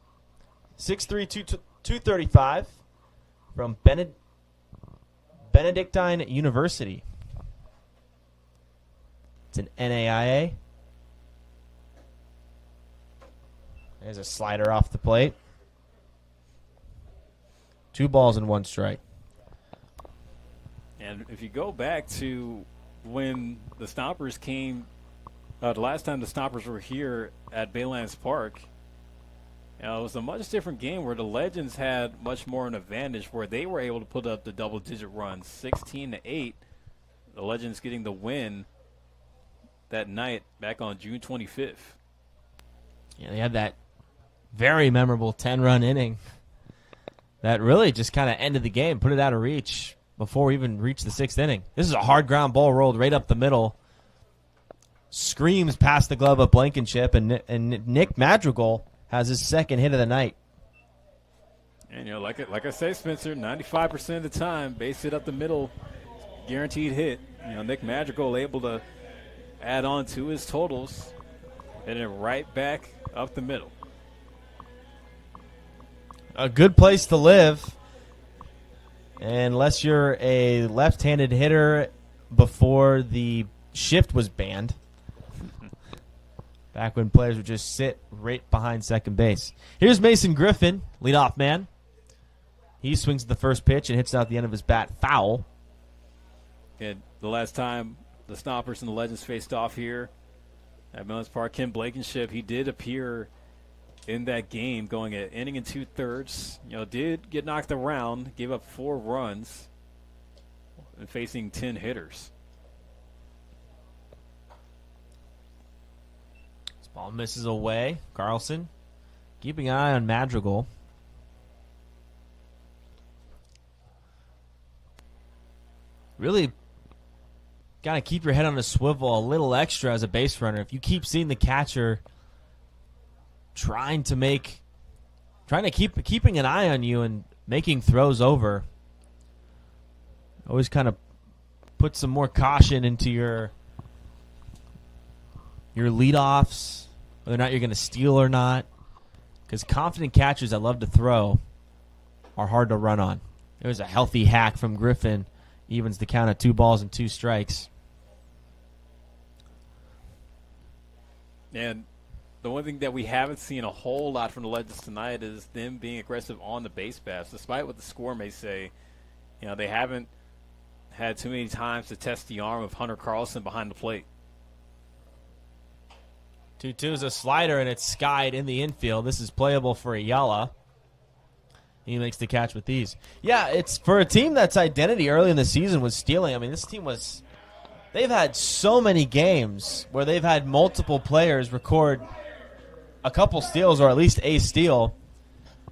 6'3", 235 from Benedictine University. It's an NAIA. There's a slider off the plate. 2 balls and 1 strike. And if you go back to when the Stompers came, the last time the Stompers were here at Baylands Park, it was a much different game where the Legends had much more an advantage, where they were able to put up the double-digit runs, 16-8. The Legends getting the win that night back on June 25th. Yeah, they had that very memorable 10-run inning that really just kind of ended the game, put it out of reach before we even reached the 6th inning. This is a hard ground ball rolled right up the middle. Screams past the glove of Blankenship, and Nick Madrigal has his 2nd hit of the night. And, like I say, Spencer, 95% of the time, base hit up the middle, guaranteed hit. Nick Madrigal able to add on to his totals, hitting it right back up the middle. A good place to live, unless you're a left-handed hitter before the shift was banned. Back when players would just sit right behind second base. Here's Mason Griffin, leadoff man. He swings at the first pitch and hits out the end of his bat foul. And the last time the Stompers and the Legends faced off here at Baylands Park, Ken Blankenship, he did appear in that game, going at inning and 2/3. Did get knocked around, gave up 4 runs, and facing 10 hitters. This ball misses away. Carlson keeping an eye on Madrigal. Really got to keep your head on a swivel a little extra as a base runner. If you keep seeing the catcher keeping an eye on you and making throws over, always kind of put some more caution into your leadoffs, whether or not you're going to steal or not, because confident catchers that love to throw are hard to run on. It was a healthy hack from Griffin, evens the count at 2 balls and 2 strikes. And the one thing that we haven't seen a whole lot from the Legends tonight is them being aggressive on the base paths. Despite what the score may say, they haven't had too many times to test the arm of Hunter Carlson behind the plate. 2-2 is a slider, and it's skied in the infield. This is playable for Ayala. He makes the catch with ease. Yeah, it's for a team that's identity early in the season was stealing. I mean, this team they've had so many games where they've had multiple players record a couple steals or at least a steal.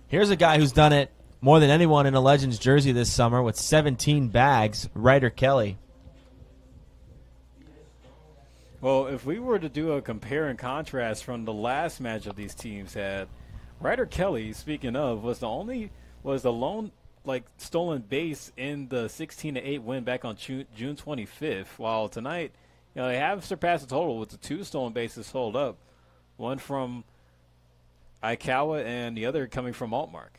Here's a guy who's done it more than anyone in a Legends jersey this summer with 17 bags, Ryder Kelly. Well, if we were to do a compare and contrast from the last matchup these teams had, Ryder Kelly, speaking of, was the lone stolen base in the 16-8 win back on June 25th. While tonight, they have surpassed the total with the 2 stolen bases hold up, one from Aikawa and the other coming from Altmark.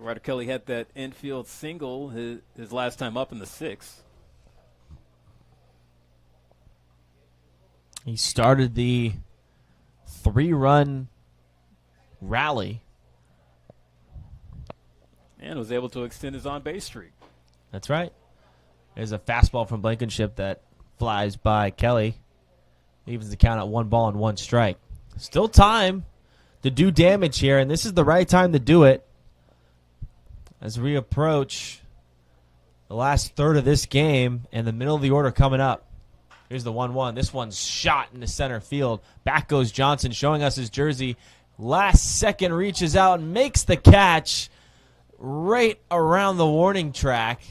Ryder Kelly had that infield single his last time up in the 6th. He started the 3-run rally and was able to extend his on-base streak. That's right. There's a fastball from Blankenship that flies by Kelly. Evens the count at 1 ball and 1 strike. Still time to do damage here, and this is the right time to do it as we approach the last third of this game and the middle of the order coming up. Here's the 1-1. This one's shot into center field. Back goes Johnson, showing us his jersey. Last second reaches out and makes the catch right around the warning track.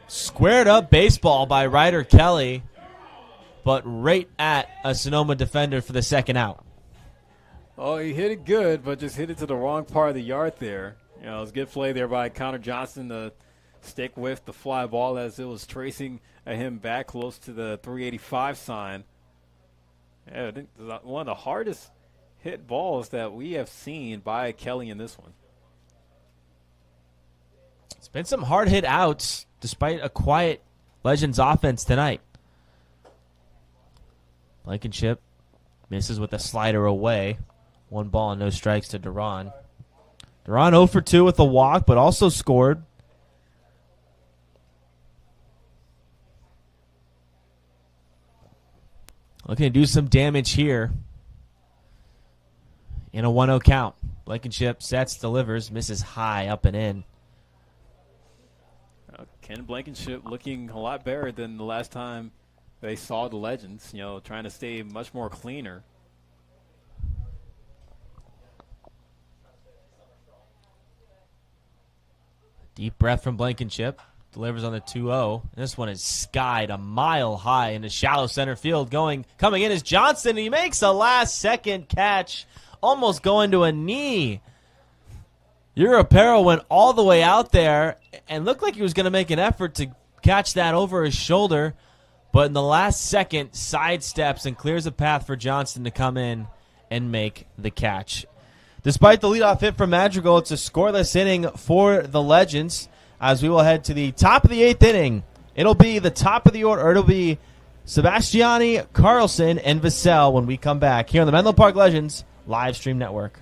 Squared up baseball by Ryder Kelly, but right at a Sonoma defender for the second out. Oh, he hit it good, but just hit it to the wrong part of the yard there. You know, it was a good play there by Connor Johnson to stick with the fly ball as it was tracing him back close to the 385 sign. Yeah, I think one of the hardest hit balls that we have seen by Kelly in this one. It's been some hard hit outs despite a quiet Legends offense tonight. Blankenship misses with a slider away. 1 ball and no strikes to Duran. Duran 0 for 2 with a walk, but also scored. Looking to do some damage here in a 1-0 count. Blankenship sets, delivers, misses high, up and in. Ken Blankenship looking a lot better than the last time they saw the Legends, you know, trying to stay much more cleaner. Deep breath from Blankenship. Delivers on the 2-0. This one is skied a mile high into shallow center field. Coming in is Johnson. He makes a last-second catch, almost going to a knee. Europero went all the way out there and looked like he was going to make an effort to catch that over his shoulder, but in the last second, sidesteps and clears a path for Johnson to come in and make the catch. Despite the leadoff hit from Madrigal, it's a scoreless inning for the Legends as we will head to the top of the 8th inning. It'll be the top of the order, or it'll be Sebastiani, Carlson, and Vassell when we come back here on the Menlo Park Legends live stream network.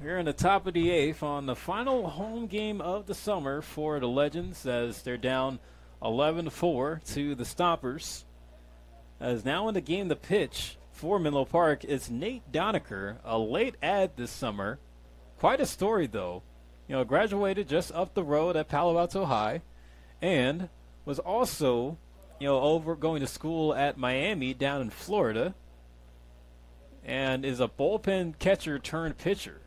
Here in the top of the 8th on the final home game of the summer for the Legends as they're down 11-4 to the Stompers. As now in the game to pitch for Menlo Park is Nate Doniker, a late add this summer. Quite a story, though. Graduated just up the road at Palo Alto High and was also, over going to school at Miami down in Florida and is a bullpen catcher turned pitcher.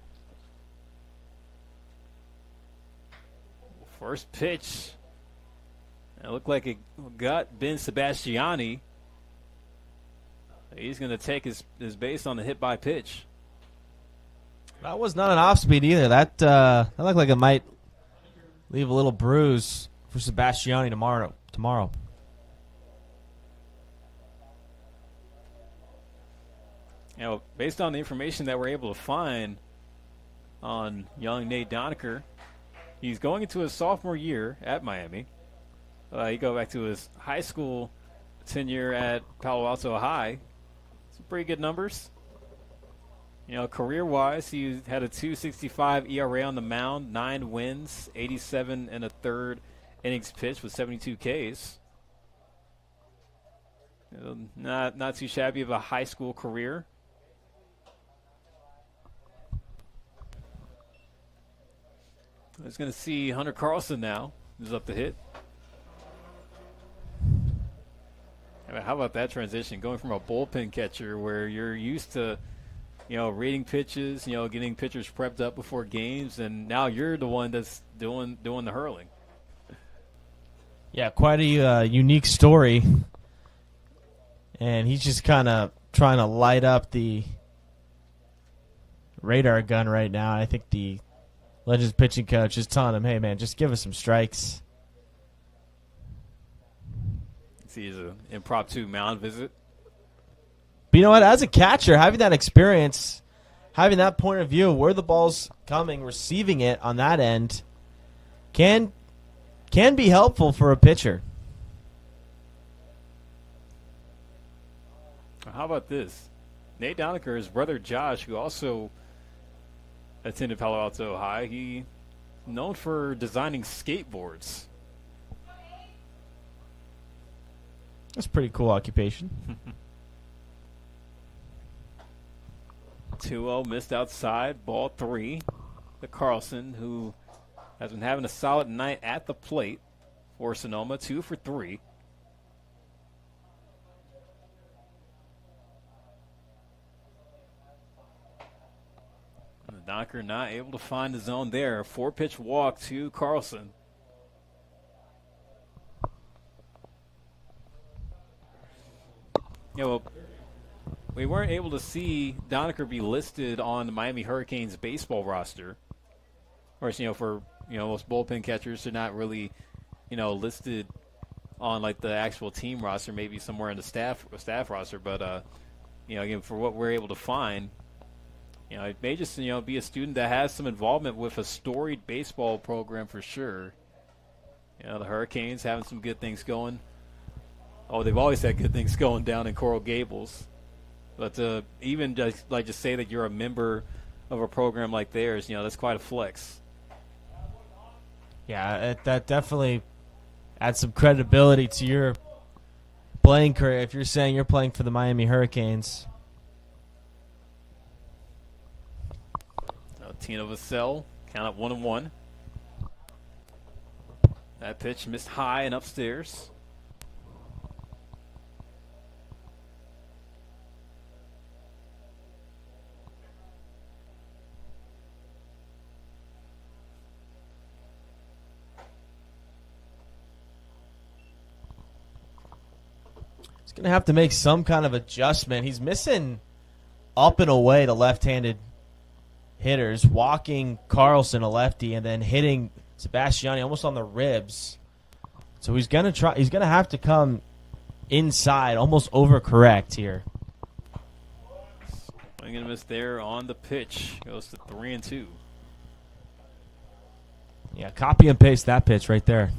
First pitch. It looked like it got Ben Sebastiani. He's going to take his base on the hit by pitch. That was not an off speed either. That looked like it might leave a little bruise for Sebastiani tomorrow. Based on the information that we're able to find on young Nate Doniker, he's going into his sophomore year at Miami. You go back to his high school tenure at Palo Alto High. Some pretty good numbers. Career-wise, he had a 2.65 ERA on the mound, 9 wins, 87 and a third innings pitched with 72 Ks. Not too shabby of a high school career. I was going to see Hunter Carlson now, who's up to hit. How about that transition, going from a bullpen catcher where you're used to, reading pitches, getting pitchers prepped up before games, and now you're the one that's doing the hurling. Yeah, quite a unique story. And he's just kind of trying to light up the radar gun right now. I think the Legends pitching coach is telling him, hey, man, just give us some strikes. See, it's an impromptu mound visit. But you know what? As a catcher, having that experience, having that point of view of where the ball's coming, receiving it on that end, can be helpful for a pitcher. How about this? Nate Doniker's brother Josh, who also attended Palo Alto High, he's known for designing skateboards. That's a pretty cool occupation. 2-0 missed outside, ball 3. The Carlson, who has been having a solid night at the plate for Sonoma, 2 for 3. And the Doniker not able to find the zone there. 4-pitch walk to Carlson. We weren't able to see Doniker be listed on the Miami Hurricanes baseball roster. Of course, for most bullpen catchers, they're not really, listed on like the actual team roster, maybe somewhere in the staff roster. But again, for what we're able to find, it may just be a student that has some involvement with a storied baseball program for sure. The Hurricanes having some good things going. Oh, they've always had good things going down in Coral Gables. But even just say that you're a member of a program like theirs, that's quite a flex. Yeah, that definitely adds some credibility to your playing career if you're saying you're playing for the Miami Hurricanes. Tina Vassell, count up 1-1. That pitch missed high and upstairs. Going to have to make some kind of adjustment. He's missing up and away to left-handed hitters, walking Carlson, a lefty, and then hitting Sebastiani almost on the ribs. So he's going to try. He's going to have to come inside, almost overcorrect here. Swing and miss there on the pitch. Goes to 3-2. Yeah, copy and paste that pitch right there.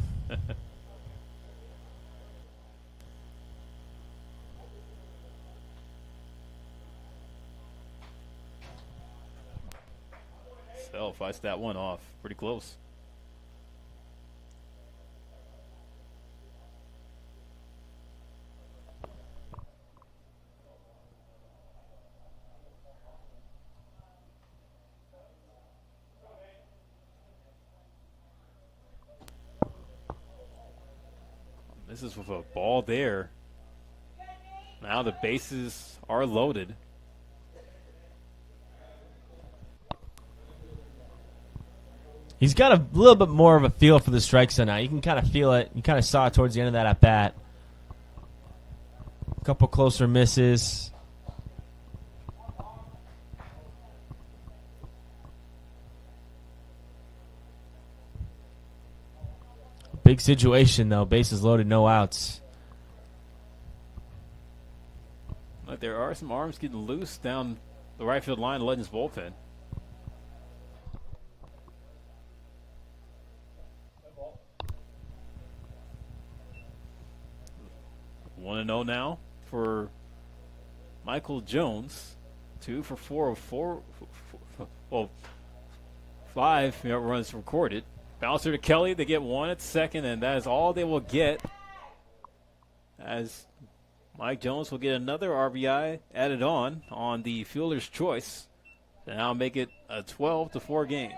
Fights that one off. Pretty close. This is with a ball there. Now the bases are loaded. He's got a little bit more of a feel for the strike zone now. You can kind of feel it. You kind of saw it towards the end of that at bat. A couple closer misses. Big situation, though. Bases loaded, no outs. But there are some arms getting loose down the right field line of Legends bullpen. One and 0 now for Michael Jones. 2 for 4 of 4. Well, 5 runs recorded. Bouncer to Kelly. They get 1 at second, and that is all they will get. As Mike Jones will get another RBI added on the fielder's choice to now make it a 12-4 game.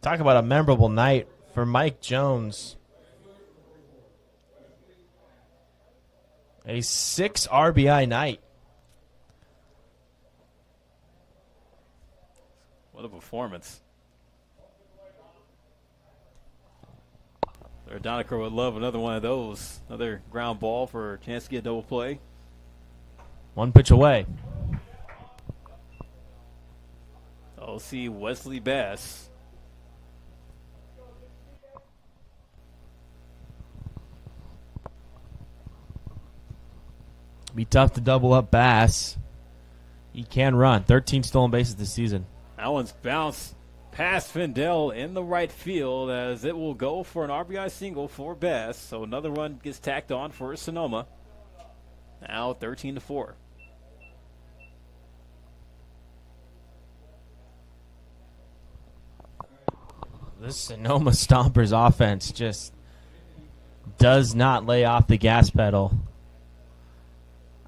Talk about a memorable night for Mike Jones. A 6 RBI night. What a performance. Donaker would love another one of those. Another ground ball for a chance to get a double play. 1 pitch away. I'll see Wesley Bass. Be tough to double up Bass. He can run. 13 stolen bases this season. That one's bounced past Findell in the right field as it will go for an RBI single for Bass. So another one gets tacked on for Sonoma. Now 13-4. This Sonoma Stompers offense just does not lay off the gas pedal.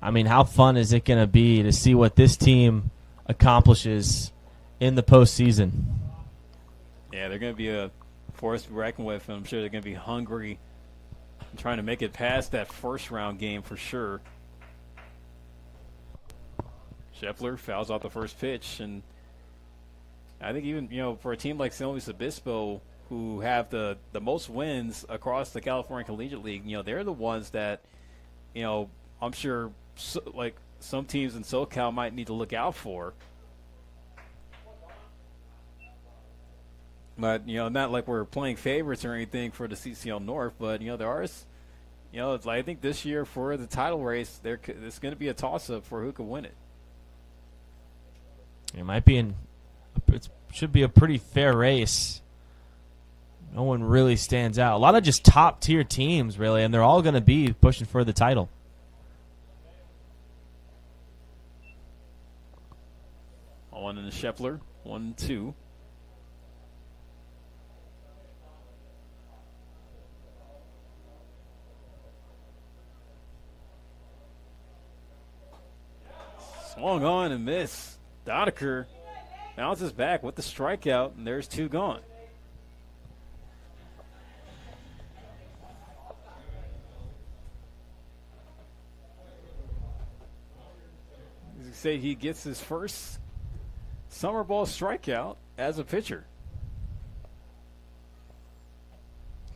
I mean, how fun is it going to be to see what this team accomplishes in the postseason? Yeah, they're going to be a force to be reckoned with, and I'm sure they're going to be hungry and trying to make it past that first-round game for sure. Scheffler fouls out the first pitch, and I think even, for a team like San Luis Obispo, who have the most wins across the California Collegiate League, they're the ones that, I'm sure some teams in SoCal might need to look out for. But, not like we're playing favorites or anything for the CCL North, but, there are, I think this year for the title race, it's going to be a toss-up for who can win it. It might be it should be a pretty fair race. No one really stands out. A lot of just top-tier teams, really, and they're all going to be pushing for the title. On in the Scheffler, 1-2. Swung on and missed. Donaker bounces back with the strikeout, and there's 2 gone. As you say, he gets his first summer ball strikeout as a pitcher.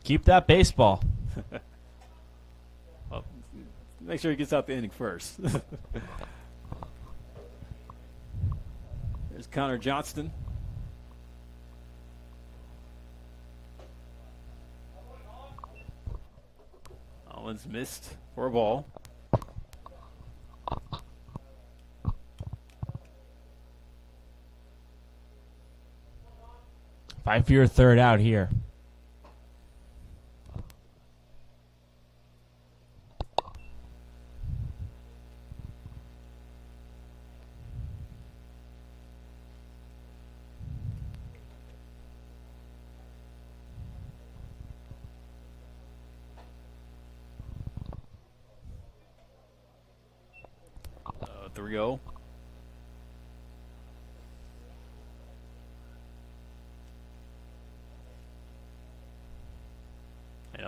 Keep that baseball. Well, make sure he gets out the inning first. There's Connor Johnston. Owen's missed for a ball. Fight for your third out here. The Rio.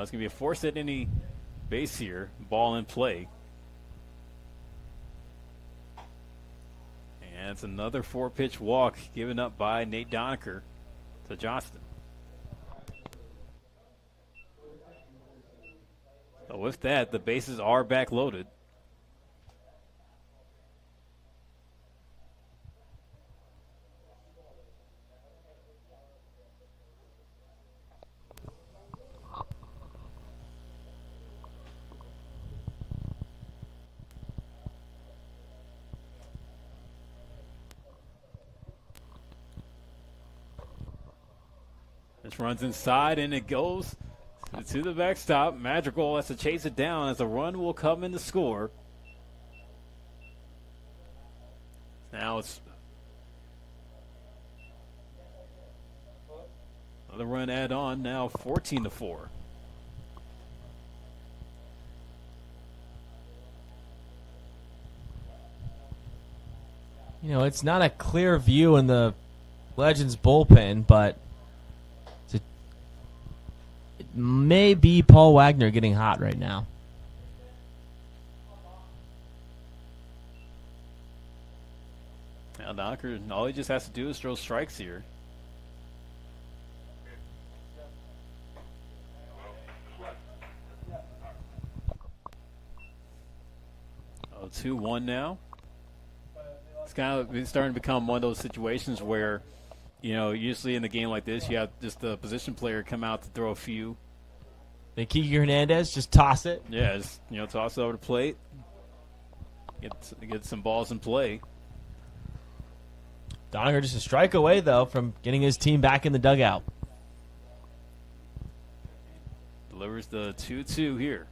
It's going to be a force at any base here. Ball in play. And it's another 4-pitch walk given up by Nate Donaker to Johnston. So with that, the bases are back loaded. This runs inside and it goes to the backstop. Madrigal has to chase it down as a run will come in to score. Now it's another run add on, now 14-4. You know, it's not a clear view in the Legends bullpen, but it may be Paul Wagner getting hot right now. Now Donaker, all he just has to do is throw strikes here. Oh, 2-1 now. It's kind of starting to become one of those situations where, you know, usually in a game like this, you have just the position player come out to throw a few. Then Kiki Hernandez, just toss it. Yeah, just, you know, toss it over the plate. Get some balls in play. Donaker just a strike away, though, from getting his team back in the dugout. Delivers the 2-2 here.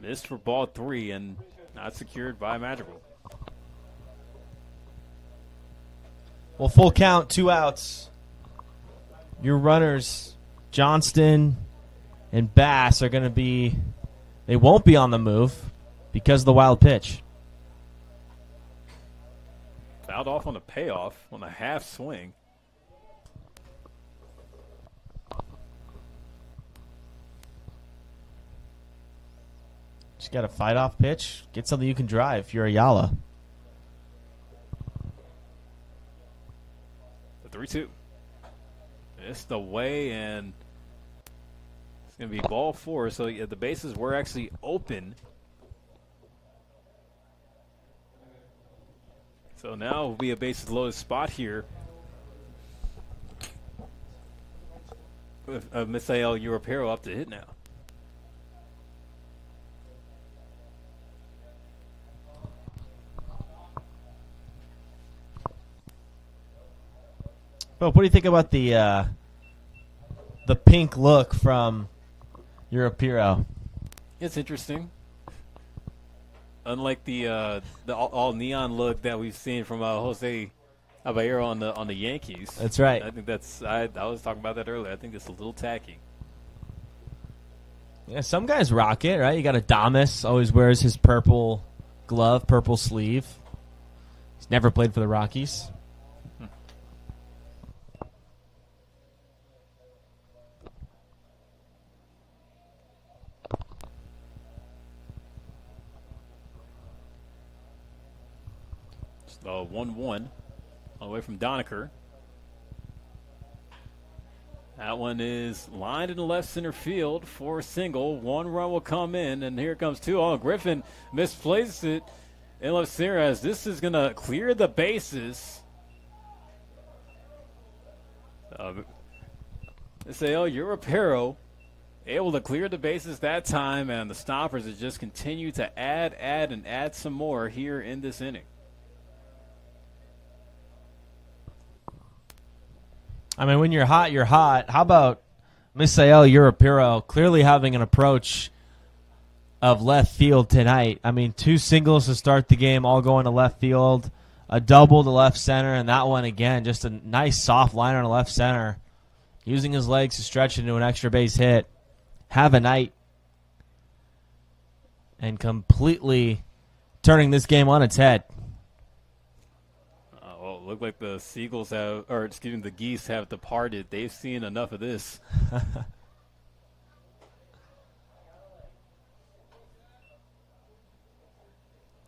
Missed for ball 3 and not secured by Madrigal. Well, full count, 2 outs. Your runners, Johnston and Bass, are going to be, they won't be on the move because of the wild pitch. Fouled off on a payoff on a half swing. Just got a fight off pitch. Get something you can drive if you're Ayala. The 3-2. Missed away, and it's going to be ball 4. So yeah, the bases were actually open. So now will be a bases loaded spot here. With Misael Europero up to hit now. But what do you think about the pink look from Europero? It's interesting. Unlike the all neon look that we've seen from Jose Caballero on the Yankees. That's right. I think that's I was talking about that earlier. I think it's a little tacky. Yeah, some guys rock it, right? You got Adames, always wears his purple glove, purple sleeve. He's never played for the Rockies. The 1-1 away from Donaker. That one is lined in the left center field for a single. 1 run will come in, and here comes 2. Oh, Griffin misplaced it in left center as this is going to clear the bases. Europero able to clear the bases that time, and the Stompers have just continued to add some more here in this inning. I mean, when you're hot, you're hot. How about Misael Europero clearly having an approach of left field tonight? I mean, 2 singles to start the game, all going to left field, a double to left center, and that one again, just a nice soft liner to left center, using his legs to stretch into an extra base hit. Have a night, and completely turning this game on its head. Well, it looked like the Seagulls the geese have departed. They've seen enough of this.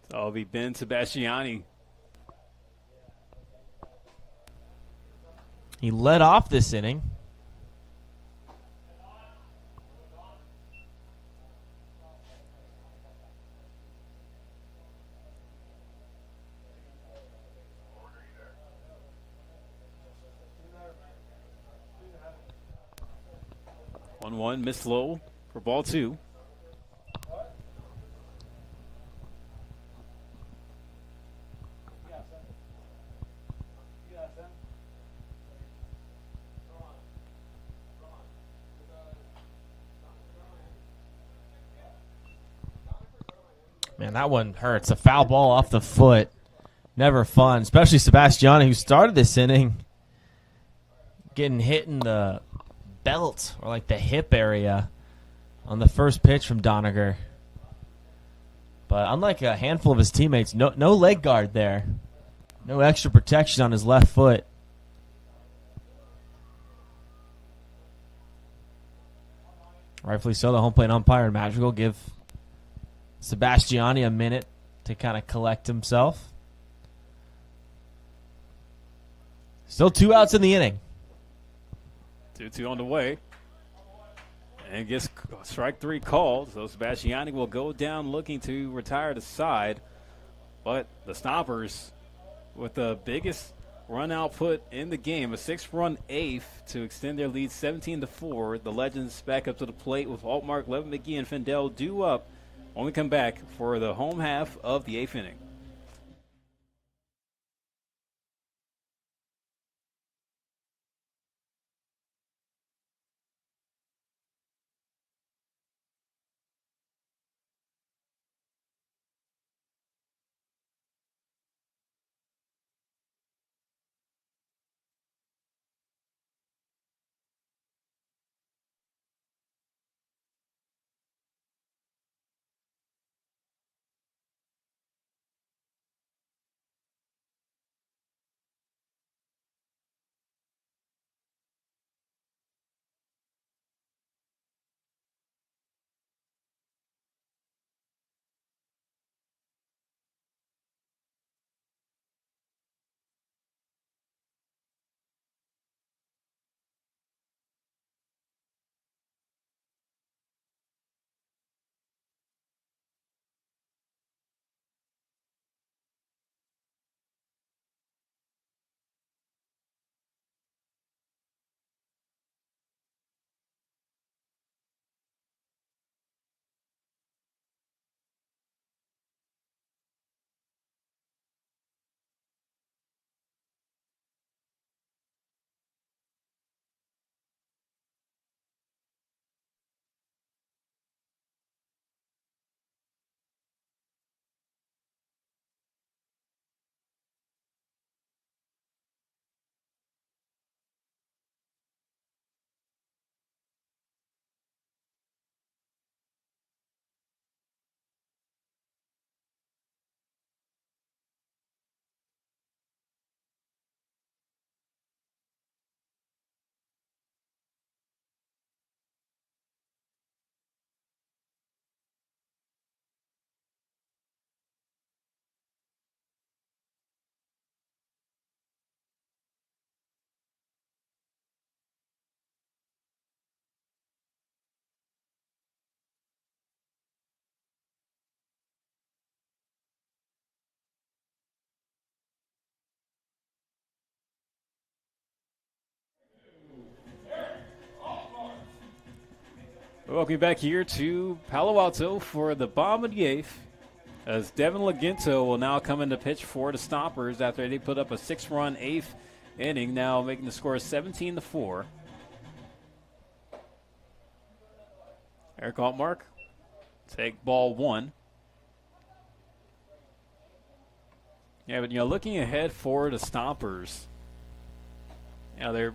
So it'll be Ben Sebastiani. He led off this inning. One miss low for ball 2. Man, that one hurts. A foul ball off the foot. Never fun, especially Sebastiani, who started this inning getting hit in the belt or like the hip area on the first pitch from Doniger. But unlike a handful of his teammates, no leg guard there. No extra protection on his left foot. Rightfully so, the home plate umpire and Madrigal give Sebastiani a minute to kind of collect himself. Still 2 outs in the inning. 2-2 on the way. And gets strike 3 called. So Sebastiani will go down looking to retire the side. But the Stompers, with the biggest run output in the game, a 6-run eighth to extend their lead 17-4. The Legends back up to the plate with Altmark, Levin McGee, and Fendel due up. Only come back for the home half of the 8th inning. Welcome back here to Palo Alto for the bottom of the 8th, as Devin Laginto will now come into pitch for the Stompers after they put up a 6-run 8th inning, now making the score 17-4. Eric Altmark take ball 1. Yeah, but looking ahead for the Stompers, they're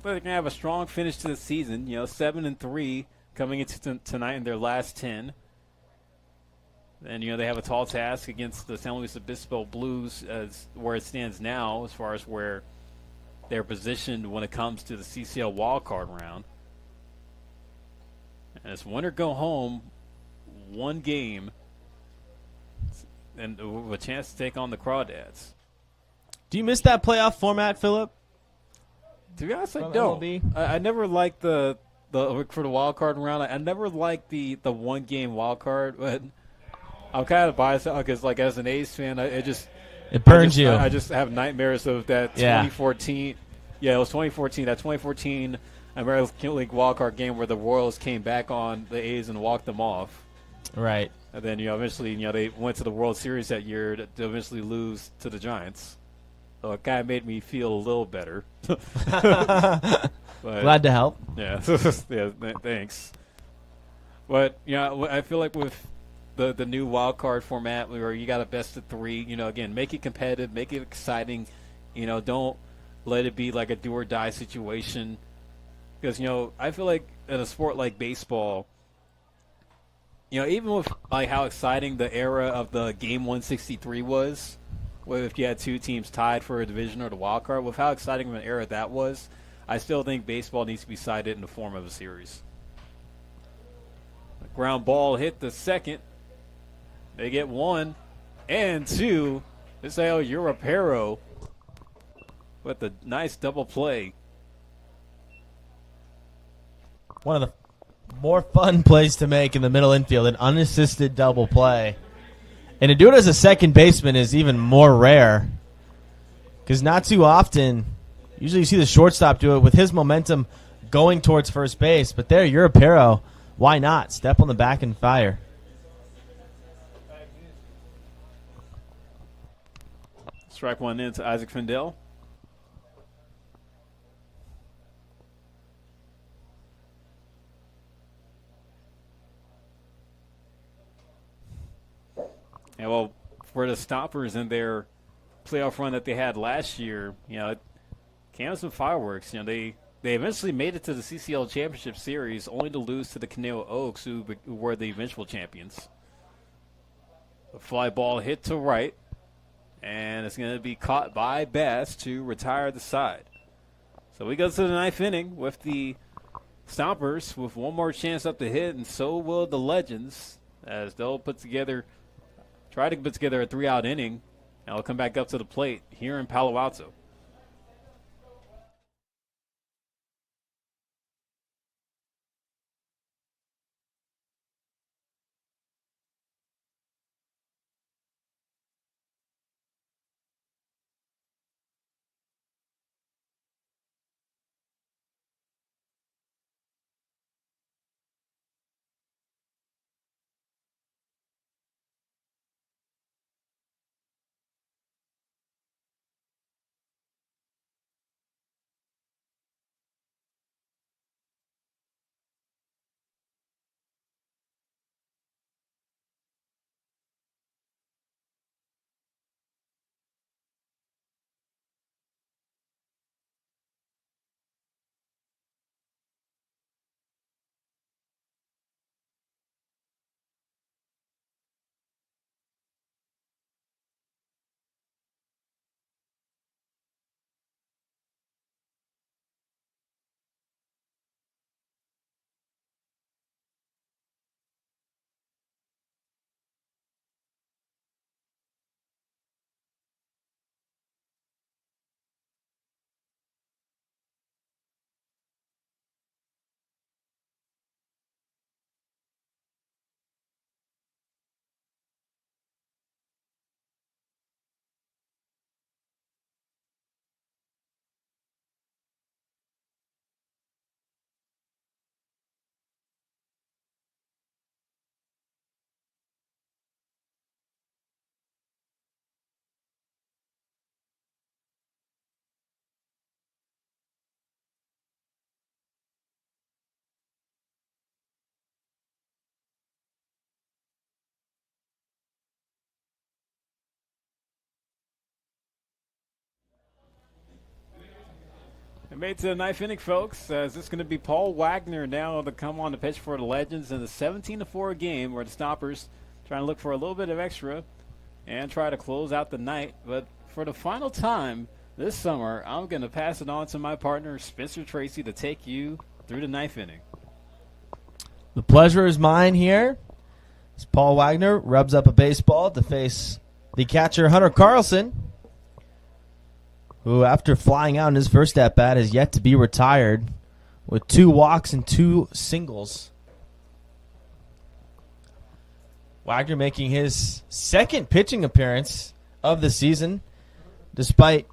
going to have a strong finish to the season. 7-3. Coming into tonight in their last 10. And, they have a tall task against the San Luis Obispo Blues as where it stands now as far as where they're positioned when it comes to the CCL wildcard round. And it's win or go home, one game. and with a chance to take on the Crawdads. Do you miss that playoff format, Philip? To be honest, I From don't. MLB? I never liked the for the wild card round. I never liked the 1 game wild card, but I'm kind of biased because like as an A's fan, It burns you. I just have nightmares of that Yeah. 2014. Yeah, it was 2014. That 2014 American League wild card game where the Royals came back on the A's and walked them off. Right. And then eventually they went to the World Series that year to eventually lose to the Giants. So it kind of made me feel a little better. But, Glad to help. yeah, yeah. Thanks. But I feel like with the new wild card format where you got a best of 3, again, make it competitive, make it exciting. Don't let it be like a do or die situation. Because I feel like in a sport like baseball, even with like how exciting the era of the Game 163 was, where if you had 2 teams tied for a division or the wild card, with how exciting of an era that was, I still think baseball needs to be cited in the form of a series. The ground ball hit the second. They get 1 and 2. This is El Europero with a nice double play. One of the more fun plays to make in the middle infield, an unassisted double play. And to do it as a second baseman is even more rare because not too often, usually you see the shortstop do it with his momentum going towards first base. But there, Europero, why not? Step on the back and fire. Strike 1 into Isaac Findell. Yeah, well, for the Stompers in their playoff run that they had last year, it came with some fireworks. They eventually made it to the CCL Championship Series, only to lose to the Caneo Oaks, who were the eventual champions. The fly ball hit to right, and it's going to be caught by Bass to retire the side. So we go to the 9th inning with the Stompers with one more chance up to hit, and so will the Legends, as they'll try to put together a 3-out inning, and they'll come back up to the plate here in Palo Alto. It made to the 9th inning, folks. Is this going to be Paul Wagner now to come on to pitch for the Legends in the 17-4 game where the Stompers trying to look for a little bit of extra and try to close out the night. But for the final time this summer, I'm going to pass it on to my partner, Spencer Tracy, to take you through the 9th inning. The pleasure is mine here as Paul Wagner rubs up a baseball to face the catcher, Hunter Carlson, who after flying out in his first at-bat is yet to be retired with 2 walks and 2 singles. Wagner making his second pitching appearance of the season, despite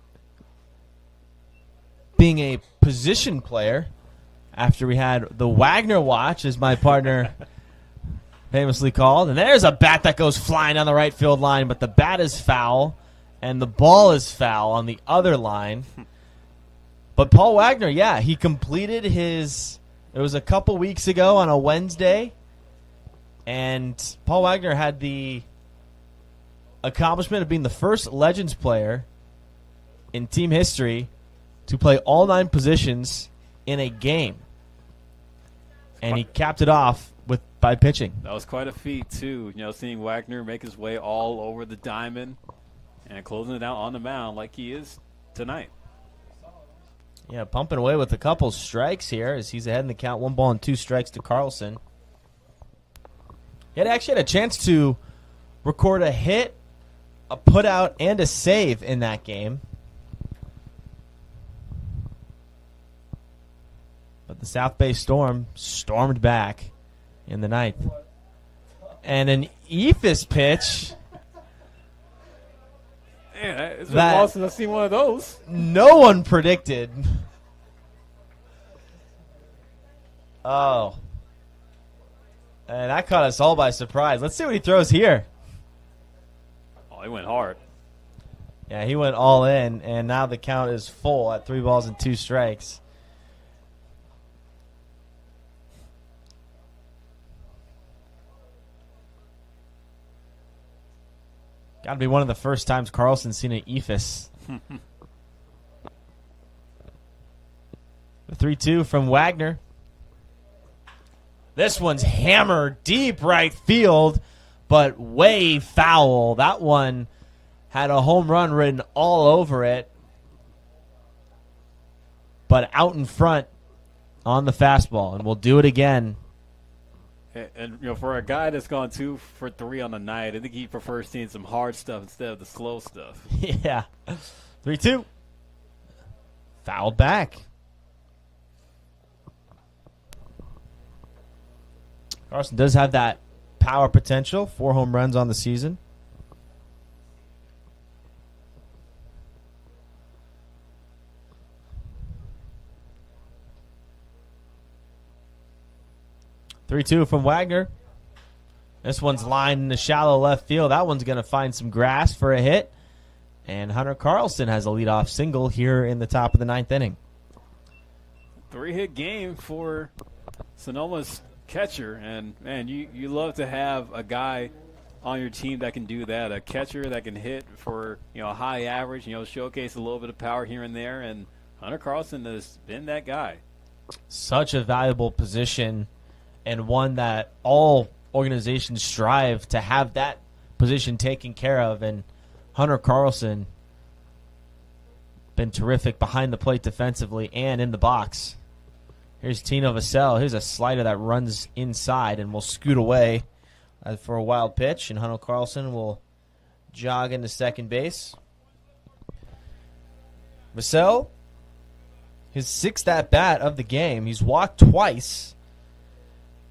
being a position player after we had the Wagner watch, as my partner famously called. And there's a bat that goes flying down the right field line, but the bat is foul, and the ball is foul on the other line. But Paul Wagner, yeah, he completed his, it was a couple weeks ago on a Wednesday, and Paul Wagner had the accomplishment of being the first Legends player in team history to play all 9 positions in a game. And he capped it off by pitching. That was quite a feat, too. Seeing Wagner make his way all over the diamond and closing it out on the mound like he is tonight. Yeah, pumping away with a couple strikes here as he's ahead in the count. 1 ball and 2 strikes to Carlson. He actually had a chance to record a hit, a putout, and a save in that game. But the South Bay Storm stormed back in the 9th. And an Ephus pitch. Man, it's been a while since I've seen one of those. No one predicted. Oh. And that caught us all by surprise. Let's see what he throws here. Oh, he went hard. Yeah, he went all in, and now the count is full at 3 balls and 2 strikes. Got to be one of the first times Carlson's seen an Ephus. The 3-2 from Wagner. This one's hammered deep right field, but way foul. That one had a home run written all over it, but out in front on the fastball, and we'll do it again. And for a guy that's gone 2 for 3 on the night, I think he prefers seeing some hard stuff instead of the slow stuff. Yeah. 3-2. Fouled back. Carlson does have that power potential. 4 home runs on the season. (3-2) from Wagner. This one's lined in the shallow left field. That one's going to find some grass for a hit. And Hunter Carlson has a leadoff single here in the top of the 9th inning. 3-hit game for Sonoma's catcher. And, man, you love to have a guy on your team that can do that, a catcher that can hit for a high average, showcase a little bit of power here and there. And Hunter Carlson has been that guy. Such a valuable position, and one that all organizations strive to have that position taken care of. And Hunter Carlson been terrific behind the plate defensively and in the box. Here's Tino Vassell. Here's a slider that runs inside and will scoot away for a wild pitch. And Hunter Carlson will jog into second base. Vassell, his 6th at-bat of the game. He's walked twice,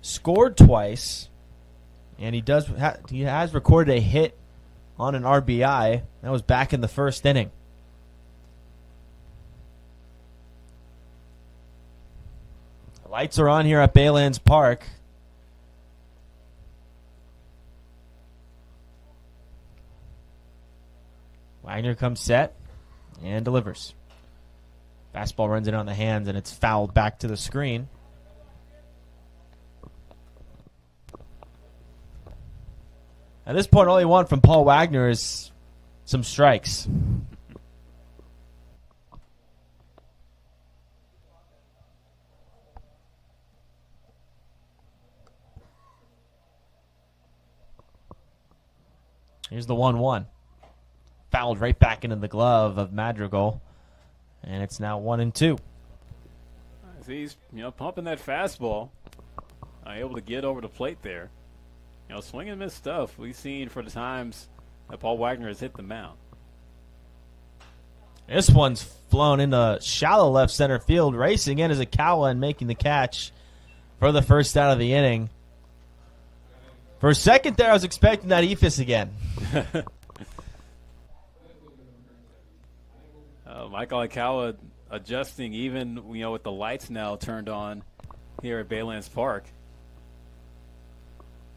scored twice, and he has recorded a hit on an RBI. That was back in the 1st inning. The lights are on here at Baylands Park. Wagner comes set and delivers. Fastball runs in on the hands, and it's fouled back to the screen. At this point, all you want from Paul Wagner is some strikes. Here's the 1-1. Fouled right back into the glove of Madrigal. And it's now 1-2. He's pumping that fastball. Able to get over the plate there. Swing and miss stuff we've seen for the times that Paul Wagner has hit the mound. This one's flown into shallow left center field. Racing in is Akawa and making the catch for the first out of the inning. For a second there, I was expecting that eephus again. Michael Akawa adjusting even, with the lights now turned on here at Baylands Park.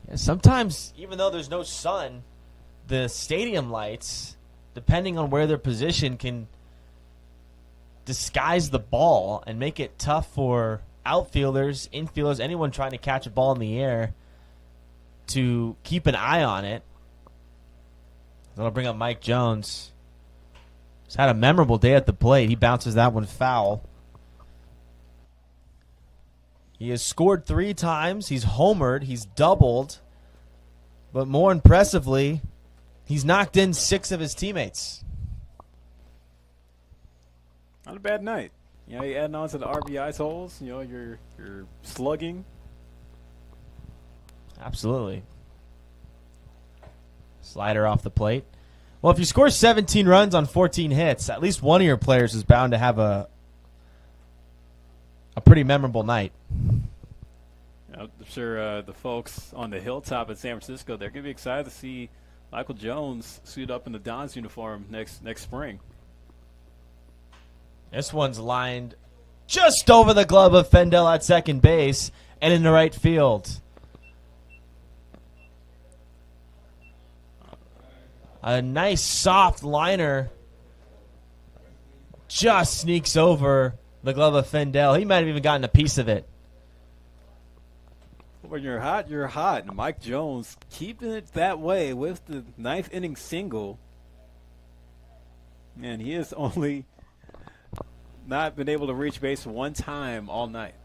Yeah, sometimes, even though there's no sun, the stadium lights, depending on where they're positioned, can disguise the ball and make it tough for outfielders, infielders, anyone trying to catch a ball in the air to keep an eye on it. That'll bring up Mike Jones. He's had a memorable day at the plate. He bounces that one foul. He has scored 3 times. He's homered. He's doubled. But more impressively, he's knocked in 6 of his teammates. Not a bad night. You're adding on to the RBI totals. You're slugging. Absolutely. Slider off the plate. Well, if you score 17 runs on 14 hits, at least one of your players is bound to have a pretty memorable night. I'm sure the folks on the hilltop in San Francisco, they're going to be excited to see Michael Jones suit up in the Dons uniform next spring. This one's lined just over the glove of Fendel at second base and in the right field. A nice soft liner just sneaks over the glove of Fendel. He might have even gotten a piece of it. When you're hot, you're hot. And Mike Jones keeping it that way with the 9th inning single. And he has only not been able to reach base one time all night.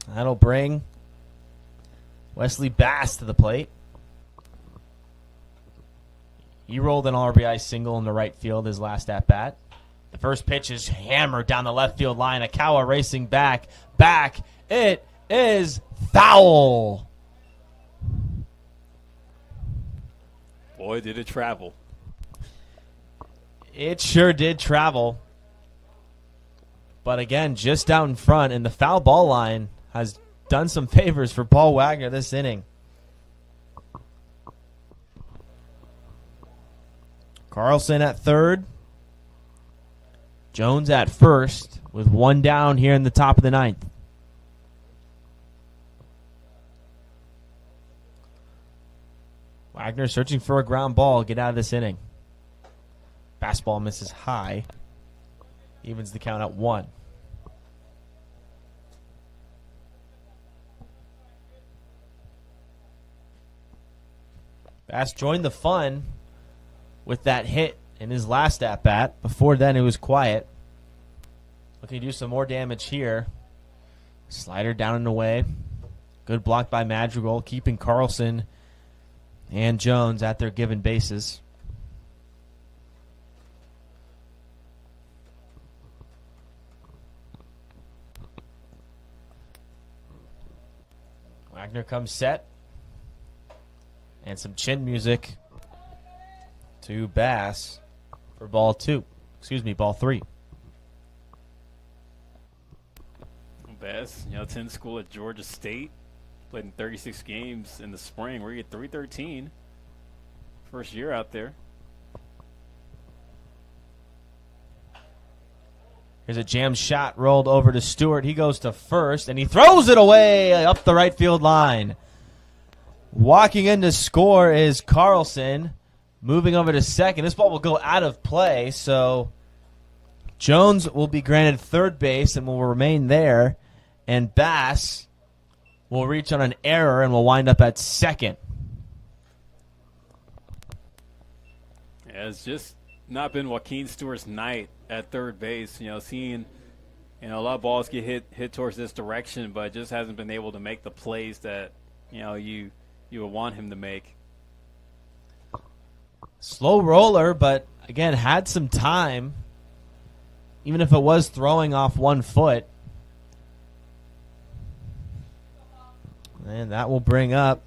That'll bring Wesley Bass to the plate. He rolled an RBI single in the right field his last at-bat. The first pitch is hammered down the left field line. Akawa racing back. It is foul. Boy, did it travel. It sure did travel. But again, just out in front, and the foul ball line has done some favors for Paul Wagner this inning. Carlson at third. Jones at first with one down here in the top of the 9th. Wagner searching for a ground ball. Get out of this inning. Fastball misses high. Evens the count at 1. Bass joined the fun with that hit in his last at-bat. Before then, it was quiet. Looking to do some more damage here. Slider down and away. Good block by Madrigal, keeping Carlson and Jones at their given bases. Wagner comes set. And some chin music to Bass for ball 3. Bass, attended school at Georgia State. Played in 36 games in the spring. We're at 313. First year out there. Here's a jam shot rolled over to Stewart. He goes to first, and he throws it away up the right field line. Walking in to score is Carlson. Moving over to second. This ball will go out of play, so Jones will be granted third base and will remain there. And Bass will reach on an error and will wind up at second. Yeah, it's just not been Joaquin Stewart's night at third base. Seeing a lot of balls get hit towards this direction, but just hasn't been able to make the plays that you would want him to make. Slow roller, but again, had some time, even if it was throwing off one foot. And that will bring up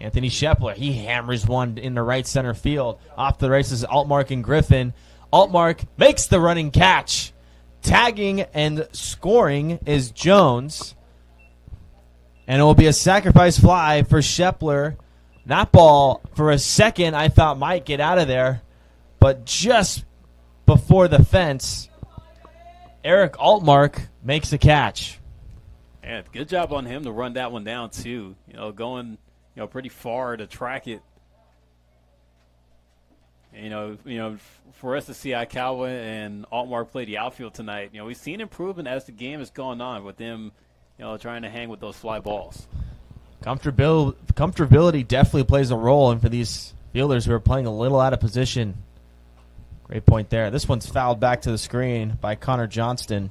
Anthony Shepler, he hammers one in the right center field. Off the races, Altmark and Griffin. Altmark makes the running catch. Tagging and scoring is Jones. And it will be a sacrifice fly for Shepler. That ball, for a second, I thought might get out of there. But just before the fence, Eric Altmark makes a catch. And good job on him to run that one down, too. Going pretty far to track it. And, for us to see Ikawa and Altmark play the outfield tonight, we've seen improvement as the game has gone on with them, trying to hang with those fly balls. Comfortability definitely plays a role, and for these fielders who are playing a little out of position. Great point there. This one's fouled back to the screen by Connor Johnston.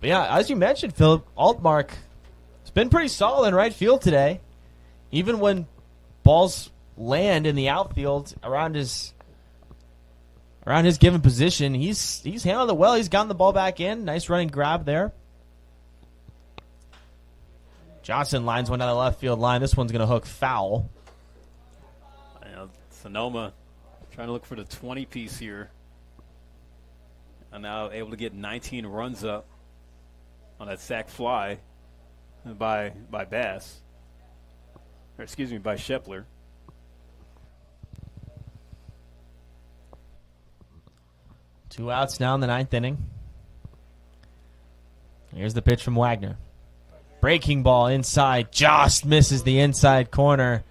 But yeah, as you mentioned, Philip, Altmark has been pretty solid in right field today. Even when balls land in the outfield around his given position, he's handled it well. He's gotten the ball back in. Nice running grab there. Johnson lines one down the left field line. This one's going to hook foul. Sonoma trying to look for the 20-piece here. And now able to get 19 runs up on that sac fly by Bass. Or excuse me, by Shepler. Two outs now in the ninth inning. Here's the pitch from Wagner. Breaking ball inside. Just misses the inside corner.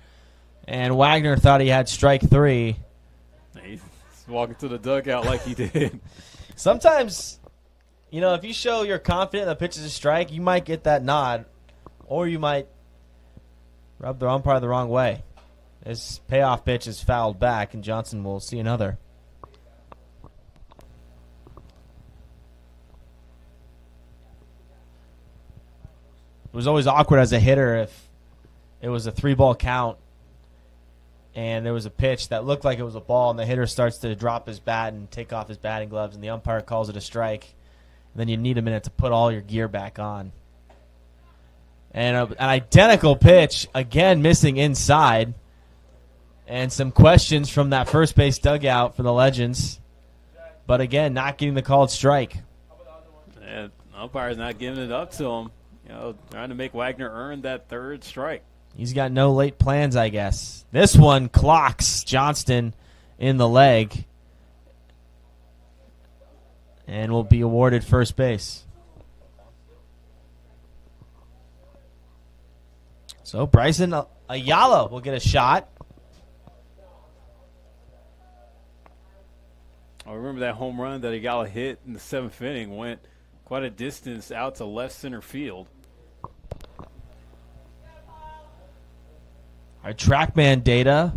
And Wagner thought he had strike three. He's walking to the dugout like he did. Sometimes, if you show you're confident the pitch is a strike, you might get that nod. Or you might rub the umpire the wrong way. This payoff pitch is fouled back, and Johnson will see another. It was always awkward as a hitter if it was a 3-ball count and there was a pitch that looked like it was a ball and the hitter starts to drop his bat and take off his batting gloves and the umpire calls it a strike. And then you need a minute to put all your gear back on. And an identical pitch, again missing inside. And some questions from that first base dugout for the Legends. But again, not getting the called strike. And the umpire's not giving it up to him. Trying to make Wagner earn that third strike. He's got no late plans, I guess. This one clocks Johnston in the leg and will be awarded first base. So Bryson Ayala will get a shot. I remember that home run that Ayala hit in the 7th inning went quite a distance out to left center field. Our TrackMan data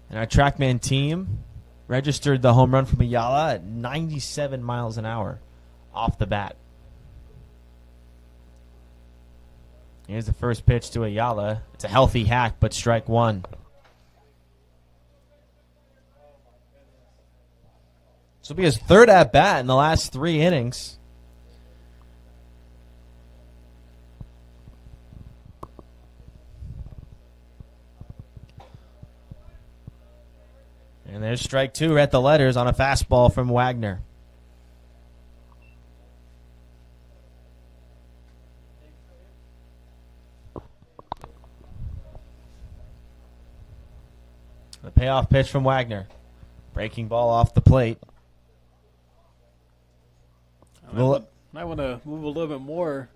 and our TrackMan team registered the home run from Ayala at 97 miles an hour off the bat. Here's the first pitch to Ayala. It's a healthy hack, but strike one. This will be his third at-bat in the last 3 innings. And there's strike two at the letters on a fastball from Wagner. The payoff pitch from Wagner. Breaking ball off the plate. I might want to move a little bit more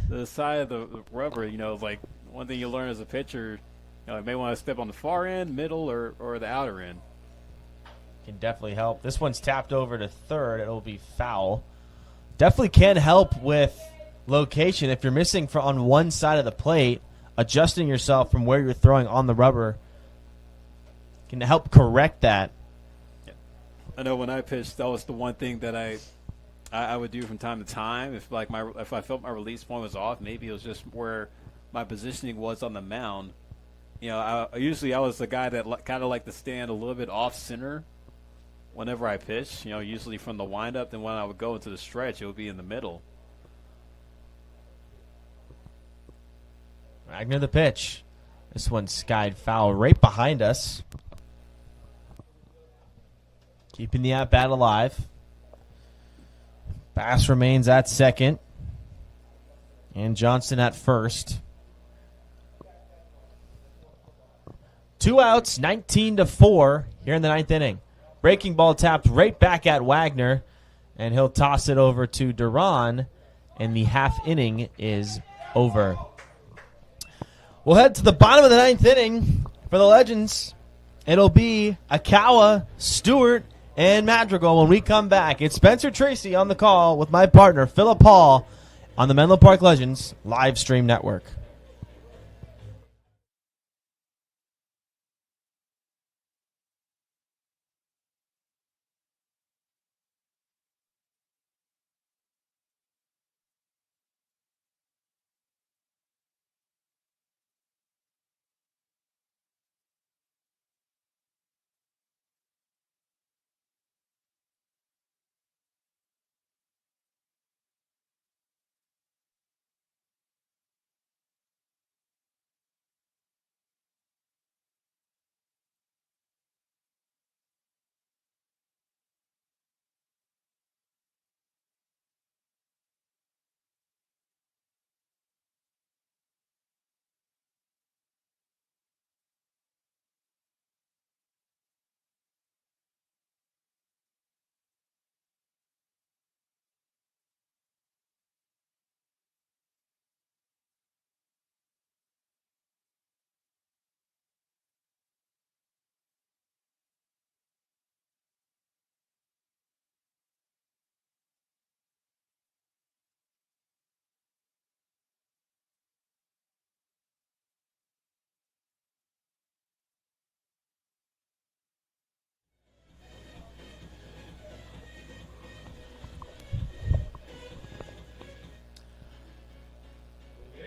to the side of the rubber. Like one thing you learn as a pitcher, you may want to step on the far end, middle, or the outer end. Can definitely help. This one's tapped over to third. It'll be foul. Definitely can help with location. If you're missing on one side of the plate, adjusting yourself from where you're throwing on the rubber can help correct that. Yeah. I know when I pitched, that was the one thing that I would do from time to time. If I felt my release point was off, maybe it was just where my positioning was on the mound. I was the guy that kind of liked to stand a little bit off center whenever I pitch, usually from the windup. Then when I would go into the stretch, it would be in the middle. Wagner the pitch. This one skied foul right behind us. Keeping the at-bat alive. Bass remains at second. And Johnson at first. 2 outs, 19-4 here in the ninth inning. Breaking ball tapped right back at Wagner. And he'll toss it over to Duran. And the half inning is over. We'll head to the bottom of the ninth inning for the Legends. It'll be Akawa, Stewart, and Madrigal when we come back. It's Spencer Tracy on the call with my partner, Philip Hall, on the Menlo Park Legends live stream network.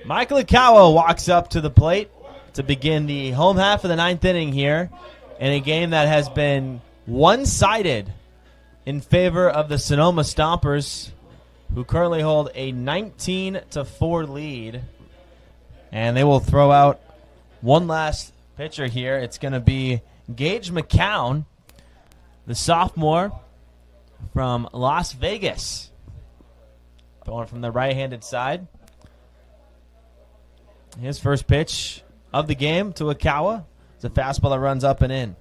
Michael Akawa walks up to the plate to begin the home half of the ninth inning here in a game that has been one-sided in favor of the Sonoma Stompers, who currently hold a 19-4 lead. And they will throw out one last pitcher here. It's going to be Gage McCown, the sophomore from Las Vegas, going from the right-handed side. His first pitch of the game to Akawa. It's a fastball that runs up and in.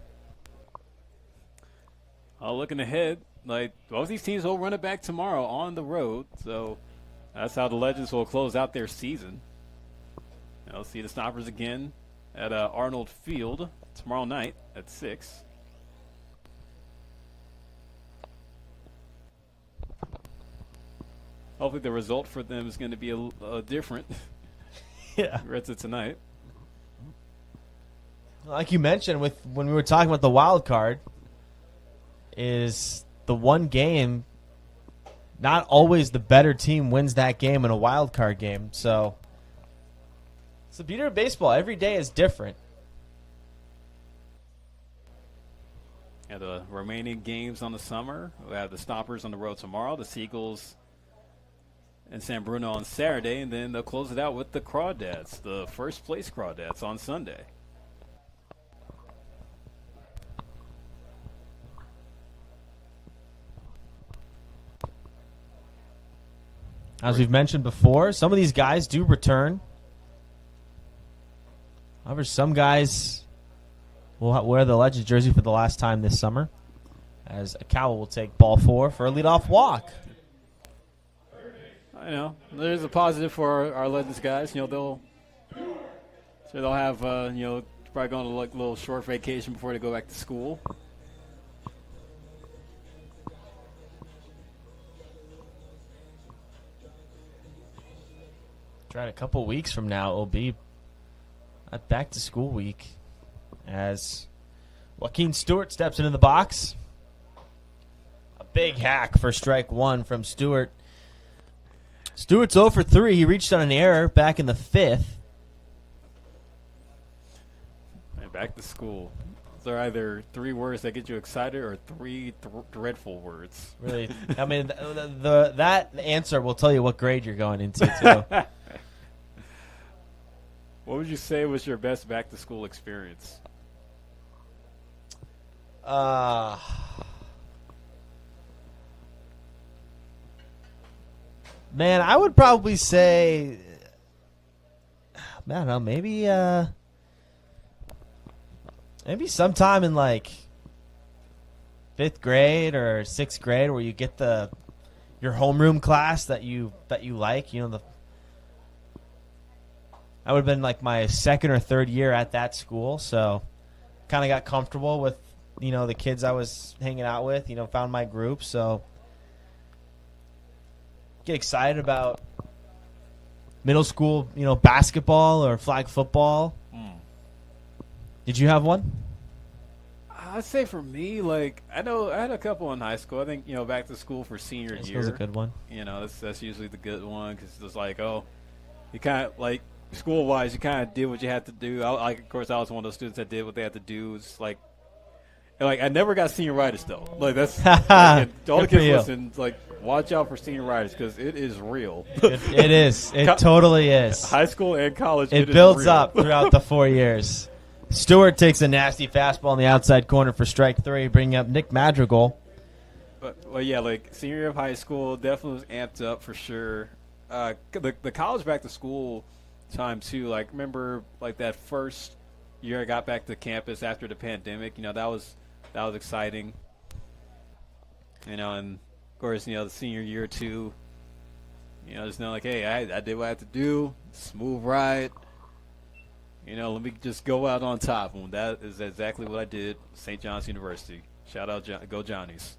Looking ahead, like both these teams will run it back tomorrow on the road, so that's how the Legends will close out their season. I'll see the Stompers again at Arnold Field tomorrow night at 6. Hopefully the result for them is going to be a different. Yeah. Reds it tonight. Like you mentioned when we were talking about the wild card, is the one game, not always the better team wins that game in a wild card game. So it's the beauty of baseball. Every day is different. Yeah, the remaining games on the summer. We have the Stompers on the road tomorrow, the Seagulls and San Bruno on Saturday, and then they'll close it out with the Crawdads, the first place Crawdads on Sunday. As we've mentioned before, some of these guys do return. However, some guys will wear the Legends jersey for the last time this summer, as Akawa will take ball 4 for a leadoff walk. I know there's a positive for our Legends guys. You know they'll have probably going on a little short vacation before they go back to school. Try it a couple weeks from now. It'll be a back to school week as Joaquin Stewart steps into the box. A big hack for strike 1 from Stewart. Stewart's 0 for 3. He reached on an error back in the 5th. And back to school. They're either 3 words that get you excited or 3 dreadful words. Really, I mean, that answer will tell you what grade you're going into, too. What would you say was your best back-to-school experience? Man, I would probably say, I don't know, maybe sometime in like 5th grade or 6th grade, where you get your homeroom class that you like. You know, I would have been like my 2nd or 3rd year at that school, so kind of got comfortable with, you know, the kids I was hanging out with. You know, found my group, so get excited about middle school, you know, basketball or flag football. Did you have one? I'd say for me, like, I know I had a couple in high school. I think, you know, back to school for senior This year was a good one. You know, that's usually the good one, because it's like, oh, you kind of, like, school-wise, you kind of did what you had to do. Of course, I was one of those students that did what they had to do. It's like I never got senioritis, though. Like, that's like, all the kids listen, like, watch out for senioritis, because it is real. It is. It totally is. High school and college, it builds up throughout the 4 years. Stewart takes a nasty fastball on the outside corner for strike 3, bringing up Nick Madrigal. Well, yeah, like, senior year of high school definitely was amped up for sure. The college back to school time, too. Like, remember, like, that first year I got back to campus after the pandemic, you know, that was exciting. You know, and, of course, you know, the senior year, too, you know, just know, like, hey, I did what I had to do, smooth ride. You know, let me just go out on top. And that is exactly what I did. St. John's University. Shout out, go Johnnies.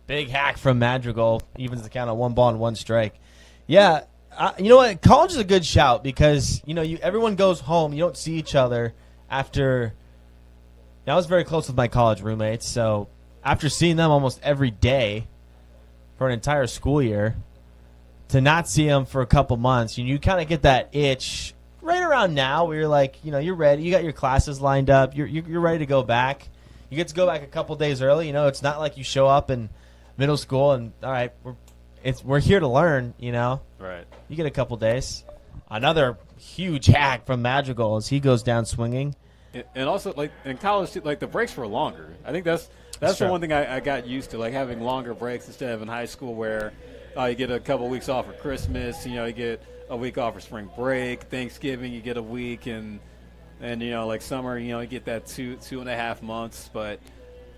Big hack from Madrigal. Evens the count on 1 ball and 1 strike. Yeah, you know what? College is a good shout because, you know, everyone goes home. You don't see each other after. I was very close with my college roommates, so after seeing them almost every day for an entire school year, to not see them for a couple months, you kind of get that itch right around now where you're like, you know, you're ready. You got your classes lined up. You're ready to go back. You get to go back a couple days early. You know, it's not like you show up in middle school and, all right, we're here to learn, you know. Right. You get a couple days. Another huge hack from Madrigal as he goes down swinging. And also, like, in college, like, the breaks were longer. I think that's the one thing I got used to, like, having longer breaks instead of in high school where you get a couple weeks off for Christmas, you know, you get a week off for spring break, Thanksgiving, you get a week, and you know, like summer, you know, you get that 2.5 months. But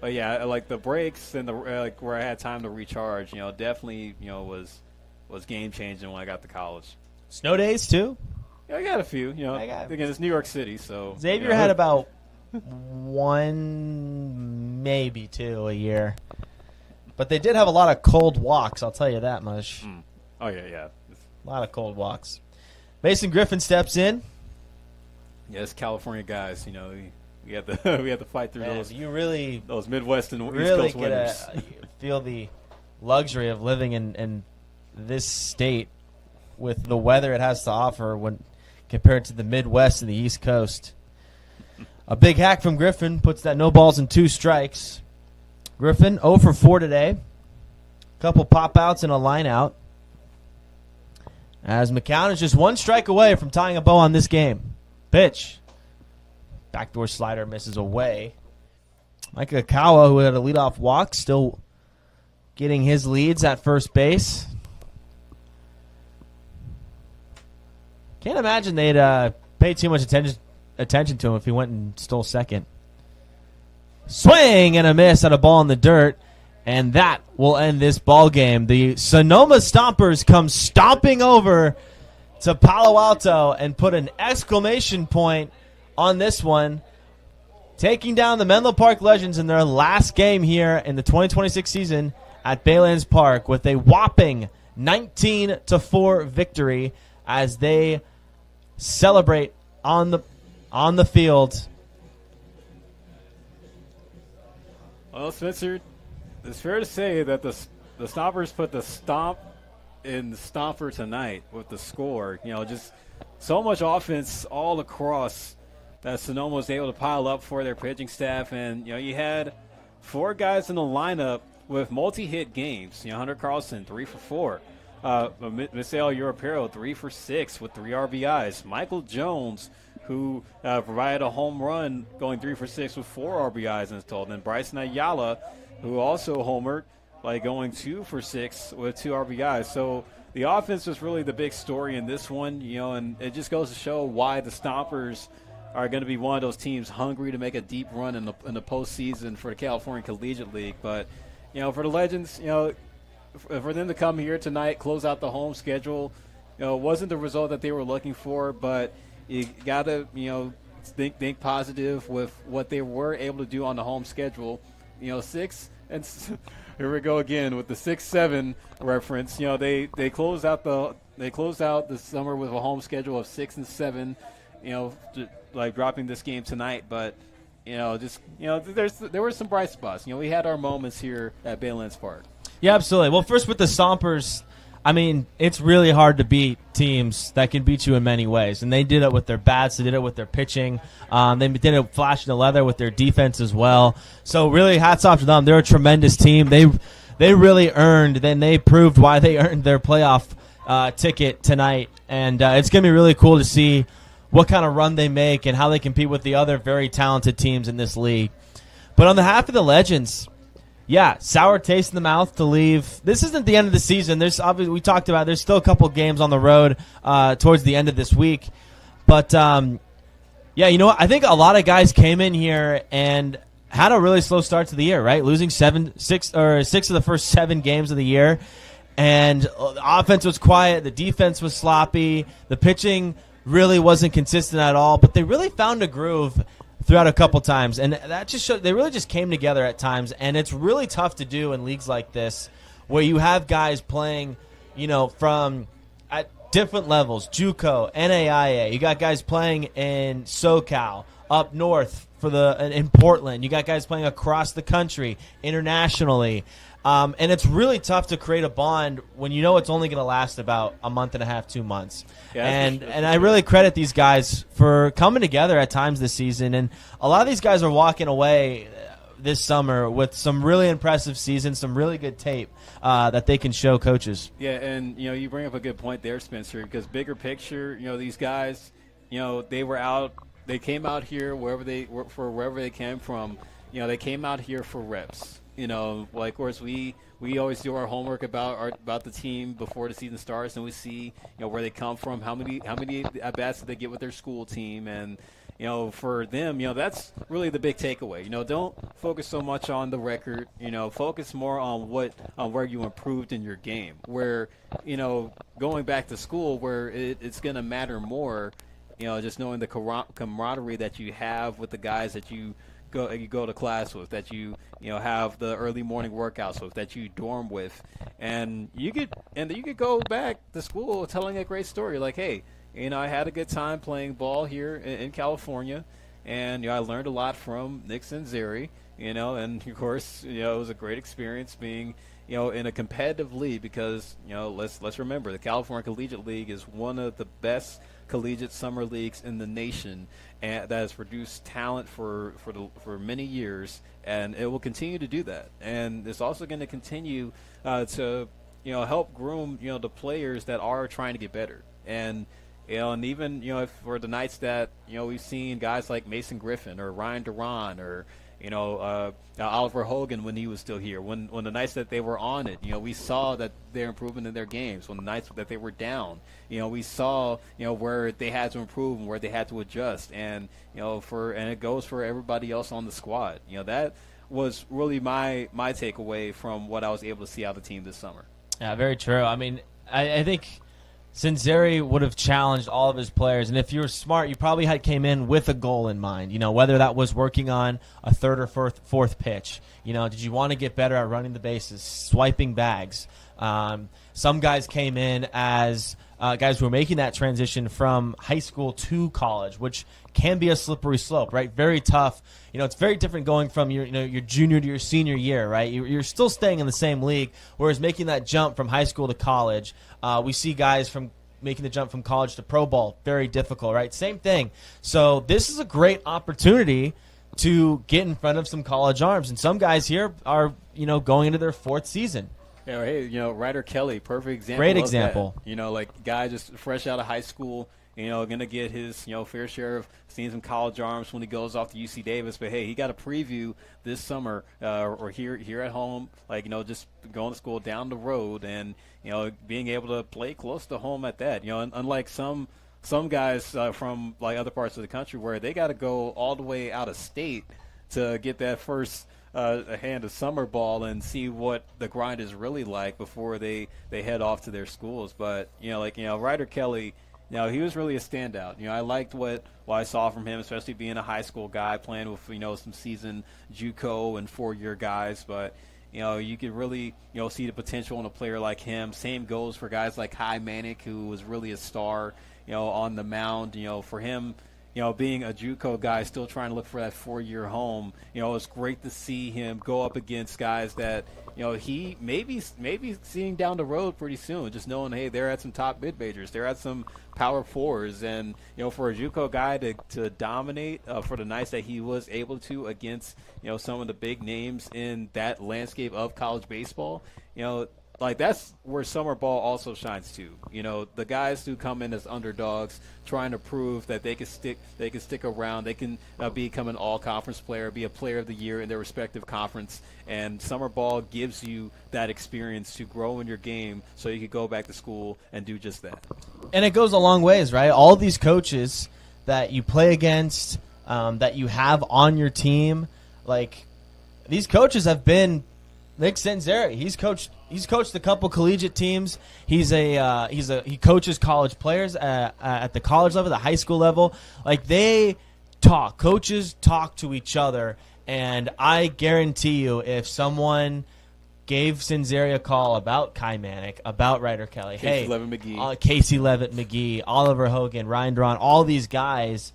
yeah, like the breaks and the like where I had time to recharge, you know, definitely, you know, was game changing when I got to college. Snow days too. Yeah, I got a few. You know, again, it's New York City, so Xavier had about 1, maybe 2 a year, but they did have a lot of cold walks. I'll tell you that much. Oh yeah. A lot of cold walks. Mason Griffin steps in. Yes, California guys. You know, we had to fight through those Midwest and East Coast winters. Feel the luxury of living in this state with the weather it has to offer when compared to the Midwest and the East Coast. A big hack from Griffin puts that no balls and 2 strikes. Griffin 0 for 4 today. Couple pop outs and a line out. As McCown is just 1 strike away from tying a bow on this game. Pitch. Backdoor slider misses away. Mike Akawa, who had a leadoff walk, still getting his leads at first base. Can't imagine they'd pay too much attention to him if he went and stole second. Swing and a miss at a ball in the dirt. And that will end this ball game. The Sonoma Stompers come stomping over to Palo Alto and put an exclamation point on this one, taking down the Menlo Park Legends in their last game here in the 2026 season at Baylands Park with a whopping 19-4 victory as they celebrate on the field. Well, Spencer, it's fair to say that the Stompers put the stomp in the stomper tonight with the score. You know, just so much offense all across that Sonoma was able to pile up for their pitching staff. And, you know, you had 4 guys in the lineup with multi-hit games. You know, Hunter Carlson, 3 for 4. Misael Europero, 3 for 6 with 3 RBIs. Michael Jones, who provided a home run going 3 for 6 with 4 RBIs in total. And Bryson Ayala, who also homered, like going 2 for 6 with 2 RBIs. So the offense was really the big story in this one, and it just goes to show why the Stompers are going to be one of those teams hungry to make a deep run in the postseason for the California Collegiate League. But, for the Legends, for them to come here tonight, close out the home schedule, wasn't the result that they were looking for, but you got to, think positive with what they were able to do on the home schedule. 6 and here we go again with the 6-7 reference. They closed out the summer with a home schedule of 6 and 7. Like dropping this game tonight, but there were some bright spots. We had our moments here at Baylands Park. Yeah, absolutely. Well, first with the Stompers, I mean, it's really hard to beat teams that can beat you in many ways, and they did it with their bats, they did it with their pitching, they did it flashing the leather with their defense as well. So really, hats off to them. They're a tremendous team. They really earned, then they proved why they earned their playoff ticket tonight, and it's going to be really cool to see what kind of run they make and how they compete with the other very talented teams in this league. But on the half of the Legends, yeah, sour taste in the mouth to leave. This isn't the end of the season. There's obviously, we talked about, there's still a couple games on the road towards the end of this week. But, yeah, I think a lot of guys came in here and had a really slow start to the year, right? Losing six of the first 7 games of the year. And the offense was quiet. The defense was sloppy. The pitching really wasn't consistent at all, but they really found a groove throughout a couple times, and that just showed they really just came together at times, and it's really tough to do in leagues like this where you have guys playing, from at different levels, JUCO, NAIA. You got guys playing in SoCal, up north in Portland. You got guys playing across the country, internationally. And it's really tough to create a bond when it's only going to last about a month and a half, 2 months. Yeah, and I really credit these guys for coming together at times this season. And a lot of these guys are walking away this summer with some really impressive seasons, some really good tape that they can show coaches. Yeah, and you bring up a good point there, Spencer, because bigger picture, these guys, they came out here wherever they came from. They came out here for reps. Of course, we always do our homework about the team before the season starts, and we see, where they come from, how many at-bats did they get with their school team, and, for them, that's really the big takeaway. Don't focus so much on the record, focus more on where you improved in your game, where, going back to school where it's going to matter more, just knowing the camaraderie that you have with the guys that you go to class with, that you have the early morning workouts with, that you dorm with, and you could go back to school telling a great story like, hey, I had a good time playing ball here in California, and I learned a lot from Nick Sanzeri, and of course it was a great experience being in a competitive league, because let's remember, the California Collegiate League is one of the best collegiate summer leagues in the nation, and that has produced talent for many years, and it will continue to do that. And it's also going to continue to help groom the players that are trying to get better. And and even for the nights that we've seen guys like Mason Griffin or Ryan Duran or Oliver Hogan when he was still here. When the nights that they were on it, we saw that they're improving in their games. When the nights that they were down, we saw where they had to improve and where they had to adjust. And and it goes for everybody else on the squad. That was really my takeaway from what I was able to see out of the team this summer. Yeah, very true. I mean, I think Sanzeri would have challenged all of his players, and if you were smart, you probably came in with a goal in mind. Whether that was working on a third or fourth pitch. Did you want to get better at running the bases, swiping bags? Some guys came in as guys who were making that transition from high school to college, which can be a slippery slope, right? Very tough. It's very different going from your junior to your senior year, right? You're still staying in the same league, whereas making that jump from high school to college, we see guys from making the jump from college to pro ball, very difficult, right? Same thing. So this is a great opportunity to get in front of some college arms, and some guys here are going into their 4th season. Yeah, hey, Ryder Kelly, perfect example. Great of example. That. Like guy just fresh out of high school, going to get his, fair share of seeing some college arms when he goes off to UC Davis. But, hey, he got a preview this summer or here at home, just going to school down the road and, being able to play close to home at that. Unlike some guys from, other parts of the country where they got to go all the way out of state to get that first a hand of summer ball and see what the grind is really like before they head off to their schools. But, Ryder Kelly, he was really a standout. I liked what I saw from him, especially being a high school guy, playing with, some seasoned JUCO and 4-year guys. But, you could really, see the potential in a player like him. Same goes for guys like Kai Manick, who was really a star, on the mound. For him, being a JUCO guy, still trying to look for that 4-year home, it's great to see him go up against guys that, he maybe seeing down the road pretty soon, just knowing, hey, they're at some top mid-majors, they're at some power fours, and, for a JUCO guy to dominate for the nights that he was able to against, some of the big names in that landscape of college baseball, that's where summer ball also shines too. The guys who come in as underdogs, trying to prove that they can stick around, they can become an all-conference player, be a player of the year in their respective conference, and summer ball gives you that experience to grow in your game so you can go back to school and do just that. And it goes a long ways, right? All these coaches that you play against, that you have on your team, these coaches have been Nick Sanzeri. He's coached a couple collegiate teams. He coaches college players at the college level, the high school level. Coaches talk to each other, and I guarantee you, if someone gave Sanzeri a call about Kai Manick, about Ryder Kelly, Casey Levitt-McGee, Casey Levitt-McGee, Oliver Hogan, Ryan Drawn, all these guys,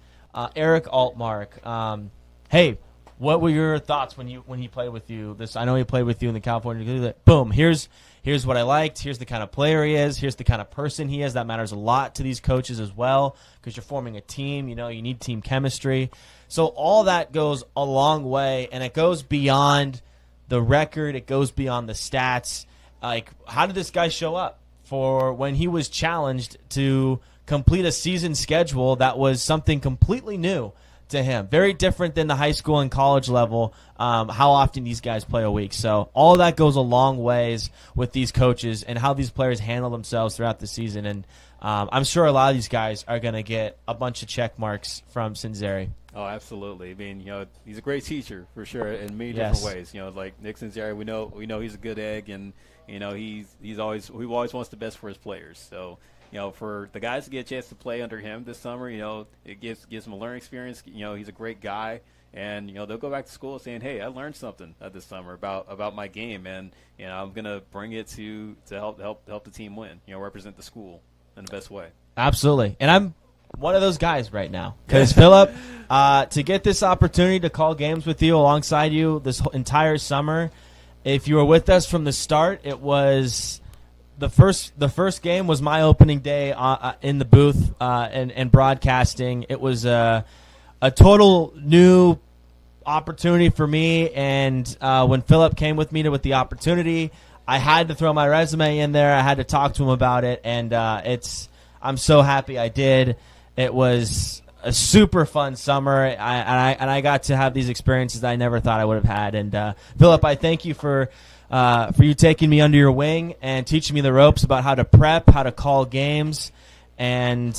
Eric Altmark, hey. What were your thoughts when he played with you? I know he played with you in the California. Boom. Here's what I liked. Here's the kind of player he is. Here's the kind of person he is. That matters a lot to these coaches as well because you're forming a team. You need team chemistry. So all that goes a long way, and it goes beyond the record. It goes beyond the stats. How did this guy show up for when he was challenged to complete a season schedule that was something completely new to him? Very different than the high school and college level, how often these guys play a week. So all that goes a long ways with these coaches and how these players handle themselves throughout the season. And I'm sure a lot of these guys are going to get a bunch of check marks from Sanzeri. Oh, absolutely. I mean, he's a great teacher for sure in many different ways. Like Nick Sanzeri, we know he's a good egg, and he always wants the best for his players. So, for the guys to get a chance to play under him this summer, it gives them a learning experience. He's a great guy, and they'll go back to school saying, "Hey, I learned something this summer about my game, and I'm gonna bring it to help the team win. Represent the school in the best way." Absolutely, and I'm one of those guys right now because Philip, to get this opportunity to call games with you alongside you this entire summer, if you were with us from the start, it was. The first game was my opening day in the booth and broadcasting. It was a total new opportunity for me, and when Philip came with me with the opportunity, I had to throw my resume in there. I had to talk to him about it, and I'm so happy I did. It was a super fun summer, and I got to have these experiences that I never thought I would have had. And Philip, I thank you for you taking me under your wing and teaching me the ropes about how to prep, how to call games, and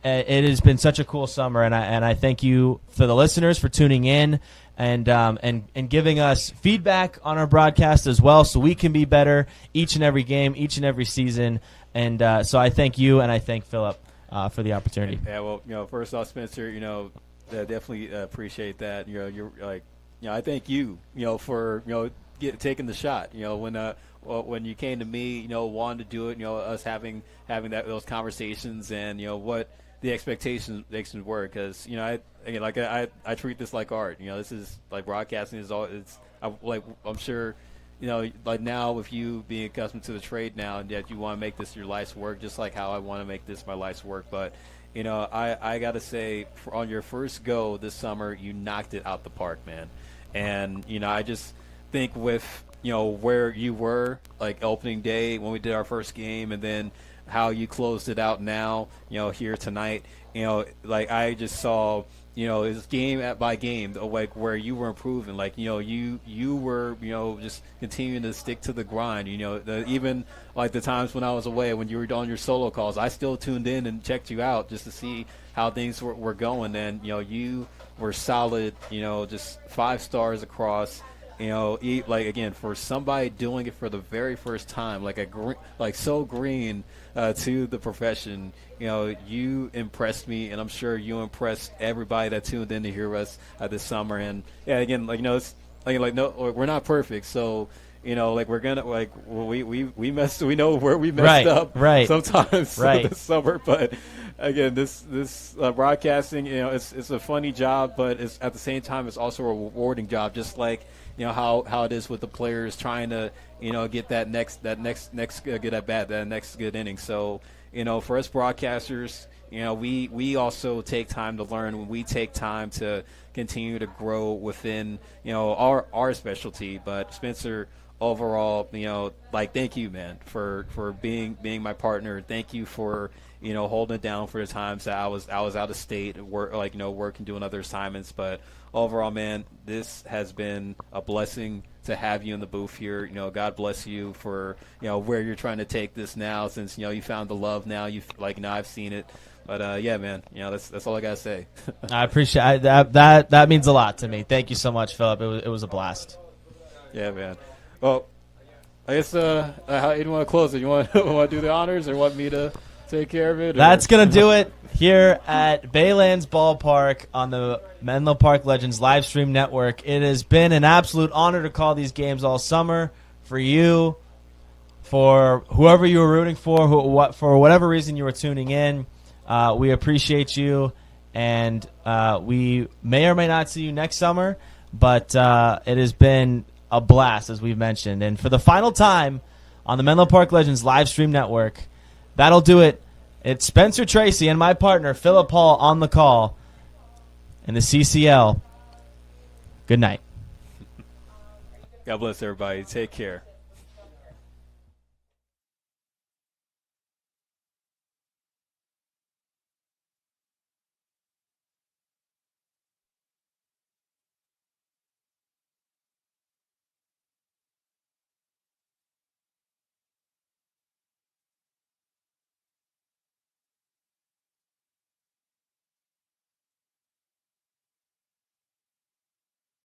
it has been such a cool summer. And I thank you for the listeners for tuning in and giving us feedback on our broadcast as well, so we can be better each and every game, each and every season. And so I thank you and I thank Philip for the opportunity. Yeah, well, first off, Spencer, definitely appreciate that. You're like, I thank you, for taking the shot. When you came to me, wanting to do it, us having those conversations, and what the expectations were, because I treat this like art. This is like broadcasting is all. I'm sure. Like now with you being accustomed to the trade now, and that you want to make this your life's work, just like how I want to make this my life's work. But, I got to say, on your first go this summer, you knocked it out the park, man. And, I just think with, where you were, like opening day when we did our first game, and then how you closed it out now, here tonight. Like I just saw, it's game by game, like where you were improving. Like, you were, just continuing to stick to the grind. Even like the times when I was away, when you were on your solo calls, I still tuned in and checked you out just to see how things were going. And, you were solid, just 5 stars across. Like again, for somebody doing it for the very first time, like so green to the profession, you impressed me, and I'm sure you impressed everybody that tuned in to hear us this summer. And yeah, again, it's no, we're not perfect, so we're gonna we messed, we know where we messed up sometimes this summer, but again, this broadcasting, it's a funny job, but it's at the same time it's also a rewarding job, just like how it is with the players trying to get that next good at bat, that next good inning. So for us broadcasters, we also take time to learn. When we take time to continue to grow within our specialty. But Spencer, overall, thank you, man, for being my partner. Thank you for holding it down for the times that I was out of state, working, doing other assignments. But overall, man, this has been a blessing to have you in the booth here. God bless you for where you're trying to take this now, since you found the love now. I've seen it. But yeah, man, that's all I gotta say. I appreciate that means a lot to me. Thank you so much, Philip. It was a blast. Yeah, man. Well, I guess how you want to close it? You want to do the honors, or want me to take care of it? That's going to do it here at Baylands Ballpark on the Menlo Park Legends live stream network. It has been an absolute honor to call these games all summer for you, for whoever you were rooting for, for whatever reason you were tuning in. We appreciate you, and we may or may not see you next summer, but it has been a blast, as we've mentioned. And for the final time on the Menlo Park Legends live stream network, that'll do it. It's Spencer Tracy and my partner, Philip Hall, on the call in the CCL. Good night. God bless everybody. Take care.